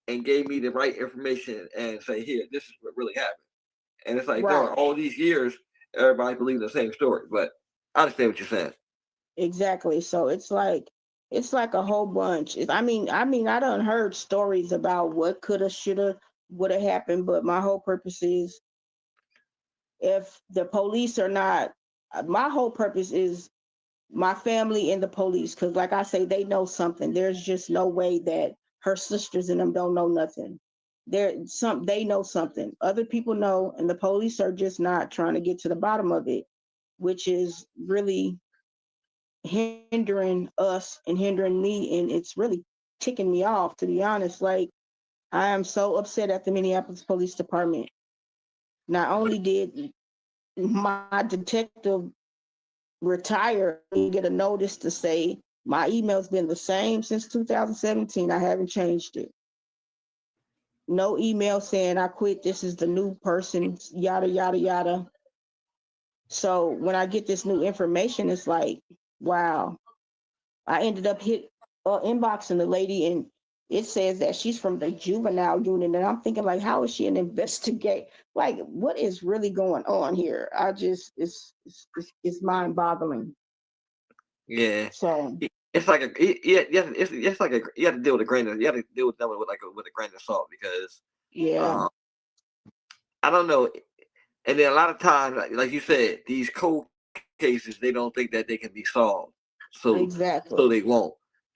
[SPEAKER 1] and gave me the right information and say, here, this is what really happened. And it's like,
[SPEAKER 4] Right.
[SPEAKER 1] during all these years, everybody believes the same story. But I understand what you're saying.
[SPEAKER 4] Exactly. So it's like a whole bunch. I mean, I done heard stories about what coulda, shoulda, woulda happened, but my whole purpose is if the police are not, my whole purpose is my family and the police, because like I say, they know something. There's just no way that her sisters and them don't know nothing. They know something. Other people know, and the police are just not trying to get to the bottom of it, which is really hindering us and hindering me, and it's really ticking me off, to be honest. Like, I am so upset at the Minneapolis Police Department. Not only did my detective retire and get a notice to say my email's been the same since 2017, I haven't changed it. No email saying I quit, this is the new person, yada yada yada. So when I get this new information, it's like, wow. I ended up inboxing the lady, and it says that she's from the juvenile unit, and I'm thinking like, how is she an investigate? Like, what is really going on here? I just, it's mind boggling.
[SPEAKER 1] Yeah.
[SPEAKER 4] So
[SPEAKER 1] It's like it's like you have to deal with a grain of, you have to deal with them with with a grain of salt because
[SPEAKER 4] yeah,
[SPEAKER 1] I don't know. And then a lot of times, like you said, these cold cases, they don't think that they can be solved, so
[SPEAKER 4] exactly.
[SPEAKER 1] they won't.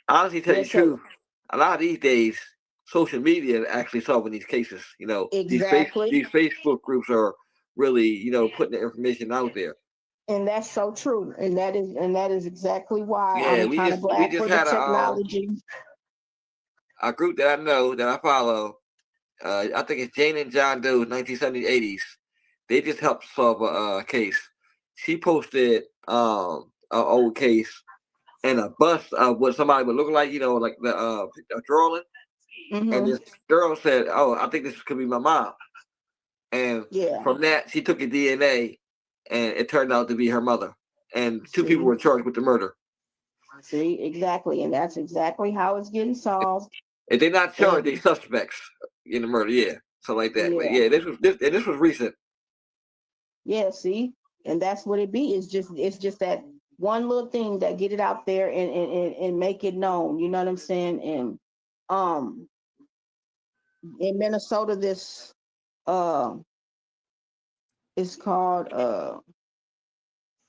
[SPEAKER 1] Honestly, tell you
[SPEAKER 4] Yeah,
[SPEAKER 1] the
[SPEAKER 4] so
[SPEAKER 1] truth, a lot of these days, social media actually solving these cases. You know,
[SPEAKER 4] exactly.
[SPEAKER 1] these Facebook groups are really, putting the information out there.
[SPEAKER 4] And that's so true. And that is exactly why
[SPEAKER 1] Yeah,
[SPEAKER 4] I'm kind of
[SPEAKER 1] we
[SPEAKER 4] glad
[SPEAKER 1] just
[SPEAKER 4] for the
[SPEAKER 1] had
[SPEAKER 4] technology.
[SPEAKER 1] a group that I know that I follow. I think it's Jane and John Doe, 1970s, 80s. They just helped solve a case. She posted an old case and a bust of what somebody would look like, like the a drawing. And
[SPEAKER 4] Hmm.
[SPEAKER 1] this girl said, "Oh, I think this could be my mom." And
[SPEAKER 4] Yeah.
[SPEAKER 1] from that, she took a DNA, and it turned out to be her mother. And two people
[SPEAKER 4] See,
[SPEAKER 1] were charged with the murder.
[SPEAKER 4] see, exactly. And that's exactly how it's getting solved.
[SPEAKER 1] If they're not charged, they
[SPEAKER 4] And
[SPEAKER 1] suspects in the murder. Yeah, something like that. But
[SPEAKER 4] yeah,
[SPEAKER 1] yeah, this was recent.
[SPEAKER 4] yeah, see, and that's what it be. It's just that one little thing that get it out there and make it known. You know what I'm saying? And um in Minnesota, this uh is called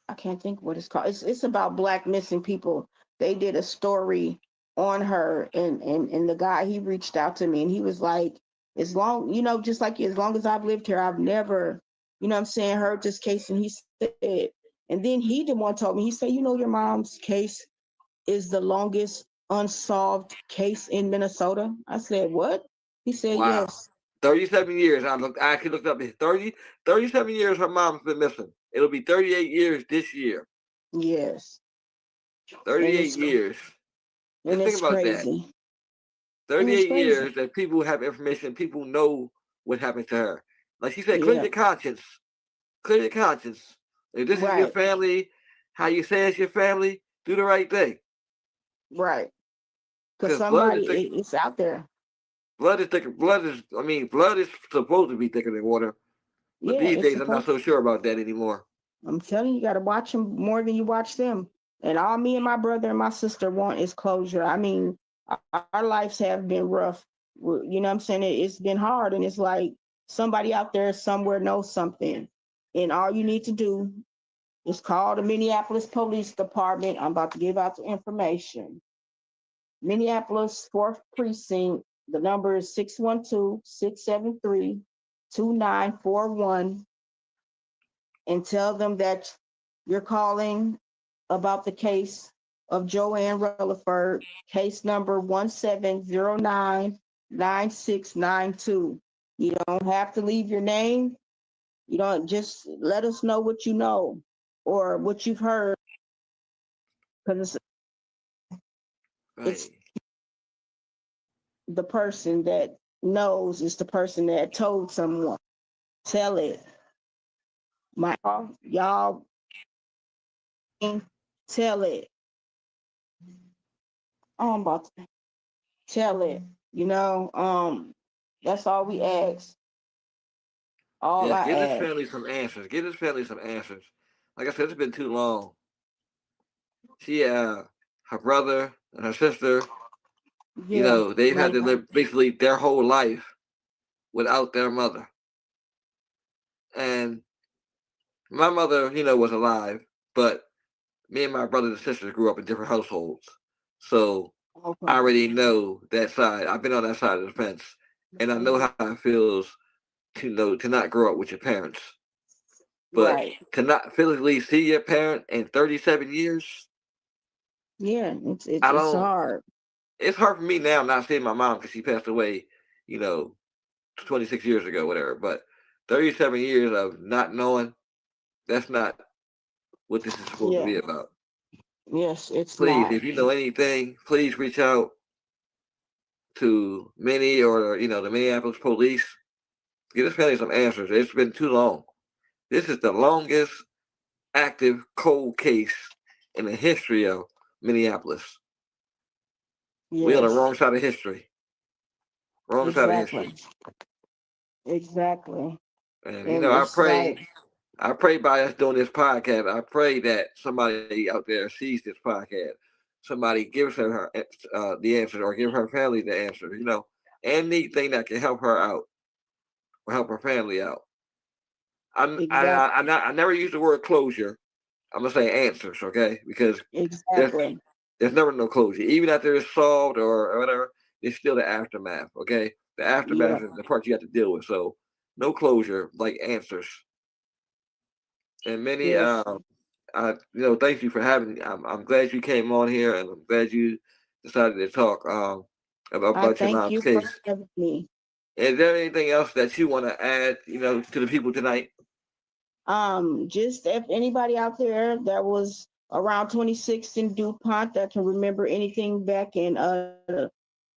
[SPEAKER 4] I can't think what it's called. It's about Black missing people. They did a story on her, and the guy, he reached out to me and he was like, as long, just like you, as long as I've lived here, I've never, what I'm saying, heard this case. And he said, and then he the one told me, he said, your mom's case is the longest unsolved case in Minnesota. I said, what? He said,
[SPEAKER 1] Wow.
[SPEAKER 4] yes.
[SPEAKER 1] 37 years. I actually looked up it. 37 years her mom's been missing. It'll be 38 years this year.
[SPEAKER 4] Yes. And
[SPEAKER 1] 38 years. Just think
[SPEAKER 4] it's
[SPEAKER 1] about that.
[SPEAKER 4] crazy. And it's
[SPEAKER 1] 38
[SPEAKER 4] crazy.
[SPEAKER 1] years that people have information, people know what happened to her. Like she said, clear
[SPEAKER 4] Yeah.
[SPEAKER 1] your conscience. Clear your conscience. If this is your
[SPEAKER 4] Right.
[SPEAKER 1] family, how you say it's your family, do the right thing.
[SPEAKER 4] Right. Because
[SPEAKER 1] Because blood is
[SPEAKER 4] somebody,
[SPEAKER 1] thick.
[SPEAKER 4] it's out there.
[SPEAKER 1] Blood is thicker. Blood is supposed to be thicker than water. But
[SPEAKER 4] Yeah,
[SPEAKER 1] these
[SPEAKER 4] it's
[SPEAKER 1] days, I'm not
[SPEAKER 4] supposed.
[SPEAKER 1] so sure about that anymore.
[SPEAKER 4] I'm telling you, you got to watch them more than you watch them. And all me and my brother and my sister want is closure. I mean, our lives have been rough. You know what I'm saying? It's been hard, and it's like somebody out there somewhere knows something, and all you need to do is call the Minneapolis Police Department. I'm about to give out the information. Minneapolis 4th Precinct. The number is 612-673-2941, and tell them that you're calling about the case of Joann Rulford, case number 17099692. You don't have to leave your name. You don't, just let us know what you know or what you've heard, because it's
[SPEAKER 1] Right.
[SPEAKER 4] the person that knows is the person that told someone. Tell it. Y'all tell it. Oh, I'm about to tell it. That's all we ask. All
[SPEAKER 1] Yes,
[SPEAKER 4] I
[SPEAKER 1] give this
[SPEAKER 4] ask.
[SPEAKER 1] family some answers. Give this family some answers. Like I said, it's been too long. She, her brother and her sister,
[SPEAKER 4] Yeah.
[SPEAKER 1] they've had
[SPEAKER 4] Like,
[SPEAKER 1] to live basically their whole life without their mother. And my mother, was alive, but me and my brothers and sisters grew up in different households. So I
[SPEAKER 4] okay.
[SPEAKER 1] already know that side. I've been on that side of the fence. And I know how it feels to not grow up with your parents. But
[SPEAKER 4] Right.
[SPEAKER 1] to not physically see your parent in 37 years,
[SPEAKER 4] Yeah.
[SPEAKER 1] I
[SPEAKER 4] It's
[SPEAKER 1] don't.
[SPEAKER 4] hard.
[SPEAKER 1] It's hard for me now not seeing my mom because she passed away, you know, 26 years ago, whatever. But 37 years of not knowing, that's not what this is supposed to
[SPEAKER 4] Yeah.
[SPEAKER 1] be about.
[SPEAKER 4] Yes, it's
[SPEAKER 1] Please,
[SPEAKER 4] not.
[SPEAKER 1] if you know anything, please reach out to Minnie or, the Minneapolis police. Get this family some answers. It's been too long. This is the longest active cold case in the history of Minneapolis. We're on the
[SPEAKER 4] Yes.
[SPEAKER 1] wrong side of history. Wrong side of history.
[SPEAKER 4] Exactly.
[SPEAKER 1] And
[SPEAKER 4] And it's like,
[SPEAKER 1] I pray by us doing this podcast, I pray that somebody out there sees this podcast. Somebody gives her the answer or give her family the answer, anything that can help her out or help her family out.
[SPEAKER 4] exactly,
[SPEAKER 1] I never use the word closure. I'm gonna say answers, okay? Because there's
[SPEAKER 4] exactly.
[SPEAKER 1] there's never no closure. Even after it's solved or whatever, it's still the aftermath, okay? The
[SPEAKER 4] Yeah.
[SPEAKER 1] aftermath is the part you have to deal with. So no closure, like answers. And many
[SPEAKER 4] Yes.
[SPEAKER 1] thank you for having me. I'm glad you came on here, and I'm glad you decided to talk
[SPEAKER 4] I
[SPEAKER 1] about your
[SPEAKER 4] thank
[SPEAKER 1] mom's
[SPEAKER 4] you for
[SPEAKER 1] case.
[SPEAKER 4] having me.
[SPEAKER 1] Is there anything else that you want to add, to the people tonight?
[SPEAKER 4] Just if anybody out there that was around 26 in DuPont that can remember anything back in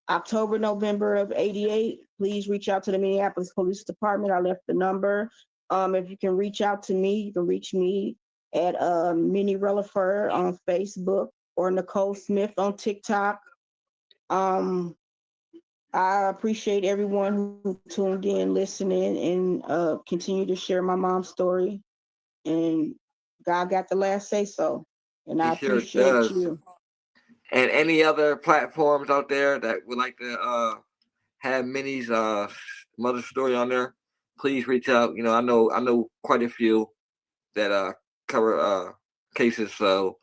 [SPEAKER 4] October, November of 88, please reach out to the Minneapolis Police Department. I left the number. If you can reach out to me, you can reach me at Minnie Rulford on Facebook or Nicole Smith on TikTok. Um, I appreciate everyone who tuned in, listening, and continue to share my mom's story. And God got the last say so. And
[SPEAKER 1] He
[SPEAKER 4] I
[SPEAKER 1] sure
[SPEAKER 4] appreciate
[SPEAKER 1] does.
[SPEAKER 4] you.
[SPEAKER 1] And any other platforms out there that would like to have Minnie's mother story on there, please reach out. I know quite a few that cover cases, so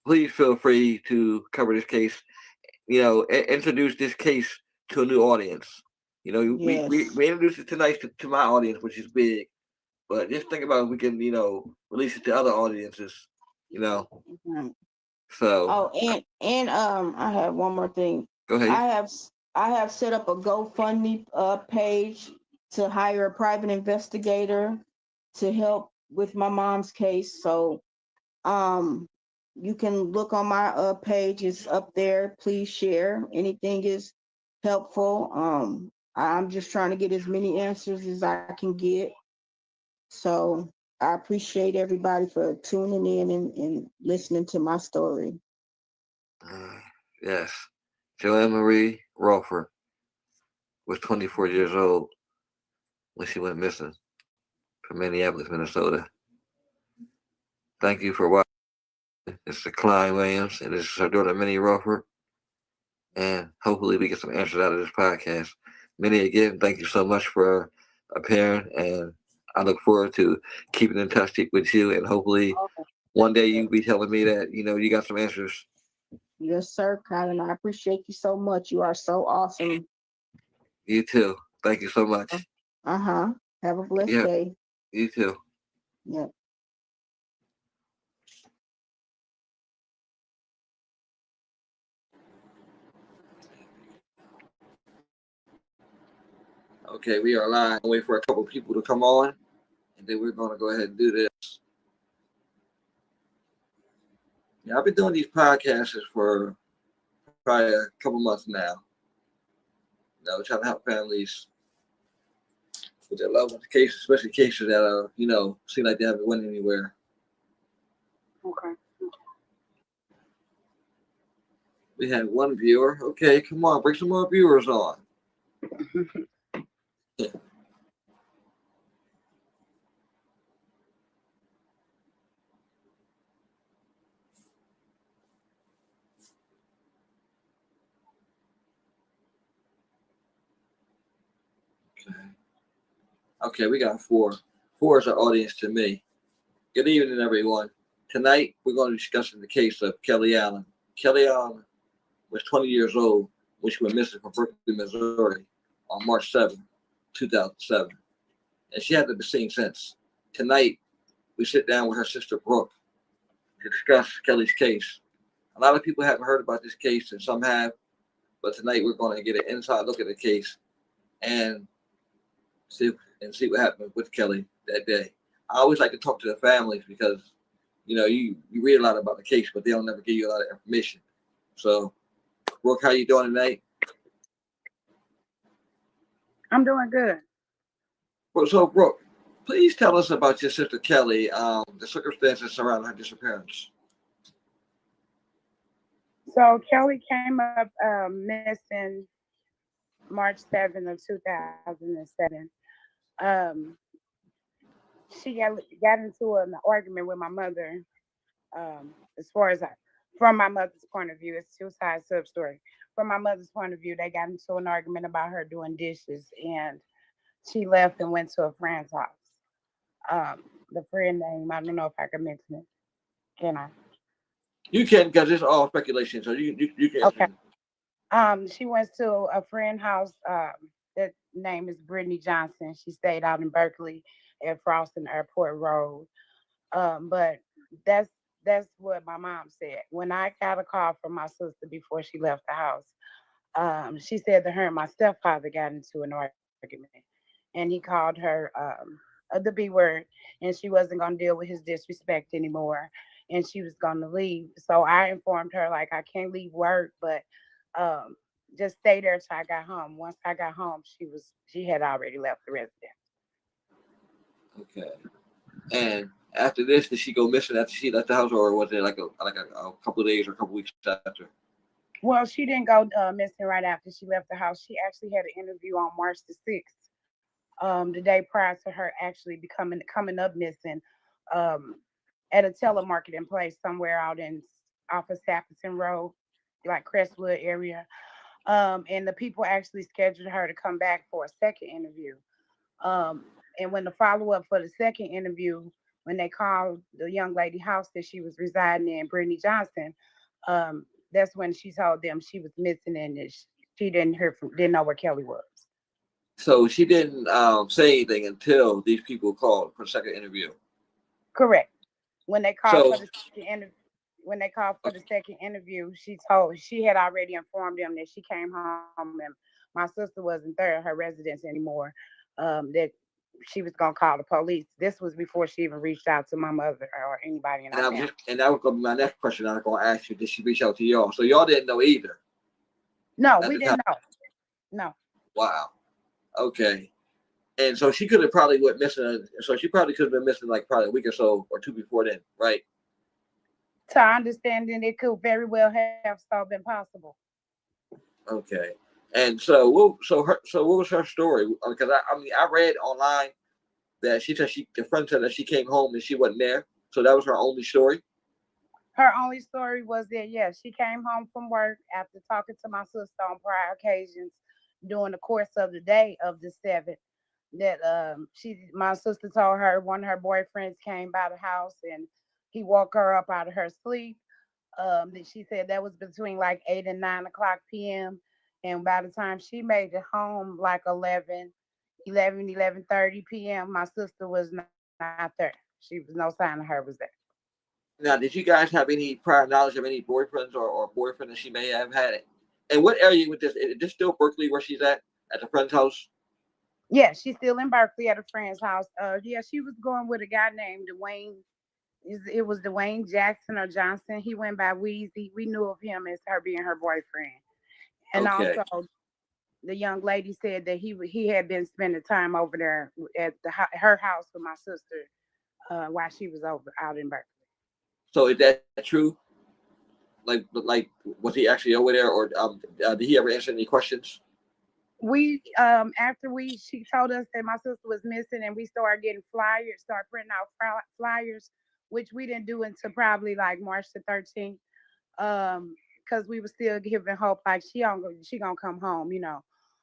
[SPEAKER 1] please feel free to cover this case. Introduce this case to a new audience.
[SPEAKER 4] Yes.
[SPEAKER 1] We introduced it tonight to my audience, which is big. But just think about if we can, release it to other audiences. You know,
[SPEAKER 4] Mhm.
[SPEAKER 1] so
[SPEAKER 4] Oh, and I have one more thing.
[SPEAKER 1] go ahead.
[SPEAKER 4] I have I have set up a GoFundMe page to hire a private investigator to help with my mom's case. So um you can look on my page, it's up there. Please share. Anything is helpful. I'm just trying to get as many answers as I can get. So I appreciate everybody for tuning in and listening to my story.
[SPEAKER 1] Yes, Joann Marie Rulford was 24 years old when she went missing from Minneapolis, Minnesota. Thank you for watching. It's the Klein Williams, and this is our daughter Minnie Rulford. And hopefully we get some answers out of this podcast. Minnie, again, thank you so much for appearing, and I look forward to keeping in touch with you, and hopefully one day you'll be telling me that you got some answers.
[SPEAKER 4] Yes, sir, Colin. I appreciate you so much. You are so awesome.
[SPEAKER 1] You too. Thank you so much.
[SPEAKER 4] Uh-huh. Have a blessed
[SPEAKER 1] Yeah,
[SPEAKER 4] day.
[SPEAKER 1] you too.
[SPEAKER 4] Yeah.
[SPEAKER 1] Okay, we are live. Wait for a couple people to come on, and then we're going to go ahead and do this. Yeah, I've been doing these podcasts for probably a couple months now. Trying to help families with their loved ones cases, especially cases that are, seem like they haven't went anywhere.
[SPEAKER 5] Okay.
[SPEAKER 1] We had one viewer. Okay, come on, bring some more viewers on. Okay, we got four. Four is our audience to me. Good evening, everyone. Tonight, we're going to be discussing the case of Kelly Allen. Kelly Allen was 20 years old when she went missing from Berkeley, Missouri on March 7, 2007. And she hasn't been seen since. Tonight, we sit down with her sister, Brooke, to discuss Kelly's case. A lot of people haven't heard about this case, and some have, but tonight we're going to get an inside look at the case and see what happened with Kelly that day. I always like to talk to the families because, you read a lot about the case, but they don't never give you a lot of information. So, Brooke, how you doing tonight?
[SPEAKER 5] I'm doing good.
[SPEAKER 1] Well, so, Brooke, please tell us about your sister Kelly, the circumstances surrounding her disappearance.
[SPEAKER 5] So Kelly came up missing March 7th of 2007. Um, she got into an argument with my mother. As far as from my mother's point of view, it's two sides to the story. From my mother's point of view, they got into an argument about her doing dishes, and she left and went to a friend's house. The friend name, I don't know if I can mention it. Can I?
[SPEAKER 1] You can, because it's all speculation. So you
[SPEAKER 5] Okay.
[SPEAKER 1] can.
[SPEAKER 5] She went to a friend house. That name is Brittany Johnson. She stayed out in Berkeley at Froston Airport Road. But that's that's what my mom said. When I got a call from my sister before she left the house, she said that her and my stepfather got into an argument, and he called her the B word, and she wasn't gonna deal with his disrespect anymore, and she was gonna leave. So I informed her like I can't leave work, but um, just stay there till I got home. Once I got home, she had already left the residence.
[SPEAKER 1] Okay. And after this, did she go missing after she left the house, or was it like a couple of days or a couple of weeks after?
[SPEAKER 5] Well, she didn't go missing right after she left the house. She actually had an interview on March the 6th, the day prior to her actually coming up missing, um, at a telemarketing place somewhere out in off of Sappleton Road, like Crestwood area. And the people actually scheduled her to come back for a second interview. Um, and when the follow up for the second interview, when they called the young lady house that she was residing in, Brittany Johnson, um, that's when she told them she was missing and that she didn't know where Kelly was.
[SPEAKER 1] So she didn't say anything until these people called for the second interview.
[SPEAKER 5] Correct. When they called
[SPEAKER 1] So
[SPEAKER 5] for the second interview, she had already informed them that she came home and my sister wasn't there at her residence anymore. That she was gonna call the police. This was before she even reached out to my mother or anybody in our family.
[SPEAKER 1] and that was gonna be my next question. I was gonna ask you, did she reach out to y'all? So y'all didn't know either.
[SPEAKER 5] No, we didn't know. No.
[SPEAKER 1] Wow. Okay. And so she could have probably went missing. So she probably could have been missing like probably a week or so or two before then, right?
[SPEAKER 5] To our understanding, it could very well have so been possible.
[SPEAKER 1] Okay. And so what was her story? Because I read online that she said the friend said that she came home and she wasn't there. So that was her only story.
[SPEAKER 5] Her only story was that, yes, she came home from work after talking to my sister on prior occasions during the course of the day of the 7th. That my sister told her one of her boyfriends came by the house and he woke her up out of her sleep. That she said that was between like 8 and 9 o'clock p.m. And by the time she made it home, like 11:30 p.m., my sister was not there. No sign of her was there.
[SPEAKER 1] Now, did you guys have any prior knowledge of any boyfriends or boyfriend that she may have had? And what area with this? Is this still Berkeley where she's at the friend's house?
[SPEAKER 5] Yeah, she's still in Berkeley at a friend's house. Yeah, she was going with a guy named Dewayne. It was Dwayne Jackson or Johnson. He went by Weezy. We knew of him as her being her boyfriend. And
[SPEAKER 1] Okay.
[SPEAKER 5] also, the young lady said that he had been spending time over there at her house with my sister while she was over out in Berkeley.
[SPEAKER 1] So is that true? Like was he actually over there, or did he ever answer any questions?
[SPEAKER 5] We after she told us that my sister was missing and we started getting flyers, start printing out flyers, which we didn't do until probably like March the 13th. Because we were still giving hope like she gonna come home,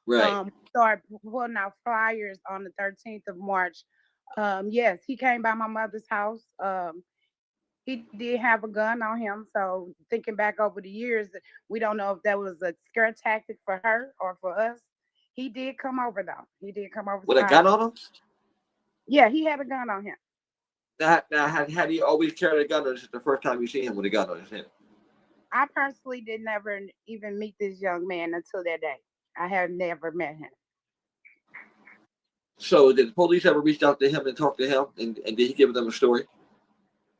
[SPEAKER 1] Right.
[SPEAKER 5] Start putting out flyers on the 13th of March. Yes, he came by my mother's house. He did have a gun on him. So thinking back over the years, we don't know if that was a scare tactic for her or for us. He did come over though. He did come over
[SPEAKER 1] With
[SPEAKER 5] to
[SPEAKER 1] a gun
[SPEAKER 5] our.
[SPEAKER 1] on him?
[SPEAKER 5] Yeah, he had a gun on him.
[SPEAKER 1] Now had he always carried a gun, or is this the first time you see him with a gun on his head?
[SPEAKER 5] I personally did never even meet this young man until that day. I have never met him.
[SPEAKER 1] So did the police ever reach out to him and talk to him, and did he give them a story?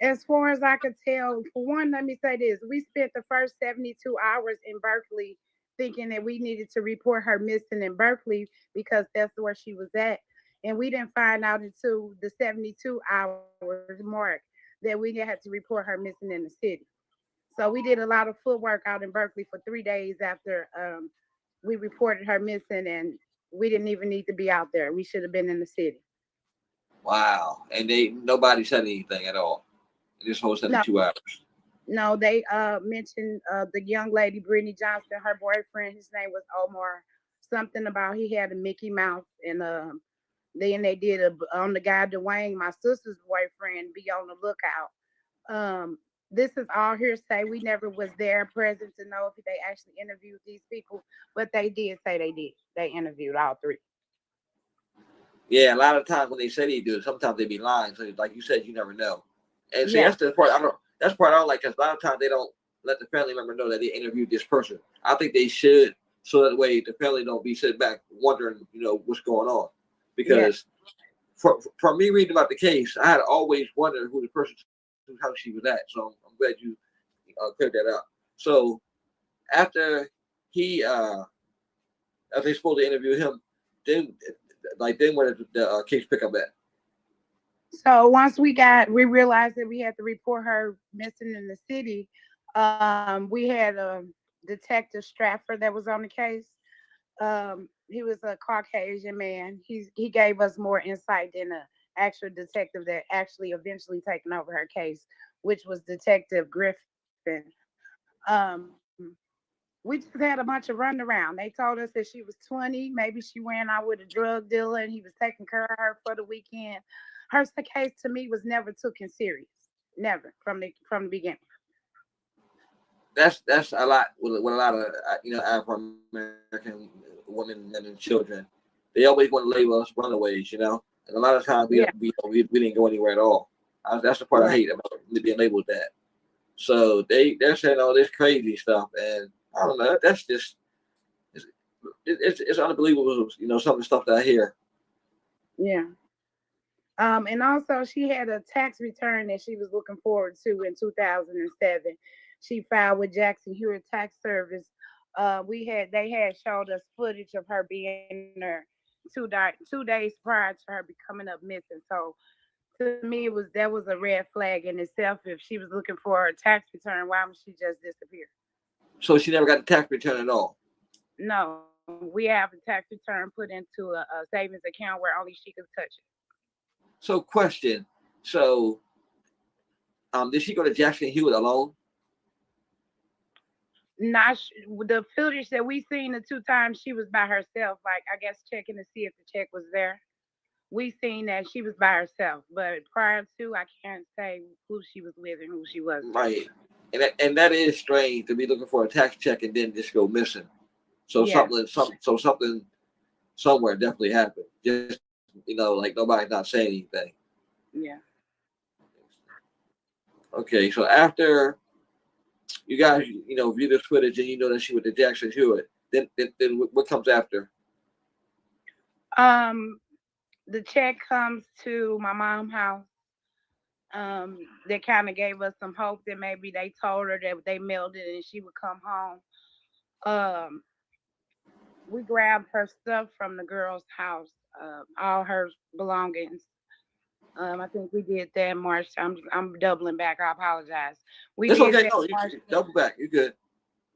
[SPEAKER 5] As far as I could tell, for one, let me say this. We spent the first 72 hours in Berkeley thinking that we needed to report her missing in Berkeley because that's where she was at. And we didn't find out until the 72 hours mark that we had to report her missing in the city. So we did a lot of footwork out in Berkeley for 3 days after we reported her missing, and we didn't even need to be out there. We should have been in the city.
[SPEAKER 1] Wow. And nobody said anything at all. This whole
[SPEAKER 5] No,
[SPEAKER 1] 72 hours.
[SPEAKER 5] no, they mentioned the young lady, Brittany Johnson, her boyfriend, his name was Omar, something about he had a Mickey Mouse, and then they did on the guy Dwayne, my sister's boyfriend, be on the lookout. This is all hearsay. We never was there present to know if they actually interviewed these people, but they did say they did. They interviewed all three.
[SPEAKER 1] Yeah, a lot of times when they say they do it, sometimes they be lying. So like you said, you never know. And see,
[SPEAKER 5] Yeah.
[SPEAKER 1] that's the part I don't. That's the part I don't like, because a lot of times they don't let the family member know that they interviewed this person. I think they should, so that way the family don't be sitting back wondering, what's going on. Because for me reading about the case, I had always wondered who the person, how she was at. So I'm glad you cleared that up. So after after they supposed to interview him, then where did the case pick up at?
[SPEAKER 5] So once we realized that we had to report her missing in the city, we had Detective Stratford that was on the case. He was a Caucasian man. He gave us more insight than an actual detective that actually eventually taken over her case, which was Detective Griffin. We just had a bunch of runaround. They told us that she was 20, maybe she went out with a drug dealer and he was taking care of her for the weekend. Her case to me was never taken serious, never from the beginning.
[SPEAKER 1] That's a lot with a lot of African American women, men, and children. They always want to label us runaways, and a lot of times we didn't go anywhere at all. That's the part I hate about being labeled that. So they're saying all this crazy stuff, and I don't know. That's just it's unbelievable. Some of the stuff that I hear.
[SPEAKER 5] Yeah. And also she had a tax return that she was looking forward to in 2007. She filed with Jackson Hewitt Tax Service. They had showed us footage of her being there 2 days prior to her becoming up missing. So to me, that was a red flag in itself. If she was looking for a tax return, why would she just disappear?
[SPEAKER 1] So she never got the tax return at all.
[SPEAKER 5] No, we have a tax return put into a savings account where only she could touch it.
[SPEAKER 1] So question. So did she go to Jackson Hewitt alone?
[SPEAKER 5] The footage that we seen the 2 times she was by herself, like I guess checking to see if the check was there. We seen that she was by herself, but prior to, I can't say who she was with and who she wasn't.
[SPEAKER 1] Right, and that is strange to be looking for a tax check and then just go missing. So something somewhere definitely happened. Just like nobody's not saying anything.
[SPEAKER 5] Yeah.
[SPEAKER 1] Okay, so after you guys view this footage and you know that she went to Jackson Hewitt, then what comes after?
[SPEAKER 5] The check comes to my mom's house. They kind of gave us some hope that maybe they told her that they mailed it and she would come home. We grabbed her stuff from the girl's house, all her belongings. I think we did that March. I'm doubling back. I apologize.
[SPEAKER 1] It's okay. No, you double back. You're good.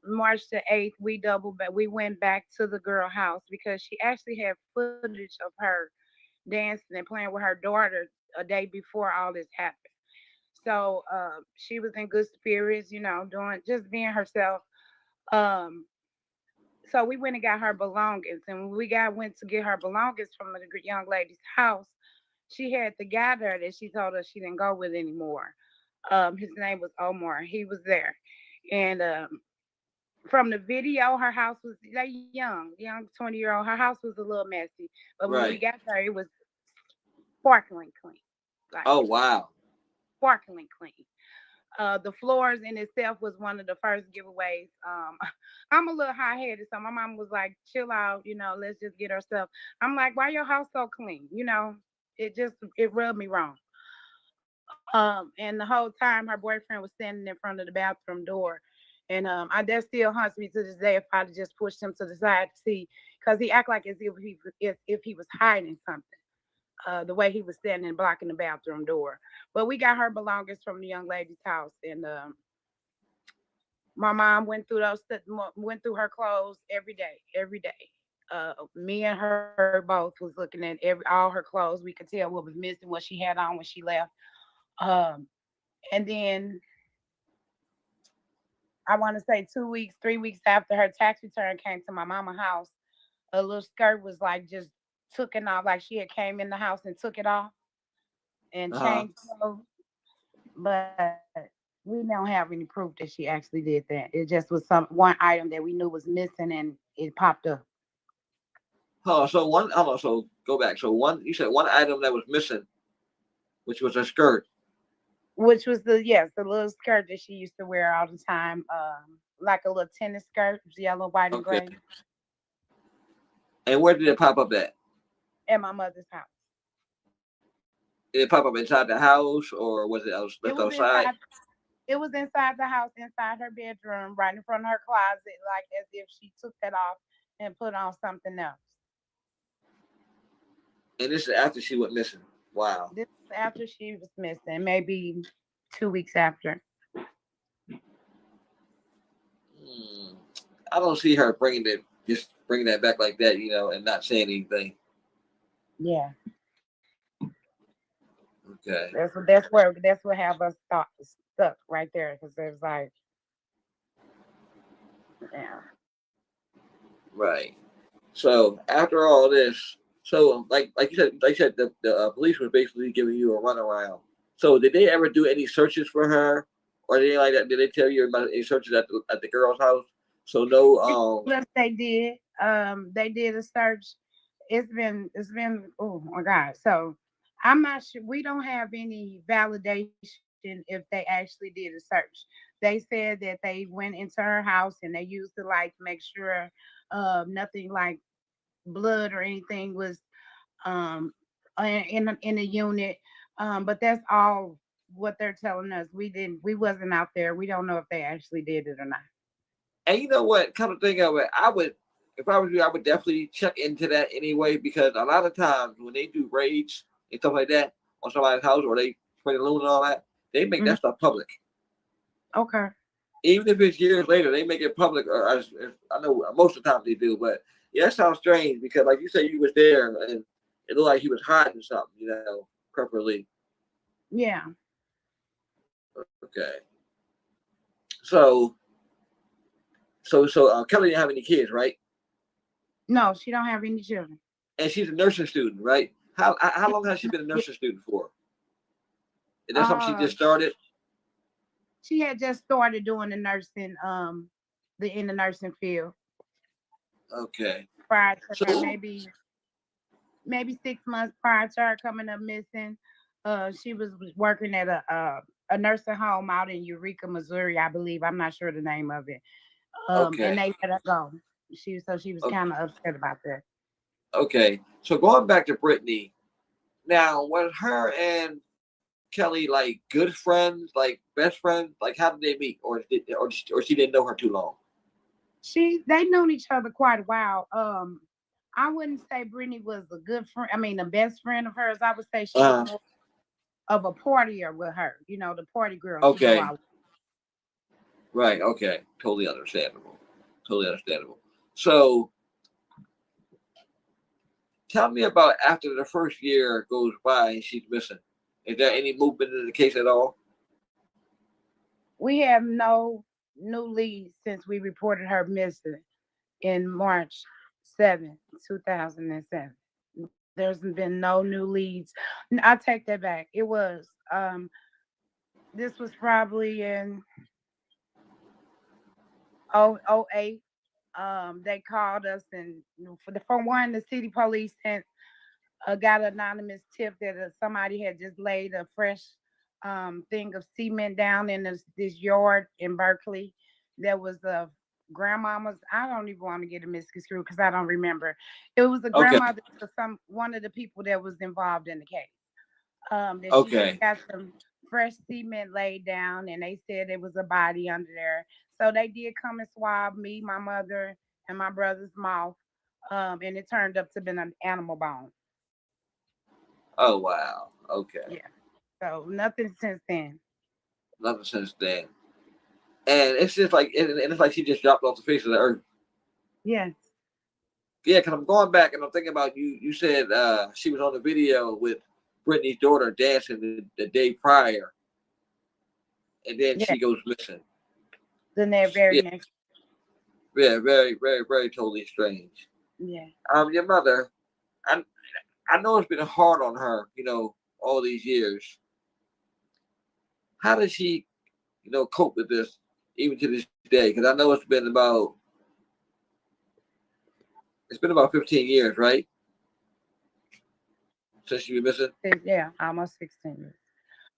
[SPEAKER 5] March the 8th, we doubled back. We went back to the girl house because she actually had footage of her dancing and playing with her daughter a day before all this happened. So she was in good spirits, being herself. So we went and got her belongings, and when we went to get her belongings from the young lady's house, she had the guy there that she told us she didn't go with anymore. His name was Omar. He was there, and from the video, her house was like young 20-year-old. Her house was a little messy, but when we got there, it was sparkling clean. Like,
[SPEAKER 1] oh wow,
[SPEAKER 5] sparkling clean. The floors in itself was one of the first giveaways. I'm a little high-headed, so my mom was like, chill out, let's just get our stuff. I'm like, why your house so clean? It rubbed me wrong. And the whole time her boyfriend was standing in front of the bathroom door. And that still haunts me to this day if I'd just pushed him to the side to see, because he act like as if he was hiding something. The way he was standing and blocking the bathroom door. But we got her belongings from the young lady's house, and My mom went through went through her clothes every day, every day. Me and her both was looking at all her clothes. We could tell what was missing, what she had on when she left. Um, and then I want to say 2 weeks, 3 weeks after her tax return came to my mama's house, a little skirt was like just took it off, like she had came in the house and took it off and
[SPEAKER 1] Uh-huh.
[SPEAKER 5] changed clothes. But we don't have any proof that she actually did that. It just was one item that we knew was missing and it popped up.
[SPEAKER 1] Oh, so one. Hold on. So go back. So one. You said one item that was missing, which was a skirt.
[SPEAKER 5] Which was the little skirt that she used to wear all the time, like a little tennis skirt, yellow, white, and
[SPEAKER 1] Okay.
[SPEAKER 5] gray,
[SPEAKER 1] And where did it pop up at?
[SPEAKER 5] at my mother's house.
[SPEAKER 1] Did it pop up inside the house, or was it
[SPEAKER 5] It
[SPEAKER 1] left
[SPEAKER 5] was
[SPEAKER 1] outside?
[SPEAKER 5] inside. It was inside the house, inside her bedroom, right in front of her closet, like as if she took that off and put on something else.
[SPEAKER 1] And this is after she went missing. Wow.
[SPEAKER 5] This was after she was missing, maybe 2 weeks after.
[SPEAKER 1] Hmm. I don't see her bringing that back like that, and not saying anything.
[SPEAKER 5] Yeah,
[SPEAKER 1] Okay.
[SPEAKER 5] that's what have us stuck right there because there's like, yeah.
[SPEAKER 1] Right. So after all this, so like you said, the police was basically giving you a runaround. So did they ever do any searches for her or anything like that? Did they tell you about any searches at the girl's house? So no.
[SPEAKER 5] Yes, they did. They did a search. It's been oh my God. So I'm not sure. We don't have any validation if they actually did a search. They said that they went into her house and they used the light to make sure nothing like blood or anything was um in a unit. But that's all what they're telling us. We wasn't out there. We don't know if they actually did it or not.
[SPEAKER 1] And you know what? Come to think of it, if I was you, I would definitely check into that anyway because a lot of times when they do raids and stuff like that on somebody's house or they spray the loon and all that, they make
[SPEAKER 5] Mhm.
[SPEAKER 1] that stuff public.
[SPEAKER 5] Okay.
[SPEAKER 1] Even if it's years later, they make it public. Or I know most of the time they do, but yeah, that sounds strange because, like you said, you was there and it looked like he was hiding something, preferably.
[SPEAKER 5] Yeah.
[SPEAKER 1] Okay, so Kelly didn't have any kids, right?
[SPEAKER 5] No, she don't have any children.
[SPEAKER 1] And she's a nursing student, right? How long has she been a nursing student for? Is that something she
[SPEAKER 5] Uh,
[SPEAKER 1] just started?
[SPEAKER 5] she had just started doing the nursing, in the nursing field
[SPEAKER 1] Okay,
[SPEAKER 5] prior to her,
[SPEAKER 1] so
[SPEAKER 5] maybe 6 months prior to her coming up missing. She was working at a nursing home out in Eureka, Missouri, I believe. I'm not sure the name of it. And
[SPEAKER 1] okay,
[SPEAKER 5] they let her go. She was kind of upset about that.
[SPEAKER 1] okay. So going back to Brittany, now was her and Kelly like good friends, like best friends? Like how did they meet, or she didn't know her too long?
[SPEAKER 5] They known each other quite a while. I wouldn't say Brittany was a good friend. I mean, the best friend of hers. I would say she was
[SPEAKER 1] Uh,
[SPEAKER 5] more of a partier with her. The party girl. She go
[SPEAKER 1] okay,
[SPEAKER 5] out.
[SPEAKER 1] right, okay, totally understandable, totally understandable. So tell me about after the first year goes by and she's missing. Is there any movement in the case at all?
[SPEAKER 5] We have no new leads since we reported her missing in March 7th, 2007. There's been no new leads. I take that back. This was probably in 08. They called us and for one, the city police sent got an anonymous tip that somebody had just laid a fresh thing of cement down in this yard in Berkeley. There was a grandmama's. I don't even want to get a misconstrued because I don't remember. It was a
[SPEAKER 1] Okay,
[SPEAKER 5] grandmother of one of the people that was involved in the case. That she just
[SPEAKER 1] okay,
[SPEAKER 5] got some fresh cement laid down, and they said it was a body under there. So they did come and swab me, my mother, and my brother's mouth, and it turned up to be an animal bone.
[SPEAKER 1] oh wow, okay,
[SPEAKER 5] Yeah. So nothing since then.
[SPEAKER 1] nothing since then. And it's just like, and it's like she just dropped off the face of the earth.
[SPEAKER 5] Yes.
[SPEAKER 1] Yeah, because I'm going back and I'm thinking about you. You said she was on the video with Brittany's daughter dancing the day prior, and then
[SPEAKER 5] Yeah.
[SPEAKER 1] she goes missing.
[SPEAKER 5] Then that very
[SPEAKER 1] Yeah,
[SPEAKER 5] next.
[SPEAKER 1] yeah, very, very, very totally strange.
[SPEAKER 5] Yeah.
[SPEAKER 1] Your mother, I know it's been hard on her, all these years. How does she, cope with this even to this day? Because I know it's been about 15 years, right? Since she was missing?
[SPEAKER 5] Yeah, almost 16 years.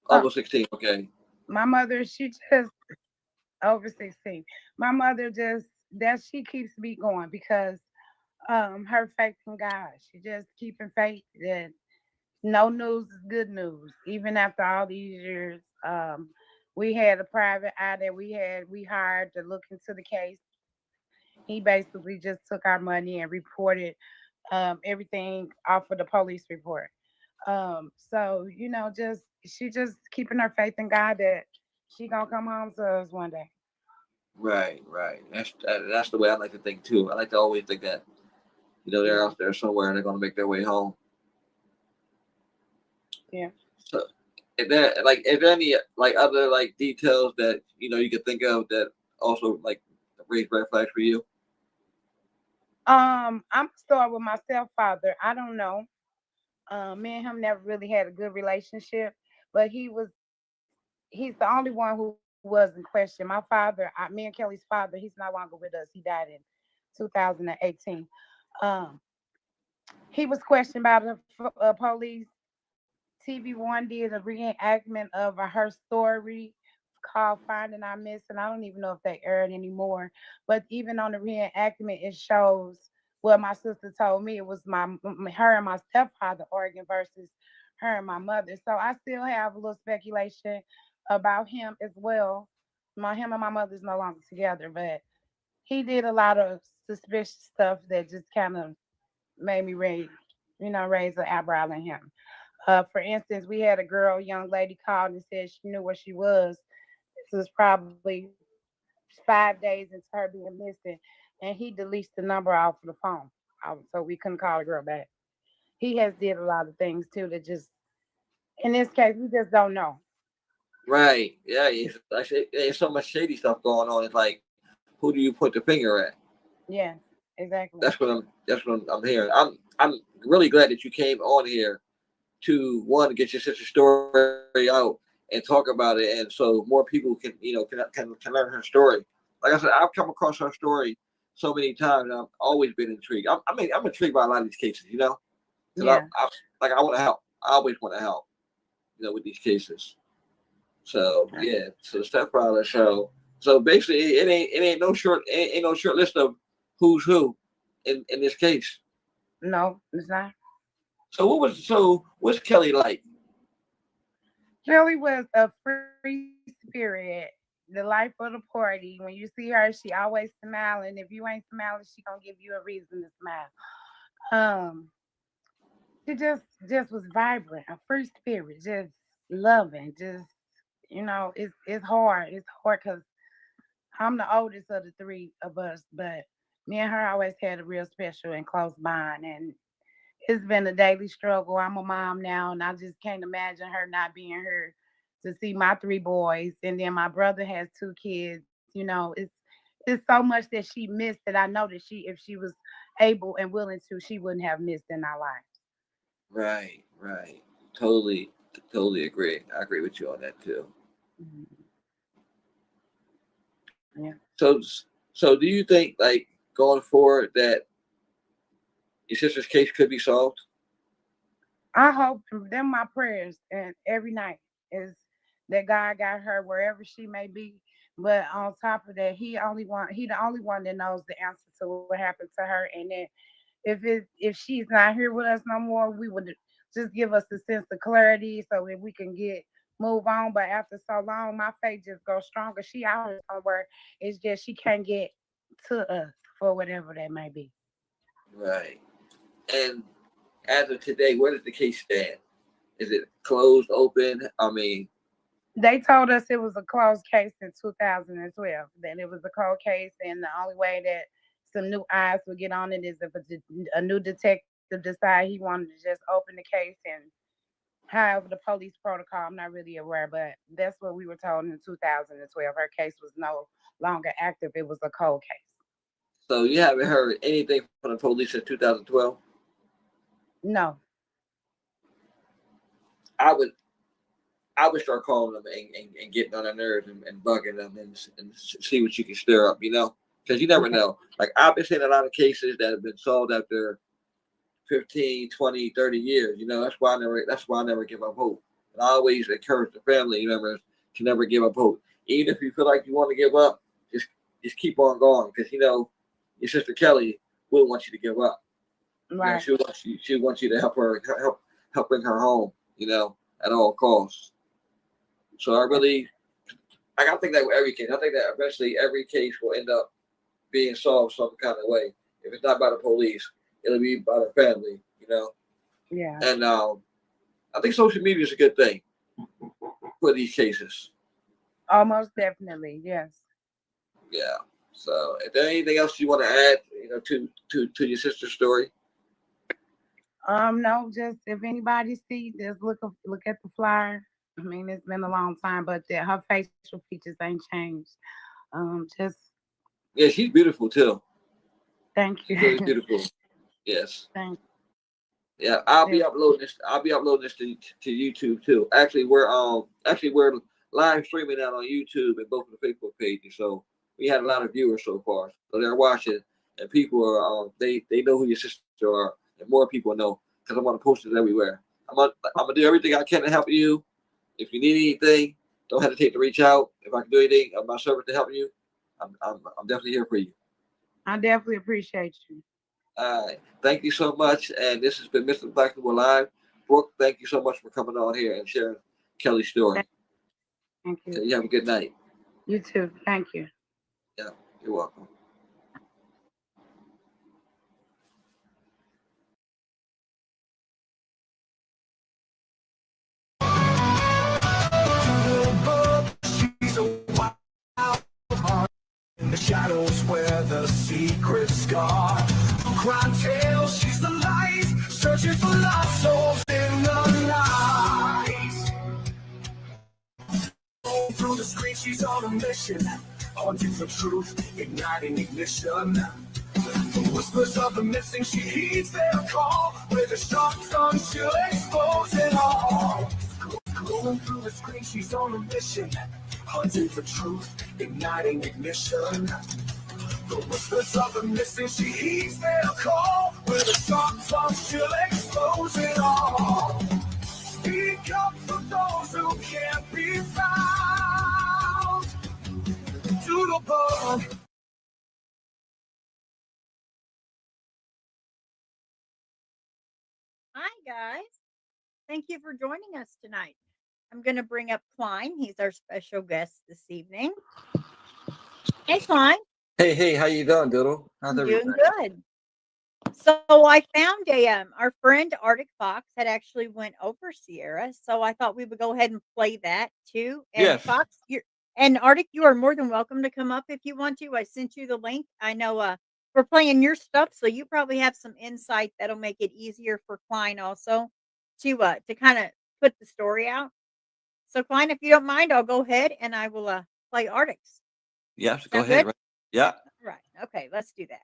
[SPEAKER 1] Almost 16, okay.
[SPEAKER 5] My mother, she just over 16. My mother just that she keeps me going because her faith in God. She just keeping faith that no news is good news. Even after all these years, we had a private eye that we hired to look into the case. He basically just took our money and reported everything off of the police report. So just she just keeping her faith in God that she gonna come home to us one day.
[SPEAKER 1] Right, right. That's the way I like to think too. I like to always think that, they're
[SPEAKER 5] Yeah,
[SPEAKER 1] out there somewhere and they're going to make their way home.
[SPEAKER 5] yeah.
[SPEAKER 1] So, is there any like other like details that you could think of that also like raise red flags for you?
[SPEAKER 5] I'm start with my stepfather. I don't know. Me and him never really had a good relationship, but he's the only one who wasn't questioned. My father, me and Kelly's father, he's no longer with us. He died in 2018. Um, he was questioned by the police. TV1 did a reenactment of her story called Finding Our Missing. I don't even know if they aired anymore. But even on the reenactment, it shows what my sister told me. It was her and my stepfather arguing versus her and my mother. So I still have a little speculation about him as well. Him and my mother's no longer together, but he did a lot of suspicious stuff that just kind of made me raise an eyebrow in him. For instance, we had a young lady called and said she knew where she was. This was probably 5 days into her being missing, and he deletes the number off of the phone, so we couldn't call the girl back. He has did a lot of things too that just, in this case, we just don't know.
[SPEAKER 1] Right. Yeah. There's so much shady stuff going on. It's like, who do you put the finger at?
[SPEAKER 5] Yeah, exactly.
[SPEAKER 1] That's what I'm hearing. I'm really glad that you came on here to one get your sister's story out and talk about it, and so more people can learn her story. Like I said, I've come across her story so many times, and I've always been intrigued. I'm intrigued by a lot of these cases, because
[SPEAKER 5] Yeah.
[SPEAKER 1] I want to help. I always want to help, with these cases. So yeah, so the stepfather. So basically, it ain't no short list of who's who in this case.
[SPEAKER 5] No, it's not.
[SPEAKER 1] What's Kelly like?
[SPEAKER 5] Kelly was a free spirit, the life of the party. When you see her, she always smiling. If you ain't smiling, she gonna give you a reason to smile. Um, she just was vibrant, a free spirit, just loving, just it's hard. It's hard because I'm the oldest of the three of us, but me and her always had a real special and close bond, and it's been a daily struggle. I'm a mom now, and I just can't imagine her not being here to see my three boys, and then my brother has two kids. It's so much that she missed that I know that if she was able and willing to, she wouldn't have missed in our lives.
[SPEAKER 1] Right, right. Totally, totally agree. I agree with you on that too.
[SPEAKER 5] Mhm. Yeah.
[SPEAKER 1] So, so do you think like going forward that your sister's case could be solved?
[SPEAKER 5] I hope them my prayers and every night is that God got her wherever she may be. But on top of that, he the only one that knows the answer to what happened to her. And that if she's not here with us no more, we would just give us a sense of clarity so that we can move on. But after so long, my faith just goes stronger. She out here somewhere. It's just she can't get to us for whatever that may be.
[SPEAKER 1] Right. And as of today, where does the case stand? Is it closed, open? I mean,
[SPEAKER 5] They told us it was a closed case in 2012. That it was a cold case, and the only way that some new eyes would get on it is if a new detective decide he wanted to just open the case. And however, the police protocol, I'm not really aware, but that's what we were told in 2012. Her case was no longer active. It was a cold case.
[SPEAKER 1] So you haven't heard anything from the police since 2012?
[SPEAKER 5] No.
[SPEAKER 1] I would start calling them and getting on their nerves and bugging them and see what you can stir up, because you never
[SPEAKER 5] Okay.
[SPEAKER 1] know. Like, I've been seeing a lot of cases that have been solved after 15, 20, 30 years. That's why I never give up hope. And I always encourage the family members to never give up hope. Even if you feel like you want to give up, just keep on going, because your sister Kelly wouldn't want you to give up.
[SPEAKER 5] Right.
[SPEAKER 1] She wants you to help bring her home, at all costs. So I think that with every case, I think that eventually every case will end up being solved some kind of way. If it's not by the police, it'll be by the family,
[SPEAKER 5] Yeah.
[SPEAKER 1] And I think social media is a good thing for these cases.
[SPEAKER 5] Almost definitely. Yes.
[SPEAKER 1] Yeah. So, is there anything else you want to add, to your sister's story?
[SPEAKER 5] No, just if anybody see, just look at the flyer. I mean, it's been a long time, but her facial features ain't changed. Just
[SPEAKER 1] Yeah, she's beautiful too.
[SPEAKER 5] thank
[SPEAKER 1] She's really
[SPEAKER 5] you.
[SPEAKER 1] beautiful. Yes.
[SPEAKER 5] Thank
[SPEAKER 1] Yeah, I'll be
[SPEAKER 5] you.
[SPEAKER 1] uploading this. I'll be uploading this to YouTube too. We're live streaming out on YouTube and both of the Facebook pages. So we had a lot of viewers so far. So they're watching, and people are they know who your sister are, and more people know, because I'm gonna post it everywhere. I'm gonna do everything I can to help you. If you need anything, don't hesitate to reach out. If I can do anything of my service to help you, I'm definitely here for you.
[SPEAKER 5] I definitely appreciate you.
[SPEAKER 1] All right. Thank you so much. And this has been Mr. Blackstable Live. Brooke, thank you so much for coming on here and sharing Kelly's story.
[SPEAKER 5] Thank you.
[SPEAKER 1] Okay, you have a good night.
[SPEAKER 5] You too. Thank you.
[SPEAKER 1] Yeah, you're welcome.
[SPEAKER 6] She's a wild heart in the shadows where the secrets scar. Crime tales, she's the light, searching for lost souls in the night. Through the screen, she's on a mission, haunting for truth, igniting ignition. The whispers of the missing, she heeds their call. With a sharp tongue, she'll expose it all. Going through the screen, she's on a mission, hunting for truth, igniting ignition. The whispers of the missing, she heeds their call. With a sharp tongue, she'll expose it all. Speak up for those who can't be found. To the bug.
[SPEAKER 7] Hi, guys. Thank you for joining us tonight. I'm going to bring up Klein. He's our special guest this evening. Hey, Klein.
[SPEAKER 1] Hey, how you doing, Doodle? How's
[SPEAKER 7] I'm doing
[SPEAKER 1] everything?
[SPEAKER 7] good. So I found our friend Arctic Fox had actually went over Sierra, so I thought we would go ahead and play that too. And
[SPEAKER 1] Yes.
[SPEAKER 7] Fox, and Arctic, you are more than welcome to come up if you want to. I sent you the link. I know we're playing your stuff, so you probably have some insight that'll make it easier for Klein also to kind of put the story out. So Klein, if you don't mind, I'll go ahead and I will play Arctic's.
[SPEAKER 1] Yes, go
[SPEAKER 7] Sound
[SPEAKER 1] ahead.
[SPEAKER 7] good?
[SPEAKER 1] Yeah.
[SPEAKER 7] Right. Okay, let's do that.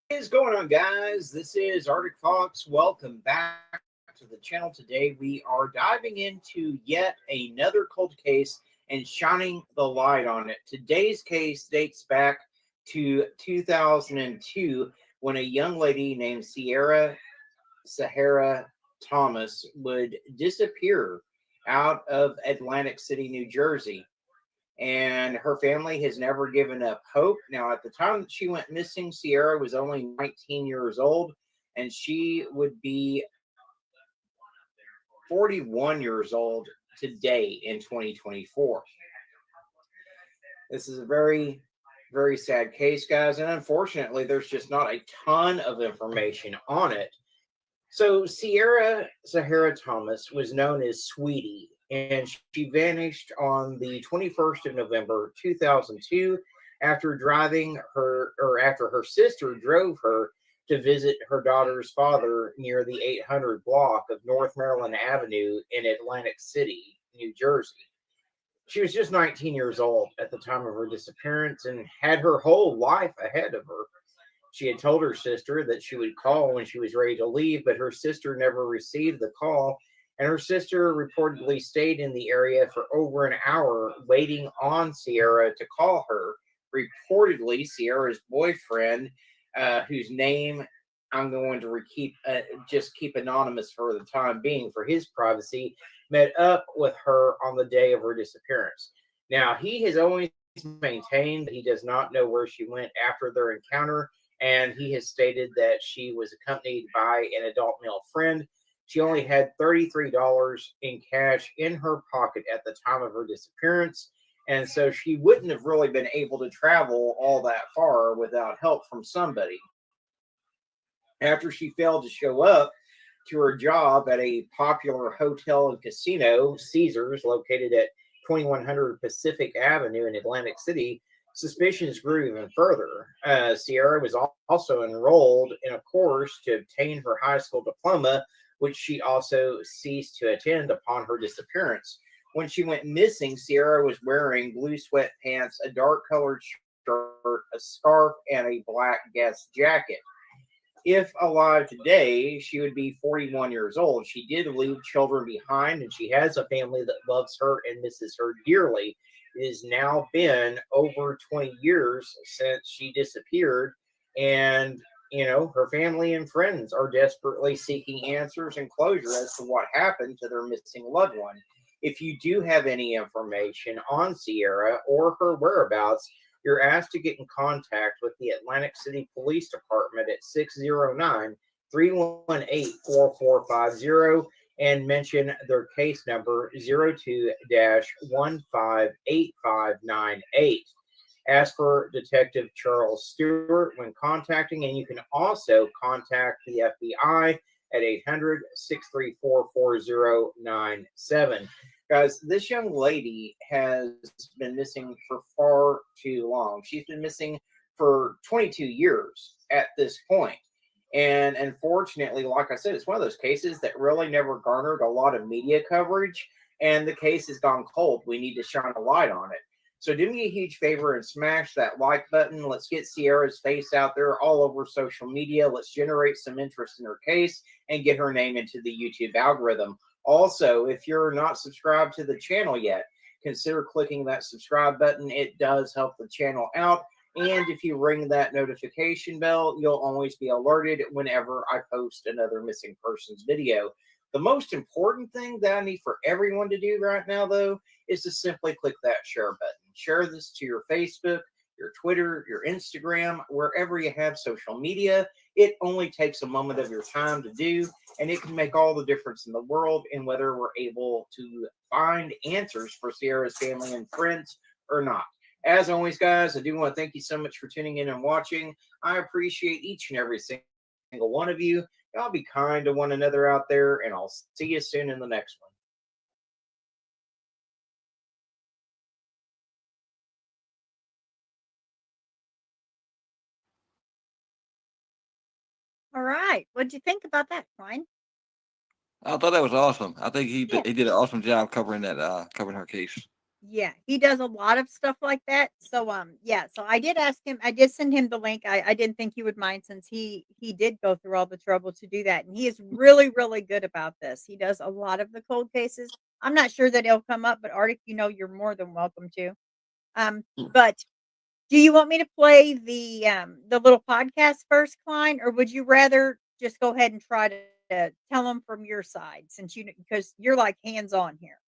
[SPEAKER 8] What is going on, guys? This is Arctic Fox. Welcome back to the channel. Today we are diving into yet another cold case and shining the light on it. Today's case dates back to 2002 when a young lady named Sahara Thomas would disappear out of Atlantic City, New Jersey. And her family has never given up hope. Now, at the time that she went missing, Sierra was only 19 years old, and she would be 41 years old today in 2024. This is a very Very sad case, guys. And unfortunately, there's just not a ton of information on it. So Sierra Zahara Thomas was known as Sweetie, and she vanished on the 21st of November 2002 after after her sister drove her to visit her daughter's father near the 800 block of North Maryland Avenue in Atlantic City, New Jersey. She was just 19 years old at the time of her disappearance and had her whole life ahead of her. She had told her sister that she would call when she was ready to leave, but her sister never received the call, and her sister reportedly stayed in the area for over an hour waiting on Sierra to call her. Reportedly, Sierra's boyfriend, whose name I'm going to just keep anonymous for the time being for his privacy, met up with her on the day of her disappearance. Now, he has always maintained that he does not know where she went after their encounter, and he has stated that she was accompanied by an adult male friend. She only had $33 in cash in her pocket at the time of her disappearance, and so she wouldn't have really been able to travel all that far without help from somebody. After she failed to show up to her job at a popular hotel and casino, Caesars, located at 2100 Pacific Avenue in Atlantic City, suspicions grew even further. Sierra was also enrolled in a course to obtain her high school diploma, which she also ceased to attend upon her disappearance. When she went missing, Sierra was wearing blue sweatpants, a dark colored shirt, a scarf, and a black guest jacket. If alive today, she would be 41 years old. She did leave children behind, and she has a family that loves her and misses her dearly. It has now been over 20 years since she disappeared, and her family and friends are desperately seeking answers and closure as to what happened to their missing loved one. If you do have any information on Sierra or her whereabouts, you're asked to get in contact with the Atlantic City Police Department at 609-318-4450 and mention their case number 02-158598. Ask for Detective Charles Stewart when contacting, and you can also contact the FBI at 800-634-4097. Guys, this young lady has been missing for far too long. She's been missing for 22 years at this point. And unfortunately, like I said, it's one of those cases that really never garnered a lot of media coverage, and the case has gone cold. We need to shine a light on it. So do me a huge favor and smash that like button. Let's get Sierra's face out there all over social media. Let's generate some interest in her case and get her name into the YouTube algorithm. Also, if you're not subscribed to the channel yet, consider clicking that subscribe button. It does help the channel out. And if you ring that notification bell, you'll always be alerted whenever I post another missing persons video. The most important thing that I need for everyone to do right now, though, is to simply click that share button. Share this to your Facebook, your Twitter, your Instagram, wherever you have social media. It only takes a moment of your time to do, and it can make all the difference in the world in whether we're able to find answers for Sierra's family and friends or not. As always, guys, I do want to thank you so much for tuning in and watching. I appreciate each and every single one of you. Y'all be kind to one another out there, and I'll see you soon in the next one.
[SPEAKER 7] All right. What'd you think about that, Klein?
[SPEAKER 1] I thought that was awesome. I think he
[SPEAKER 7] Yeah.
[SPEAKER 1] did an awesome job covering her case.
[SPEAKER 7] Yeah, he does a lot of stuff like that. So yeah, so I did ask him, I did send him the link. I didn't think he would mind since he did go through all the trouble to do that. And he is really, really good about this. He does a lot of the cold cases. I'm not sure that it'll come up, but Arctic, you're more than welcome to. But do you want me to play the little podcast first, Klein, or would you rather just go ahead and try to tell them from your side since because you're like hands on here?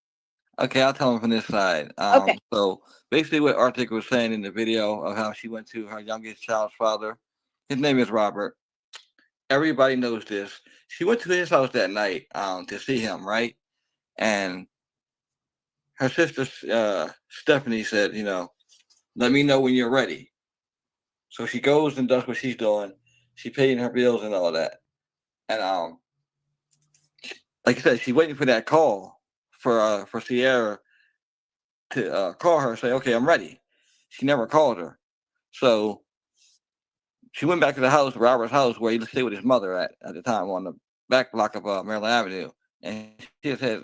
[SPEAKER 1] Okay, I'll tell him from this side.
[SPEAKER 7] Okay.
[SPEAKER 1] So basically what Arctic was saying in the video of how she went to her youngest child's father. His name is Robert. Everybody knows this. She went to his house that night to see him, right? And her sister Stephanie said, let me know when you're ready. So she goes and does what she's doing. She paying her bills and all that. And like I said, she's waiting for that call for Sierra to call her and say, okay, I'm ready. She never called her. So she went back to the house, Robert's house, where he stayed with his mother at the time on the back block of Maryland Avenue. And she said,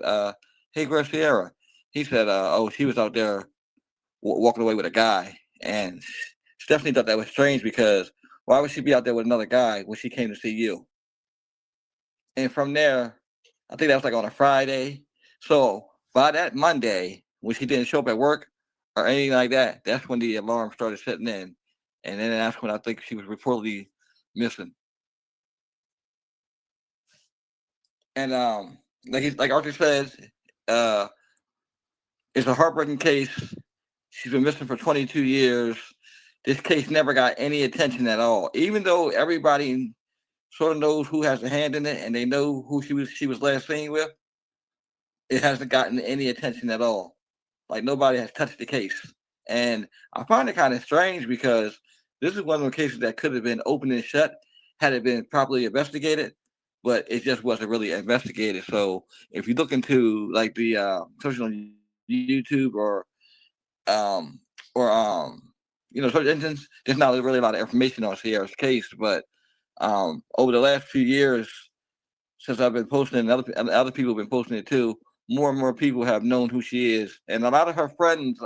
[SPEAKER 1] hey, where's Sierra? He said, oh, she was out there walking away with a guy. And Stephanie thought that was strange because why would she be out there with another guy when she came to see you? And from there, I think that was like on a Friday. So by that Monday, when she didn't show up at work or anything like that, that's when the alarm started setting in. And then that's when I think she was reportedly missing. And like Arthur says, it's a heartbreaking case. She's been missing for 22 years. This case never got any attention at all, even though everybody sort of knows who has a hand in it and they know who she was last seen with. It hasn't gotten any attention at all. Like nobody has touched the case. And I find it kind of strange because this is one of the cases that could have been open and shut had it been properly investigated, but it just wasn't really investigated. So if you look into like the search on YouTube um or search engines, there's not really a lot of information on Sierra's case. But over the last few years, since I've been posting, and other people have been posting it too, more and more people have known who she is, and a lot of her friends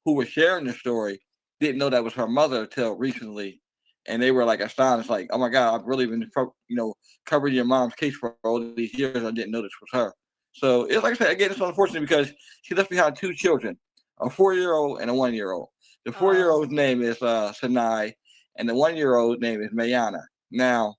[SPEAKER 1] who were sharing the story didn't know that was her mother till recently, and they were like astonished, like, "Oh my God, I've really been covering your mom's case for all these years. I didn't know this was her." So it's like I said again, it's unfortunate because she left behind two children, a 4-year-old and a 1-year-old. The 4-year-old's name is Sinai, and the 1-year-old name is Mayana. Now,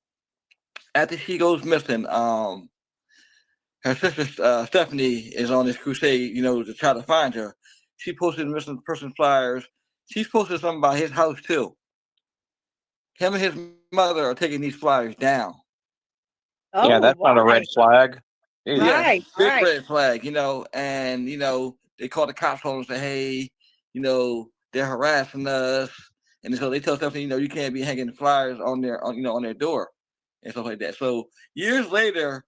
[SPEAKER 1] after she goes missing, her sister Stephanie is on this crusade, to try to find her. She posted missing person flyers. She's posted something about his house too. Him and his mother are taking these flyers down.
[SPEAKER 9] Yeah, that's not a red flag. either.
[SPEAKER 1] Yeah,
[SPEAKER 7] Right,
[SPEAKER 1] big
[SPEAKER 7] right.
[SPEAKER 1] red flag, and they call the cops on and say, hey, they're harassing us, and so they tell Stephanie, you can't be hanging flyers on on their door and stuff like that. So years later,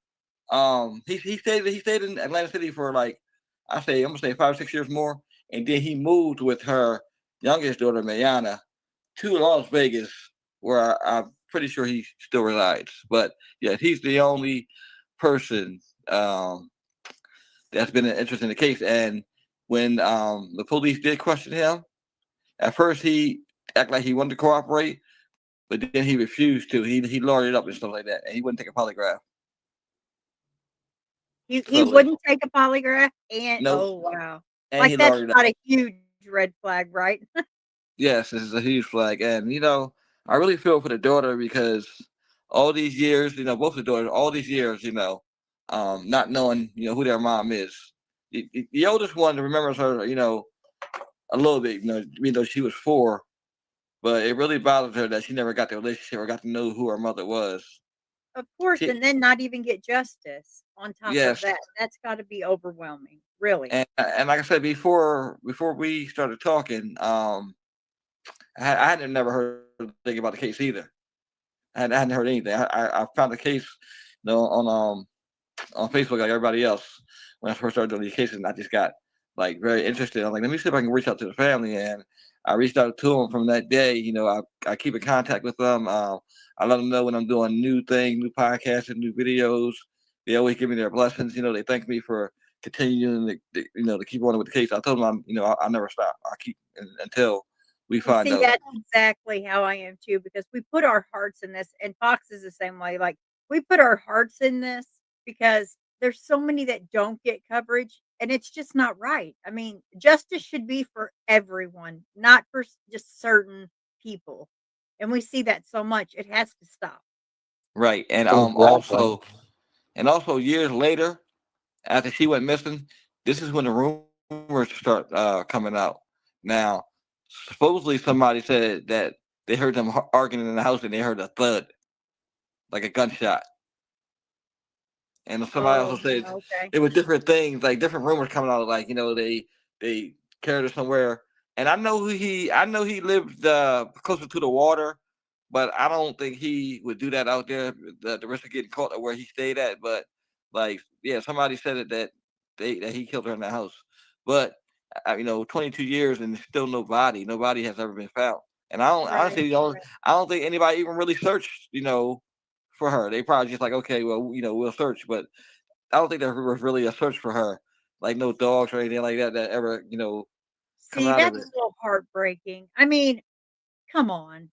[SPEAKER 1] he stayed in Atlantic City for like I'm gonna say 5 or 6 years more, and then he moved with her youngest daughter Mayana to Las Vegas, where I'm pretty sure he still resides. But yeah, he's the only person that's been an interest in the case. And when the police did question him, at first he acted like he wanted to cooperate, but then he refused to. He lawyered it up and stuff like that, and he wouldn't take a polygraph.
[SPEAKER 7] He
[SPEAKER 1] So
[SPEAKER 7] wouldn't take a polygraph and
[SPEAKER 1] no,
[SPEAKER 7] oh, wow.
[SPEAKER 1] and
[SPEAKER 7] Like,
[SPEAKER 1] he
[SPEAKER 7] that's
[SPEAKER 1] lawyered it up.
[SPEAKER 7] not a huge red flag, right?
[SPEAKER 1] Yes, this is a huge flag, and I really feel for the daughter because all these years, both the daughters, all these years, not knowing, who their mom is. The oldest one remembers her, a little bit, even though she was 4, but it really bothered her that she never got the relationship or got to know who her mother was.
[SPEAKER 7] Of course,
[SPEAKER 1] She,
[SPEAKER 7] and then not even get justice on top of
[SPEAKER 1] yes,
[SPEAKER 7] that. That's gotta be overwhelming, really.
[SPEAKER 1] and like I said before we started talking, I hadn't never heard anything about the case either. I hadn't heard anything. I found the case, on Facebook like everybody else when I first started doing these cases, and I just got like very interested. I'm like, let me see if I can reach out to the family, and I reached out to them from that day. I keep in contact with them. I let them know when I'm doing new things, new podcasts, and new videos. They always give me their blessings. They thank me for continuing to keep on with the case. I told them I'll never stop. I keep until we
[SPEAKER 7] And
[SPEAKER 1] find
[SPEAKER 7] see,
[SPEAKER 1] out.
[SPEAKER 7] that's exactly how I am too, because we put our hearts in this, and Fox is the same way. Like, we put our hearts in this because there's so many that don't get coverage, and it's just not right. I mean, justice should be for everyone, not for just certain people. And we see that so much. It has to stop.
[SPEAKER 1] Right, and
[SPEAKER 9] Exactly.
[SPEAKER 1] also years later, after she went missing, this is when the rumors start coming out. Now, supposedly somebody said that they heard them arguing in the house and they heard a thud, like a gunshot. And somebody also
[SPEAKER 7] Oh,
[SPEAKER 1] said
[SPEAKER 7] okay.
[SPEAKER 1] it was different things, like different rumors coming out, like they carried her somewhere And I know he lived closer to the water, but I don't think he would do that out there. The risk of getting caught at where he stayed at. But like, yeah, somebody said it that he killed her in the house. But 22 years and still no body. Nobody has ever been found. And I don't
[SPEAKER 7] Right.
[SPEAKER 1] honestly I don't think anybody even really searched, for her. They probably just like, okay, well, we'll search, but I don't think there was really a search for her. Like no dogs or anything like that ever, come
[SPEAKER 7] See,
[SPEAKER 1] out of
[SPEAKER 7] that's
[SPEAKER 1] it.
[SPEAKER 7] so heartbreaking. I mean, come on.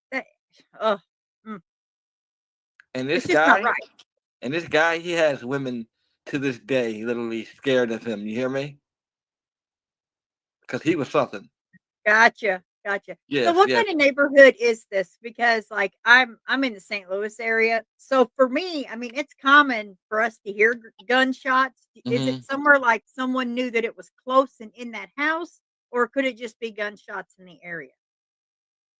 [SPEAKER 7] Ugh, mm,
[SPEAKER 1] And
[SPEAKER 7] it's just not right.
[SPEAKER 1] this guy, he has women to this day literally scared of him. You hear me? Because he was something.
[SPEAKER 7] Gotcha, gotcha. So
[SPEAKER 1] Yes,
[SPEAKER 7] what
[SPEAKER 1] yes.
[SPEAKER 7] kind of neighborhood is this? Because like I'm in the St. Louis area. So for me, I mean, it's common for us to hear gunshots. Is it
[SPEAKER 1] Hmm.
[SPEAKER 7] somewhere like someone knew that it was close and in that house, or could it just be gunshots in the area?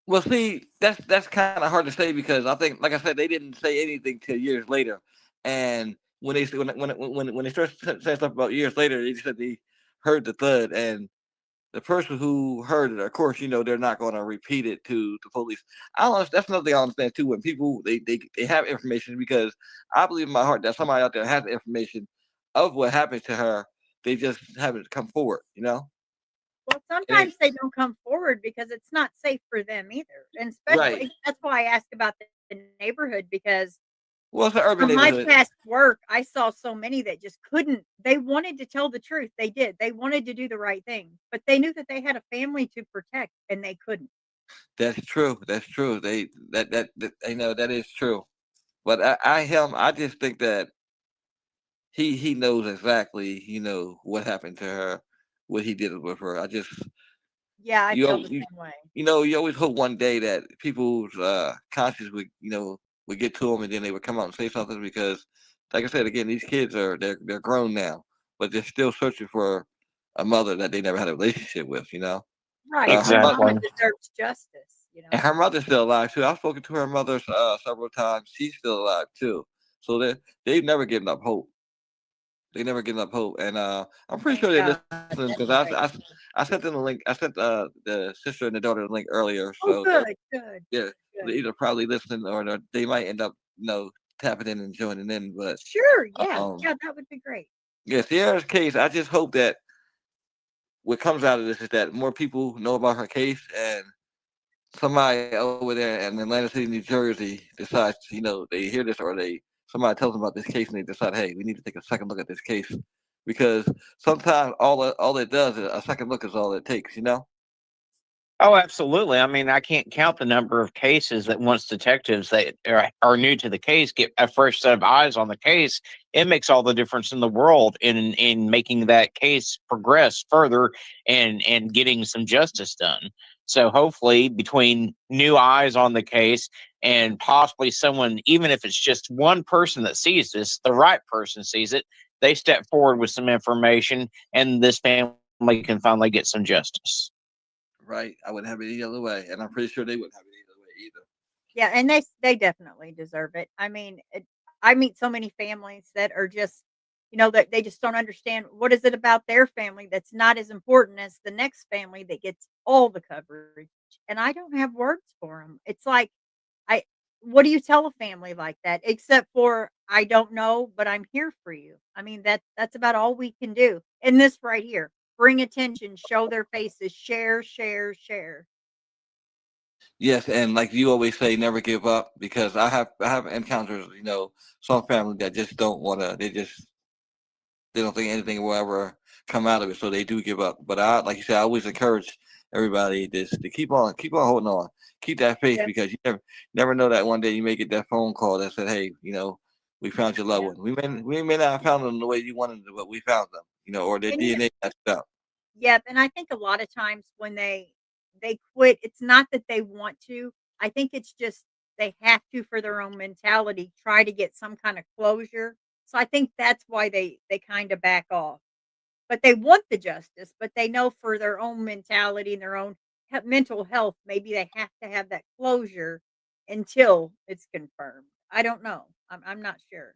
[SPEAKER 1] Well, see, that's kind of hard to say because I think, like I said, they didn't say anything till years later, and when they started saying stuff about years later, they said they heard the thud, and the person who heard it, of course, they're not going to repeat it to the police. I don't. That's another thing I understand too. When people they have information, because I believe in my heart that somebody out there has the information of what happened to her. They just haven't come forward.
[SPEAKER 7] Well,
[SPEAKER 1] It ain't
[SPEAKER 7] sometimes they don't come forward because it's not safe for them either, and
[SPEAKER 1] right.
[SPEAKER 7] especially that's why I ask about the neighborhood because
[SPEAKER 1] Well, it's an urban
[SPEAKER 7] from my
[SPEAKER 1] neighborhood.
[SPEAKER 7] past work, I saw so many that just couldn't. They wanted to tell the truth. They did. They wanted to do the right thing, but they knew that they had a family to protect and they couldn't.
[SPEAKER 1] That's true. That's true. That that is true. But I just think that he knows exactly what happened to her, what he did with her. I just
[SPEAKER 7] Yeah, I
[SPEAKER 1] you
[SPEAKER 7] feel
[SPEAKER 1] al-
[SPEAKER 7] the
[SPEAKER 1] you
[SPEAKER 7] same way.
[SPEAKER 1] you always hope one day that people's conscience would would get to them, and then they would come out and say something because, like I said again, these kids they're grown now, but they're still searching for a mother that they never had a relationship with.
[SPEAKER 7] Right.
[SPEAKER 1] Her
[SPEAKER 7] Her
[SPEAKER 1] mother.
[SPEAKER 7] mama
[SPEAKER 9] Exactly.
[SPEAKER 7] deserves justice,
[SPEAKER 1] And her mother's still alive too. I've spoken to her mother several times. She's still alive too. So they've never given up hope. They never given up hope. And I'm pretty
[SPEAKER 7] Thank
[SPEAKER 1] sure they're
[SPEAKER 7] God.
[SPEAKER 1] listening because
[SPEAKER 7] That's great.
[SPEAKER 1] I sent them the link. I sent the sister and the daughter the link earlier.
[SPEAKER 7] Oh,
[SPEAKER 1] So they're
[SPEAKER 7] good, good,
[SPEAKER 1] yeah, they're
[SPEAKER 7] good.
[SPEAKER 1] either probably listening or they might end up tapping in and joining in. But
[SPEAKER 7] Sure. Yeah.
[SPEAKER 1] um
[SPEAKER 7] Yeah, that would be great.
[SPEAKER 1] yeah, Sierra's case, I just hope that what comes out of this is that more people know about her case and somebody over there in Atlantic City, New Jersey, decides, they hear this or somebody tells them about this case and they decide, hey, we need to take a second look at this case because sometimes all it does is a second look is all it takes.
[SPEAKER 9] Oh, absolutely. I mean, I can't count the number of cases that once detectives that are new to the case get a fresh set of eyes on the case. It makes all the difference in the world in making that case progress further and getting some justice done. So hopefully, between new eyes on the case and possibly someone, even if it's just one person that sees this, the right person sees it, they step forward with some information, and this family can finally get some justice.
[SPEAKER 1] Right? I wouldn't have it any other way, and I'm pretty sure they wouldn't have it any other way either.
[SPEAKER 7] Yeah, and they definitely deserve it. I mean, I meet so many families that are just, that they just don't understand what is it about their family that's not as important as the next family that gets all the coverage. And I don't have words for them. It's like, I, what do you tell a family like that except for I don't know, but I'm here for you. I mean, that's about all we can do. And this right here, bring attention, show their faces, share, share, share.
[SPEAKER 1] Yes, and like you always say, never give up because I have encounters, some family that just don't want to. They don't think anything will ever come out of it, so they do give up. But like you said, I always encourage everybody to keep on holding on, keep that faith
[SPEAKER 7] Yeah,
[SPEAKER 1] because you never know that one day you may get that phone call that said, "Hey, we found your loved
[SPEAKER 7] yeah.
[SPEAKER 1] one. We may not have found them the way you wanted them, but we found them, or their
[SPEAKER 7] And
[SPEAKER 1] DNA matched up."
[SPEAKER 7] yep, and I think a lot of times when they quit, it's not that they want to. I think it's just they have to for their own mentality try to get some kind of closure. So I think that's why they kind of back off. But they want the justice, but they know for their own mentality and their own mental health, maybe they have to have that closure until it's confirmed. I don't know. I'm not sure.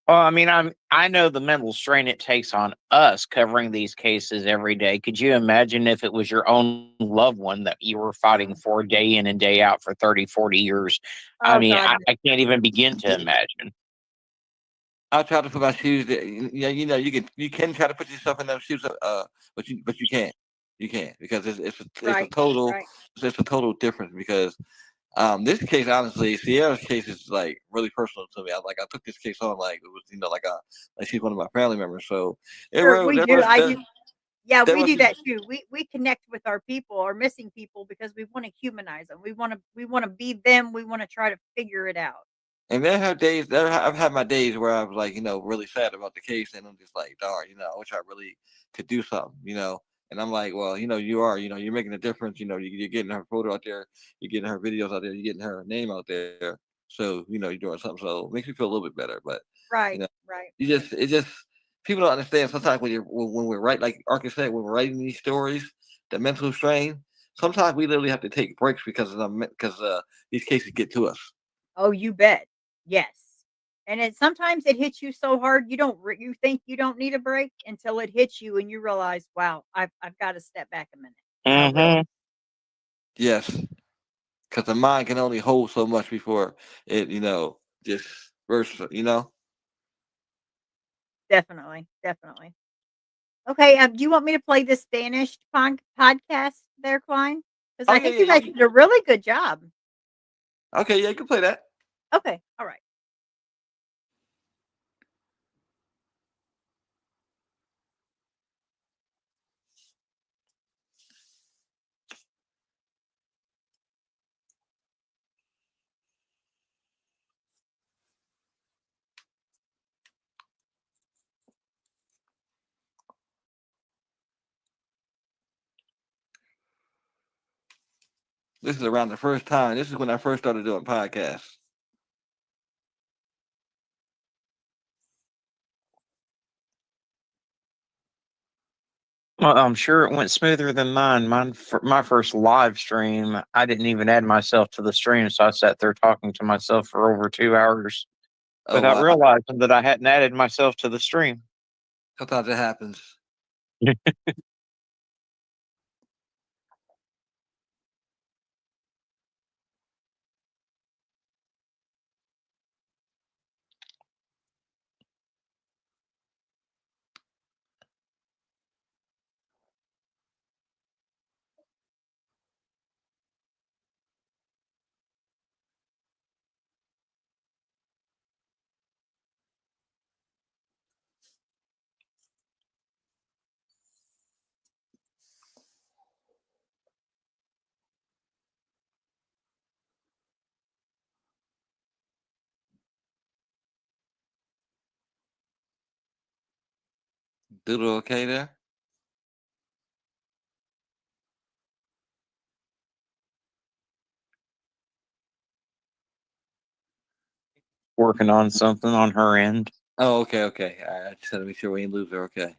[SPEAKER 9] Well, I mean, I know the mental strain it takes on us covering these cases every day. Could you imagine if it was your own loved one that you were fighting for day in and day out for 30, 40 years? I
[SPEAKER 7] Oh
[SPEAKER 9] mean,
[SPEAKER 7] God.
[SPEAKER 9] I can't even begin to imagine.
[SPEAKER 1] I try to put my shoes. Yeah, you can try to put yourself in those shoes. But you can't. You can't because
[SPEAKER 7] Right. Right.
[SPEAKER 1] it's a total difference because this case, honestly, Sierra's case is like really personal to me. I took this case on like it was, like she's one of my family members. So
[SPEAKER 7] Sure, we
[SPEAKER 1] there
[SPEAKER 7] do.
[SPEAKER 1] was
[SPEAKER 7] I do. Yeah,
[SPEAKER 1] there
[SPEAKER 7] we
[SPEAKER 1] was,
[SPEAKER 7] do that too. We connect with our people, our missing people, because we want to humanize them. We want to be them. We want to try to figure it out.
[SPEAKER 1] and I've had my days where I was like, really sad about the case, and I'm just like, darn, I wish I really could do something. And I'm like, well, you're making a difference. You're getting her photo out there, you're getting her videos out there, you're getting her name out there. So, you're doing something. So it makes me feel a little bit better. But you
[SPEAKER 7] Right.
[SPEAKER 1] know,
[SPEAKER 7] Right.
[SPEAKER 1] it just people don't understand sometimes when we're right, like Arkin said, when we're writing these stories, the mental strain. Sometimes we literally have to take breaks because these cases get to us.
[SPEAKER 7] Oh, you bet. Yes. And sometimes it hits you so hard you don't you think you don't need a break until it hits you and you realize, wow, I've got to step back a minute. I will.
[SPEAKER 9] Hmm.
[SPEAKER 1] Yes, because the mind can only hold so much before it, just bursts.
[SPEAKER 7] Definitely. Definitely. Okay. Do you want me to play this Spanish podcast there, Klein? Because
[SPEAKER 1] Oh
[SPEAKER 7] I
[SPEAKER 1] yeah,
[SPEAKER 7] think
[SPEAKER 1] yeah,
[SPEAKER 7] you guys did a really good job.
[SPEAKER 1] okay, yeah, you can play that.
[SPEAKER 7] Okay. All right.
[SPEAKER 1] This is around the first time. This is when I first started doing podcasts.
[SPEAKER 9] Well, I'm sure it went smoother than mine. My first live stream, I didn't even add myself to the stream, so I sat there talking to myself for over 2 hours
[SPEAKER 1] Oh
[SPEAKER 9] without
[SPEAKER 1] wow,
[SPEAKER 9] realizing that I hadn't added myself to the stream.
[SPEAKER 1] sometimes it happens. Doodle okay there?
[SPEAKER 9] Working on something on her end.
[SPEAKER 1] Oh, okay, okay. I just had to make sure we didn't lose her. Okay.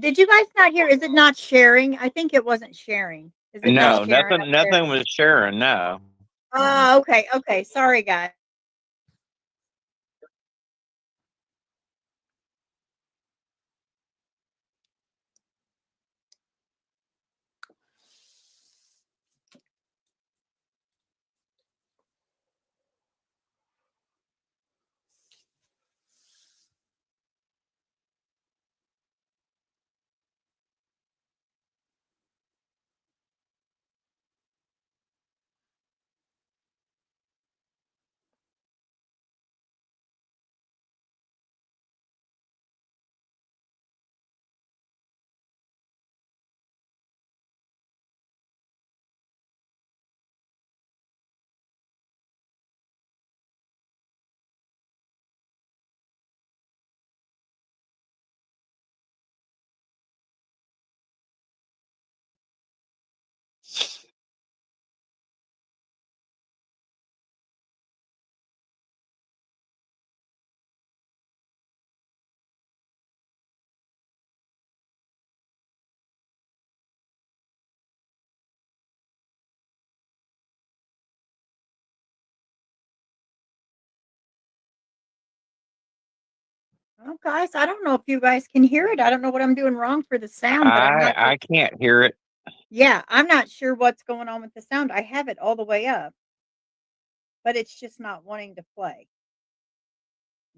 [SPEAKER 7] Did you guys not hear? Is it not sharing? I think it wasn't sharing. Is it not
[SPEAKER 9] No,
[SPEAKER 7] sharing up there?
[SPEAKER 9] nothing was sharing. No.
[SPEAKER 7] Oh, okay. Okay. Sorry, guys. Oh, guys, I don't know if you guys can hear it. I don't know what I'm doing wrong for the sound, but I'm not.
[SPEAKER 9] I can't hear it.
[SPEAKER 7] Yeah, I'm not sure what's going on with the sound. I have it all the way up, but it's just not wanting to play.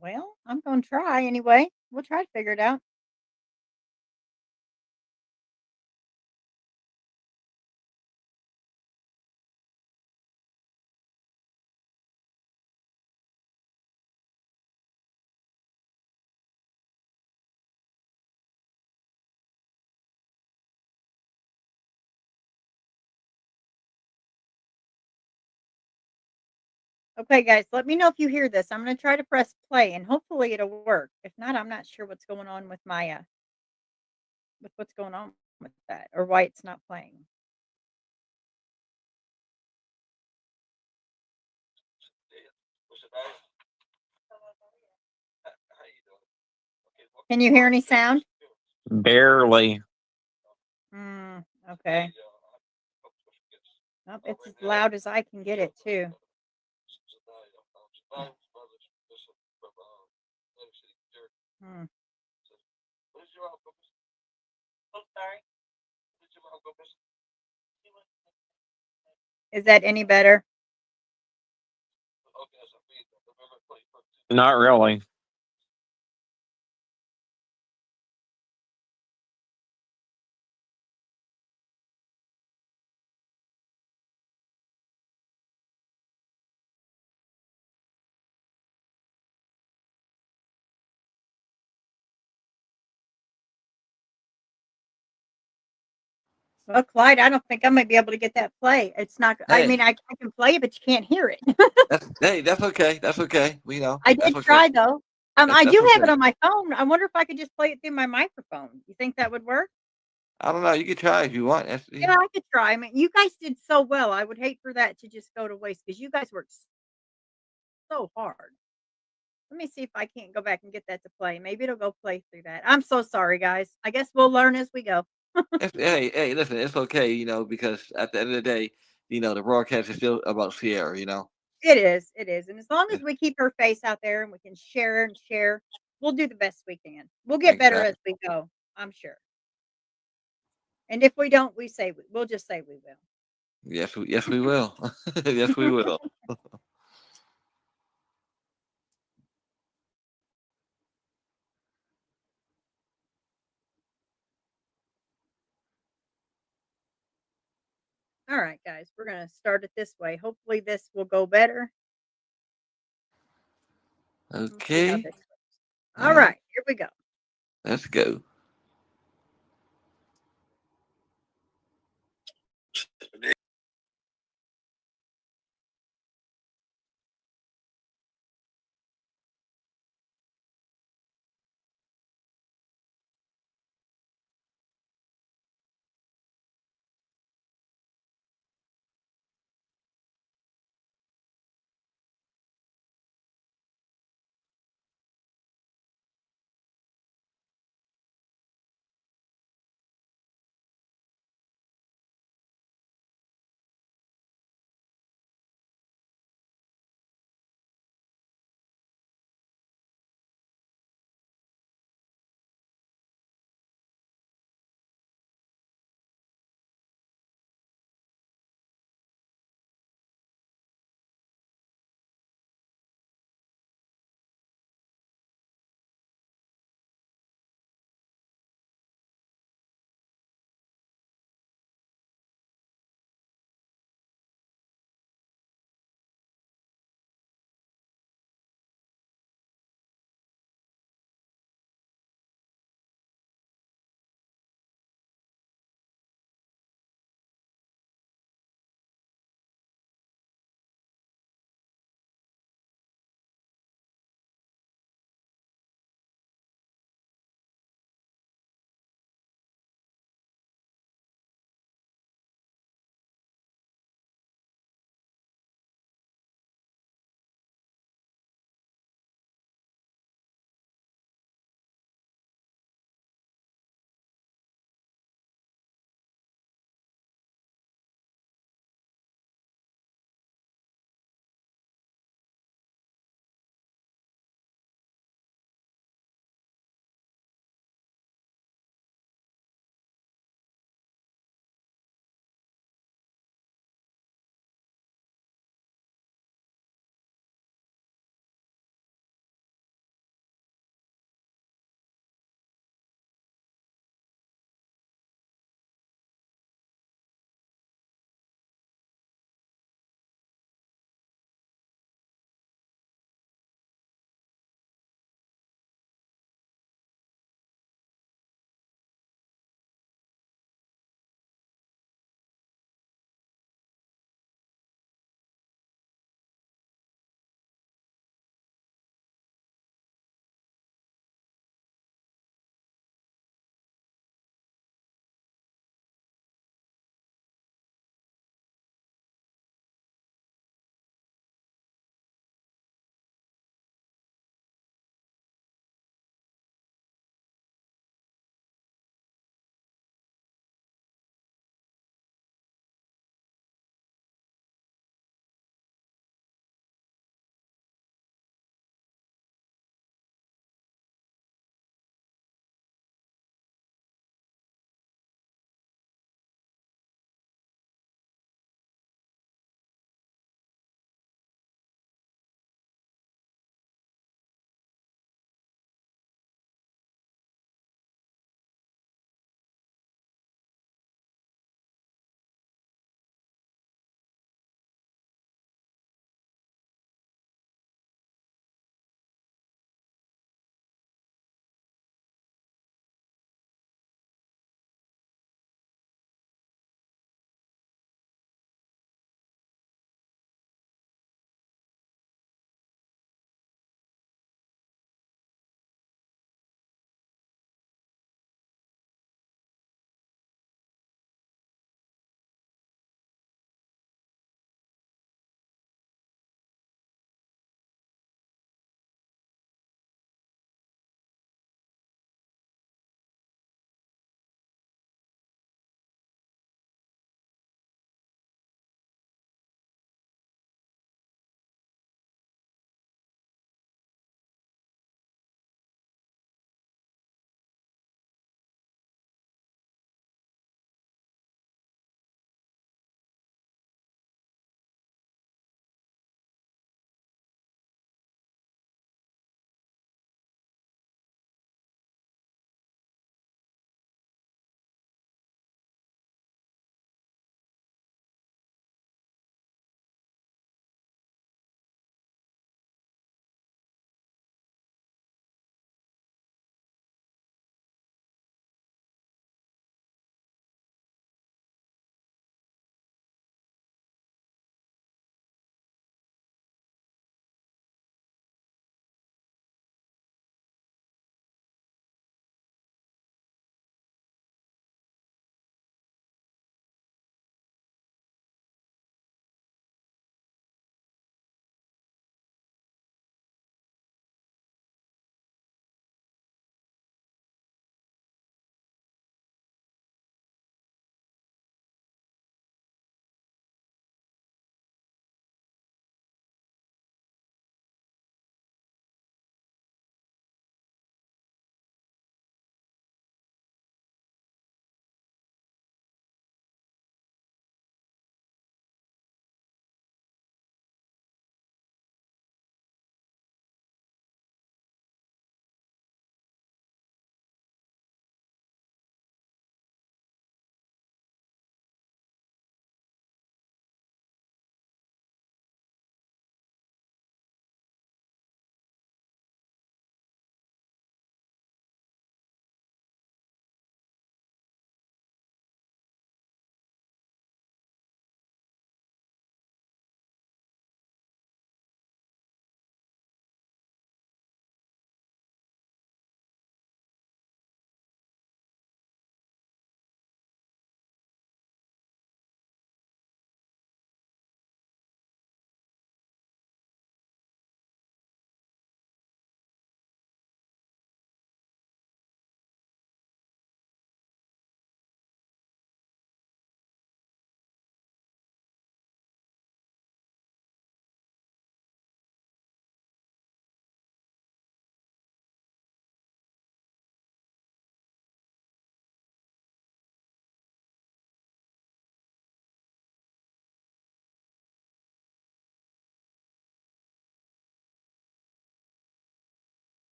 [SPEAKER 7] Well, I'm going to try anyway. We'll try to figure it out. Okay, guys, let me know if you hear this. I'm going to try to press play and hopefully it'll work. If not, I'm not sure what's going on with my with what's going on with that or why it's not playing. Can you hear any sound?
[SPEAKER 9] Barely.
[SPEAKER 7] Okay. Nope, it's as loud as I can get it too. Hmm. Is that any better?
[SPEAKER 9] Not really.
[SPEAKER 7] Well, Clyde, I don't think I might be able to get that play. It's not. I
[SPEAKER 1] Hey.
[SPEAKER 7] mean, I can play it, but you can't hear it.
[SPEAKER 1] That's okay. That's okay. We know.
[SPEAKER 7] I
[SPEAKER 1] That's
[SPEAKER 7] did
[SPEAKER 1] okay.
[SPEAKER 7] try though. I
[SPEAKER 1] That's
[SPEAKER 7] do have it
[SPEAKER 1] okay.
[SPEAKER 7] on my phone. I wonder if I could just play it through my microphone. You think that would work?
[SPEAKER 1] I don't know. You can try if you want.
[SPEAKER 7] Yeah, I could try. I mean, you guys did so well. I would hate for that to just go to waste because you guys worked so hard. Let me see if I can't go back and get that to play. Maybe it'll go play through that. I'm so sorry, guys. I guess we'll learn as we go.
[SPEAKER 1] Hey, listen, it's okay, because at the end of the day, the broadcast is still about Sierra,
[SPEAKER 7] It is. It is. And as long as we keep her face out there and we can share and share, we'll do the best we can. We'll get better as
[SPEAKER 1] Exactly.
[SPEAKER 7] we go, I'm sure. And if we don't, we'll just say we will.
[SPEAKER 1] Yes, we will. Yes, we will.
[SPEAKER 7] All right, guys, we're going to start it this way. Hopefully this will go better. Let's see how
[SPEAKER 1] Okay.
[SPEAKER 7] this goes.
[SPEAKER 1] All
[SPEAKER 7] All
[SPEAKER 1] right.
[SPEAKER 7] right, here we go.
[SPEAKER 1] Let's go.